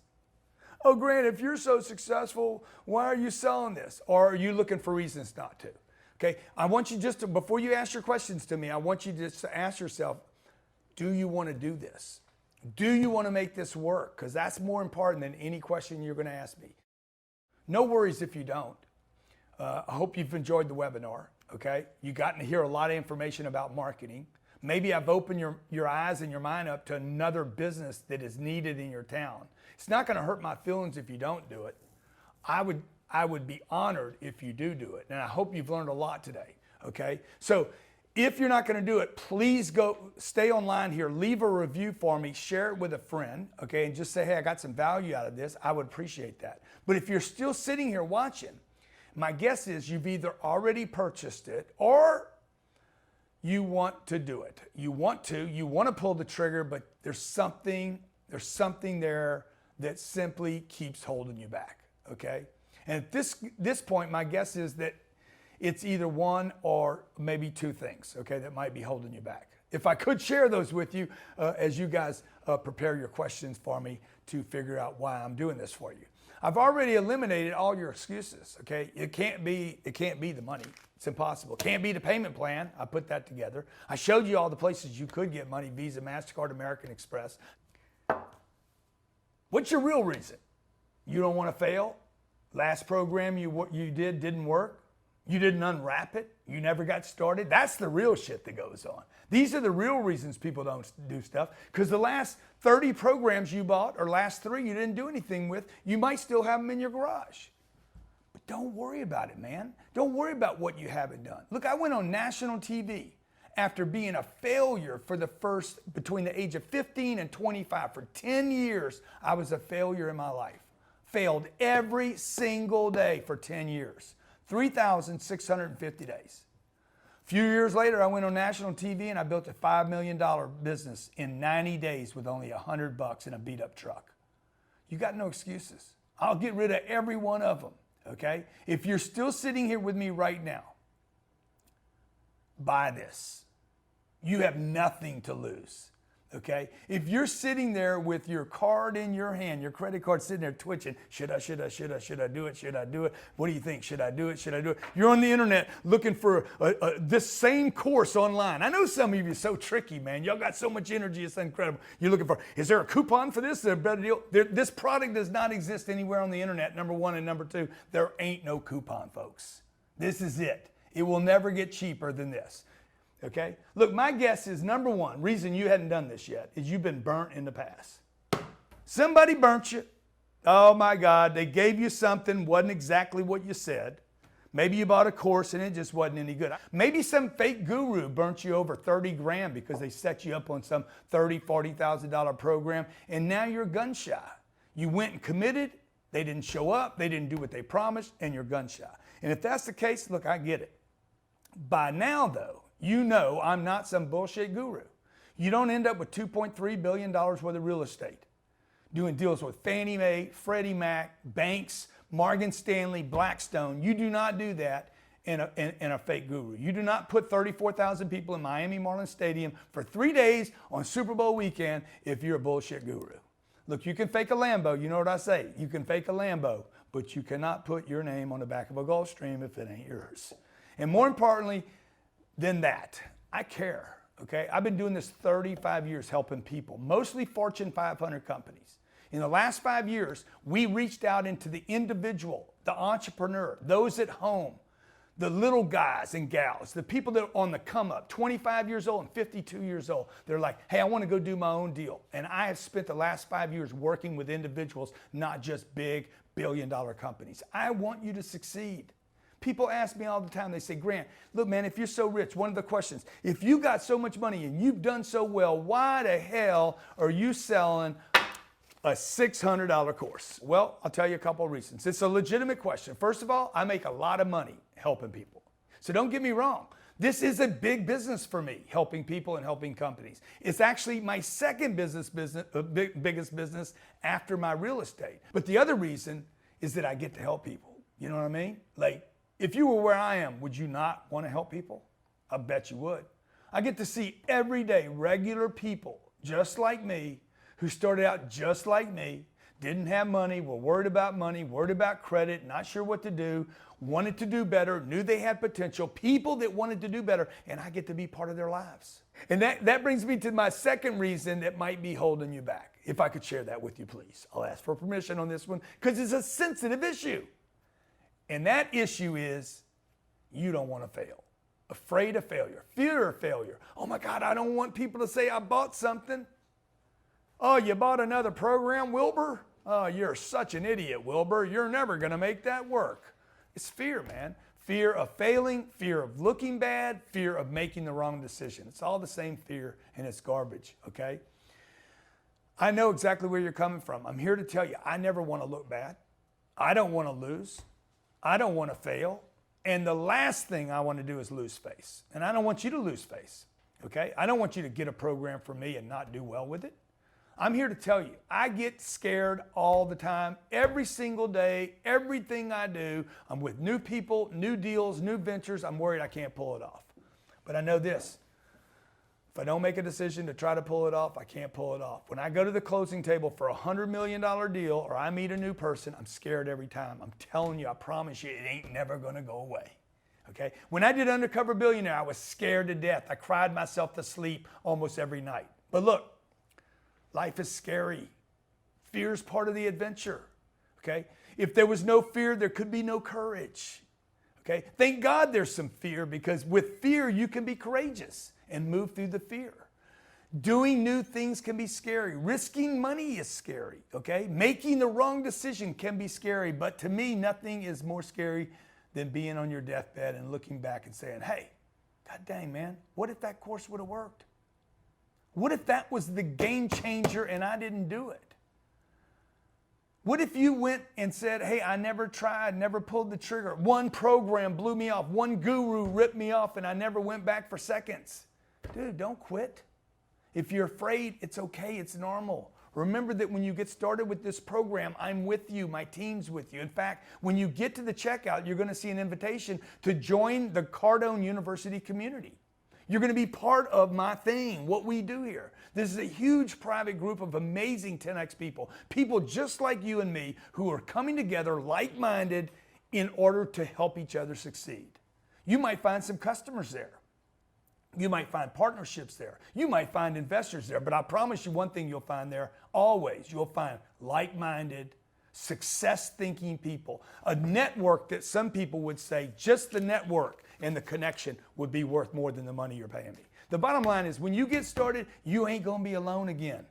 Oh, Grant, if you're so successful, why are you selling this? Or are you looking for reasons not to? Okay, I want you just to, before you ask your questions to me, I want you just to ask yourself, do you want to do this? Do you want to make this work? Because that's more important than any question you're going to ask me. No worries if you don't. I hope you've enjoyed the webinar, okay? You've gotten to hear a lot of information about marketing. Maybe I've opened your eyes and your mind up to another business that is needed in your town. It's not going to hurt my feelings if you don't do it. I would be honored if you do it. And I hope you've learned a lot today, okay? So if you're not going to do it, please stay online here, leave a review for me, share it with a friend, okay? And just say, hey, I got some value out of this. I would appreciate that. But if you're still sitting here watching, my guess is you've either already purchased it or you want to do it. You want to pull the trigger, but there's something there that simply keeps holding you back, okay? And at this point, my guess is that it's either one or maybe 2 things, okay, that might be holding you back. If I could share those with you as you guys prepare your questions for me to figure out why I'm doing this for you. I've already eliminated all your excuses, okay? It can't be the money. It's impossible. Can't be the payment plan. I put that together. I showed you all the places you could get money, Visa, MasterCard, American Express. What's your real reason? You don't want to fail? Last program you did didn't work? You didn't unwrap it? You never got started? That's the real shit that goes on. These are the real reasons people don't do stuff, because the last 30 programs you bought, or last 3 you didn't do anything with, you might still have them in your garage. But don't worry about it, man. Don't worry about what you haven't done. Look, I went on national TV after being a failure between the age of 15 and 25. For 10 years, I was a failure in my life. Failed every single day for 10 years. 3,650 days. A few years later, I went on national TV and I built a $5 million business in 90 days with only $100 in a beat-up truck. You got no excuses. I'll get rid of every one of them, okay? If you're still sitting here with me right now, buy this. You have nothing to lose. Okay? If you're sitting there with your card in your hand, your credit card sitting there twitching, should I do it? Should I do it? What do you think? Should I do it? Should I do it? You're on the internet looking for this same course online. I know some of you are so tricky, man. Y'all got so much energy, it's incredible. You're looking for, is there a coupon for this? Is there a better deal? This product does not exist anywhere on the internet, number one, and number 2, there ain't no coupon, folks. This is it. It will never get cheaper than this. Okay? Look, my guess is number 1, reason you hadn't done this yet is you've been burnt in the past. Somebody burnt you. Oh my God, they gave you something, wasn't exactly what you said. Maybe you bought a course and it just wasn't any good. Maybe some fake guru burnt you over 30 grand because they set you up on some $30,000, $40,000 program, and now you're gun shy. You went and committed, they didn't show up, they didn't do what they promised, and you're gun shy. And if that's the case, look, I get it. By now, though, you know I'm not some bullshit guru. You don't end up with $2.3 billion worth of real estate, doing deals with Fannie Mae, Freddie Mac, banks, Morgan Stanley, Blackstone. You do not do that in a fake guru. You do not put 34,000 people in Miami Marlins Stadium for 3 days on Super Bowl weekend if you're a bullshit guru. Look, you can fake a Lambo. You know what I say? You can fake a Lambo, but you cannot put your name on the back of a Gulfstream if it ain't yours. And more importantly than that, I care, okay? I've been doing this 35 years helping people, mostly Fortune 500 companies. In the last 5 years, we reached out into the individual, the entrepreneur, those at home, the little guys and gals, the people that are on the come up, 25 years old and 52 years old. They're like, hey, I want to go do my own deal. And I have spent the last 5 years working with individuals, not just big billion-dollar companies. I want you to succeed. People ask me all the time, they say, Grant, look, man, if you're so rich, one of the questions, if you got so much money and you've done so well, why the hell are you selling a $600 course? Well, I'll tell you a couple of reasons. It's a legitimate question. First of all, I make a lot of money helping people. So don't get me wrong. This is a big business for me, helping people and helping companies. It's actually my second biggest business after my real estate. But the other reason is that I get to help people. You know what I mean? Like, if you were where I am, would you not want to help people? I bet you would. I get to see everyday regular people just like me, who started out just like me, didn't have money, were worried about credit, not sure what to do, wanted to do better, knew they had potential, people that wanted to do better, and I get to be part of their lives. And that brings me to my second reason that might be holding you back. If I could share that with you, please. I'll ask for permission on this one because it's a sensitive issue. And that issue is you don't want to fail. Afraid of failure, fear of failure. Oh my God, I don't want people to say I bought something. Oh, you bought another program, Wilbur? Oh, you're such an idiot, Wilbur. You're never going to make that work. It's fear, man. Fear of failing, fear of looking bad, fear of making the wrong decision. It's all the same fear, and it's garbage, okay? I know exactly where you're coming from. I'm here to tell you, I never want to look bad. I don't want to lose. I don't want to fail. And the last thing I want to do is lose face. And I don't want you to lose face, okay? I don't want you to get a program from me and not do well with it. I'm here to tell you, I get scared all the time, every single day, everything I do. I'm with new people, new deals, new ventures. I'm worried I can't pull it off. But I know this, if I don't make a decision to try to pull it off, I can't pull it off. When I go to the closing table for a $100 million deal or I meet a new person, I'm scared every time. I'm telling you, I promise you, it ain't never gonna go away. Okay? When I did Undercover Billionaire, I was scared to death. I cried myself to sleep almost every night. But look, life is scary. Fear is part of the adventure, okay? If there was no fear, there could be no courage, okay? Thank God there's some fear because with fear, you can be courageous and move through the fear. Doing new things can be scary. Risking money is scary, okay? Making the wrong decision can be scary, but to me, nothing is more scary than being on your deathbed and looking back and saying, hey, God dang, man, what if that course would have worked? What if that was the game changer and I didn't do it? What if you went and said, hey, I never tried, never pulled the trigger. One program blew me off. One guru ripped me off and I never went back for seconds. Dude, don't quit. If you're afraid, it's okay. It's normal. Remember that when you get started with this program, I'm with you. My team's with you. In fact, when you get to the checkout, you're going to see an invitation to join the Cardone University community. You're going to be part of my thing, what we do here. This is a huge private group of amazing 10X people, people just like you and me who are coming together like-minded in order to help each other succeed. You might find some customers there. You might find partnerships there. You might find investors there. But I promise you one thing you'll find there always. You'll find like-minded, success-thinking people. A network that some people would say just the network and the connection would be worth more than the money you're paying me. The bottom line is when you get started, you ain't going to be alone again.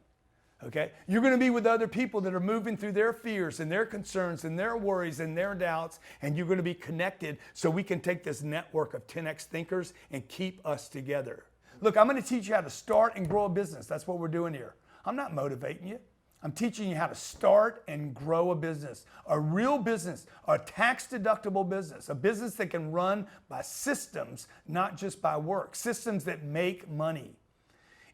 Okay? You're going to be with other people that are moving through their fears and their concerns and their worries and their doubts, and you're going to be connected so we can take this network of 10X thinkers and keep us together. Look, I'm going to teach you how to start and grow a business. That's what we're doing here. I'm not motivating you. I'm teaching you how to start and grow a business, a real business, a tax-deductible business, a business that can run by systems, not just by work, systems that make money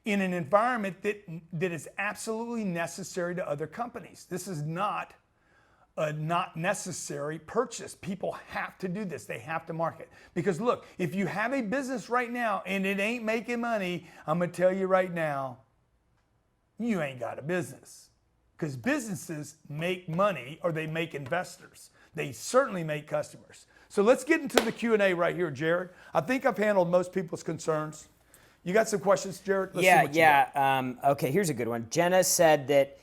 in an environment that is absolutely necessary to other companies. This is not a not necessary purchase. People have to do this. They have to market. Because look, if you have a business right now and it ain't making money, I'm going to tell you right now, you ain't got a business. Because businesses make money or they make investors. They certainly make customers. So let's get into the Q&A right here, Jared. I think I've handled most people's concerns. You got some questions, Jared? Let's see what you got.
Okay, here's a good one. Jenna said that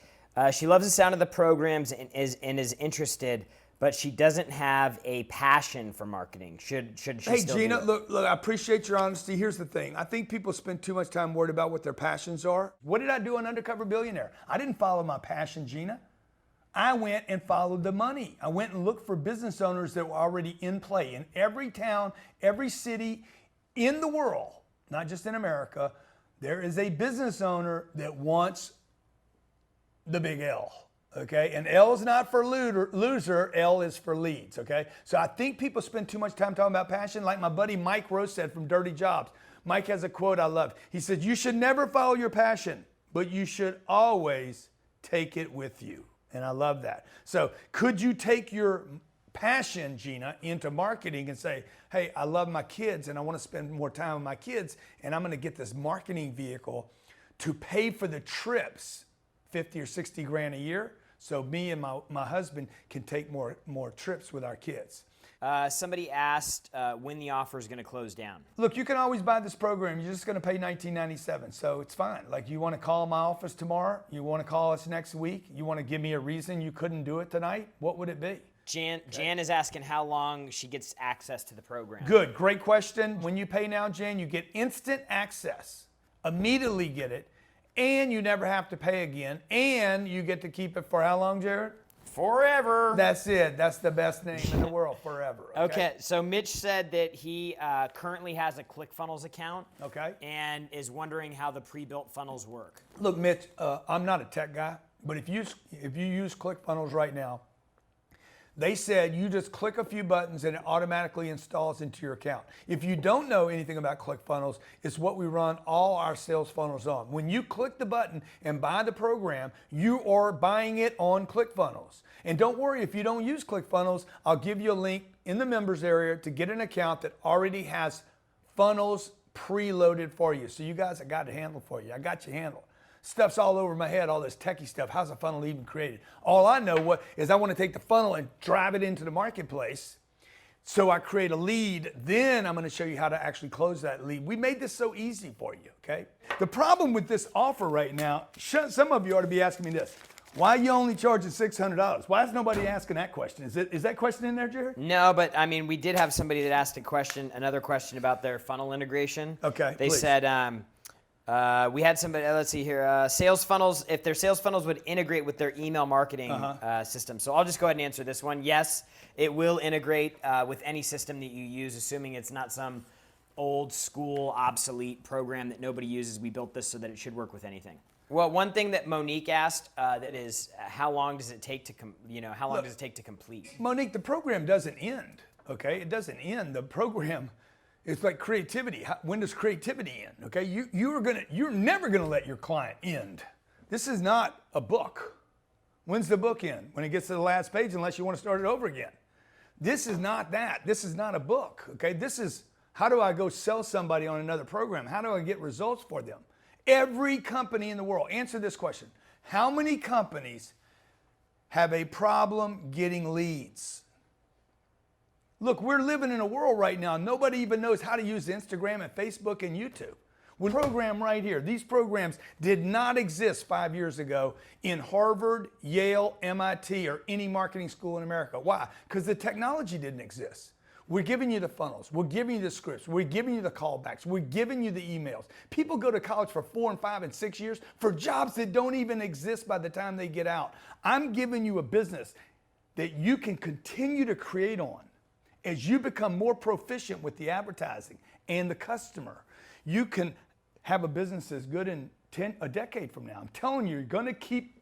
she loves the sound of the programs and is interested, but she doesn't have a passion for marketing. Should she
Hey,
still
Gina,
do it?
look, I appreciate your honesty. Here's the thing. I think people spend too much time worried about what their passions are. What did I do on Undercover Billionaire? I didn't follow my passion, Gina. I went and followed the money. I went and looked for business owners that were already in play. In every town, every city in the world, not just in America, there is a business owner that wants the big L, okay? And L is not for loser, L is for leads, okay? So I think people spend too much time talking about passion, like my buddy Mike Rose said from Dirty Jobs. Mike has a quote I love. He said, "You should never follow your passion, but you should always take it with you." And I love that. So could you take your passion, Gina, into marketing and say, hey, I love my kids and I want to spend more time with my kids, and I'm going to get this marketing vehicle to pay for the trips, 50 or 60 grand a year, so me and my husband can take more trips with our kids.
Somebody asked when the offer is going to close down.
Look, you can always buy this program. You're just going to pay $19.97, so it's fine. Like, you want to call my office tomorrow? You want to call us next week? You want to give me a reason you couldn't do it tonight? What would it be?
Jan is asking how long she gets access to the program.
Good, great question. When you pay now, Jan, you get instant access. Immediately get it, and you never have to pay again, and you get to keep it for how long, Jared?
Forever.
That's it. That's the best name in the world, forever.
Okay, so Mitch said that he currently has a ClickFunnels account.
Okay.
And is wondering how the pre-built funnels work.
Look, Mitch, I'm not a tech guy, but if you use ClickFunnels right now, they said you just click a few buttons and it automatically installs into your account. If you don't know anything about ClickFunnels, it's what we run all our sales funnels on. When you click the button and buy the program, you are buying it on ClickFunnels. And don't worry, if you don't use ClickFunnels, I'll give you a link in the members area to get an account that already has funnels preloaded for you. So you guys, I got it handled for you. I got you handled. Stuff's all over my head, all this techie stuff. How's a funnel even created? All I know is I want to take the funnel and drive it into the marketplace. So I create a lead. Then I'm going to show you how to actually close that lead. We made this so easy for you, okay? The problem with this offer right now, some of you ought to be asking me this. Why are you only charging $600? Why is nobody asking that question? Is that question in there, Jared?
No, but I mean, we did have somebody that asked another question about their funnel integration.
Okay,
They
please.
said, we had somebody, let's see here, sales funnels, if their sales funnels would integrate with their email marketing system. So I'll just go ahead and answer this one. Yes, it will integrate with any system that you use, assuming it's not some old school, obsolete program that nobody uses. We built this so that it should work with anything. Well, one thing that Monique asked that is, how long does it take to does it take to complete?
Monique, the program doesn't end, okay? It doesn't end. The program, it's like creativity. When does creativity end, okay? You're never gonna let your client end. This is not a book. When's the book end? When it gets to the last page, unless you wanna start it over again. This is not that. This is not a book, okay? This is, how do I go sell somebody on another program? How do I get results for them? Every company in the world, answer this question. How many companies have a problem getting leads? Look, we're living in a world right now, nobody even knows how to use Instagram and Facebook and YouTube. One program right here, these programs did not exist 5 years ago in Harvard, Yale, MIT, or any marketing school in America. Why? Because the technology didn't exist. We're giving you the funnels. We're giving you the scripts. We're giving you the callbacks. We're giving you the emails. People go to college for 4 and 5 and 6 years for jobs that don't even exist by the time they get out. I'm giving you a business that you can continue to create on as you become more proficient with the advertising and the customer. You can have a business that's good in a decade from now. I'm telling you, you're gonna keep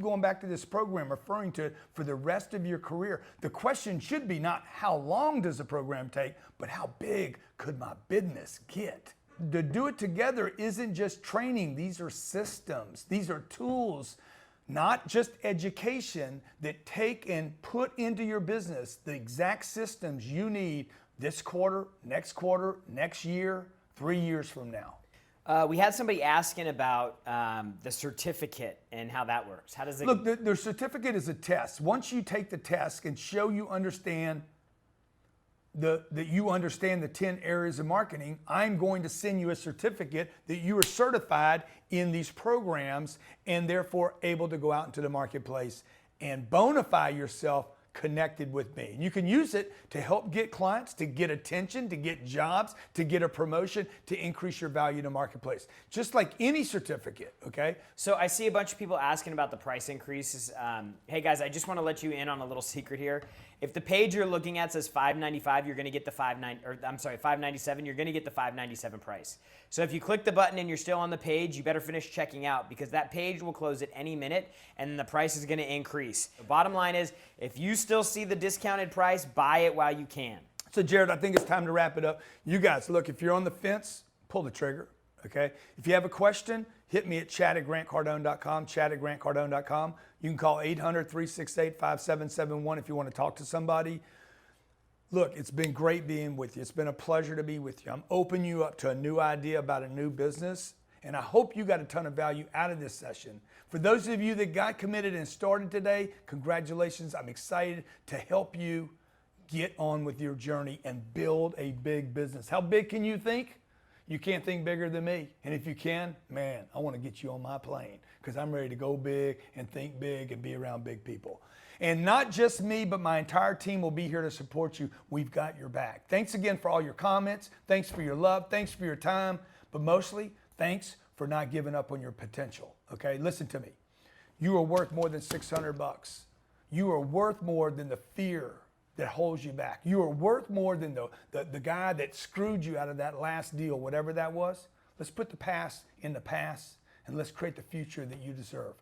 going back to this program, referring to it for the rest of your career. The question should be not how long does the program take, but how big could my business get? To do it together isn't just training. These are systems. These are tools, not just education, that take and put into your business the exact systems you need this quarter, next year, 3 years from now.
We had somebody asking about the certificate and how that works. How does it
Look, the certificate is a test. Once you take the test and show you understand that you understand the 10 areas of marketing, I'm going to send you a certificate that you are certified in these programs and therefore able to go out into the marketplace and bona fide yourself connected with me. And you can use it to help get clients, to get attention, to get jobs, to get a promotion, to increase your value in the marketplace. Just like any certificate, okay?
So I see a bunch of people asking about the price increases. Hey guys, I just want to let you in on a little secret here. If the page you're looking at says $595, you're going to get the $597, you're going to get the $597 price. So if you click the button and you're still on the page, you better finish checking out, because that page will close at any minute and the price is going to increase. The bottom line is, if you still see the discounted price, buy it while you can.
So Jared, I think it's time to wrap it up. You guys, look, if you're on the fence, pull the trigger, okay? If you have a question, hit me at chat@grantcardone.com, chat@grantcardone.com. You can call 800-368-5771 if you want to talk to somebody. Look, it's been great being with you. It's been a pleasure to be with you. I'm opening you up to a new idea about a new business, and I hope you got a ton of value out of this session. For those of you that got committed and started today, congratulations. I'm excited to help you get on with your journey and build a big business. How big can you think? You can't think bigger than me. And if you can, man, I want to get you on my plane, because I'm ready to go big and think big and be around big people. And not just me, but my entire team will be here to support you. We've got your back. Thanks again for all your comments. Thanks for your love. Thanks for your time. But mostly, thanks for not giving up on your potential. Okay, listen to me. You are worth more than $600. You are worth more than the fear that holds you back. You are worth more than the guy that screwed you out of that last deal, whatever that was. Let's put the past in the past, and let's create the future that you deserve.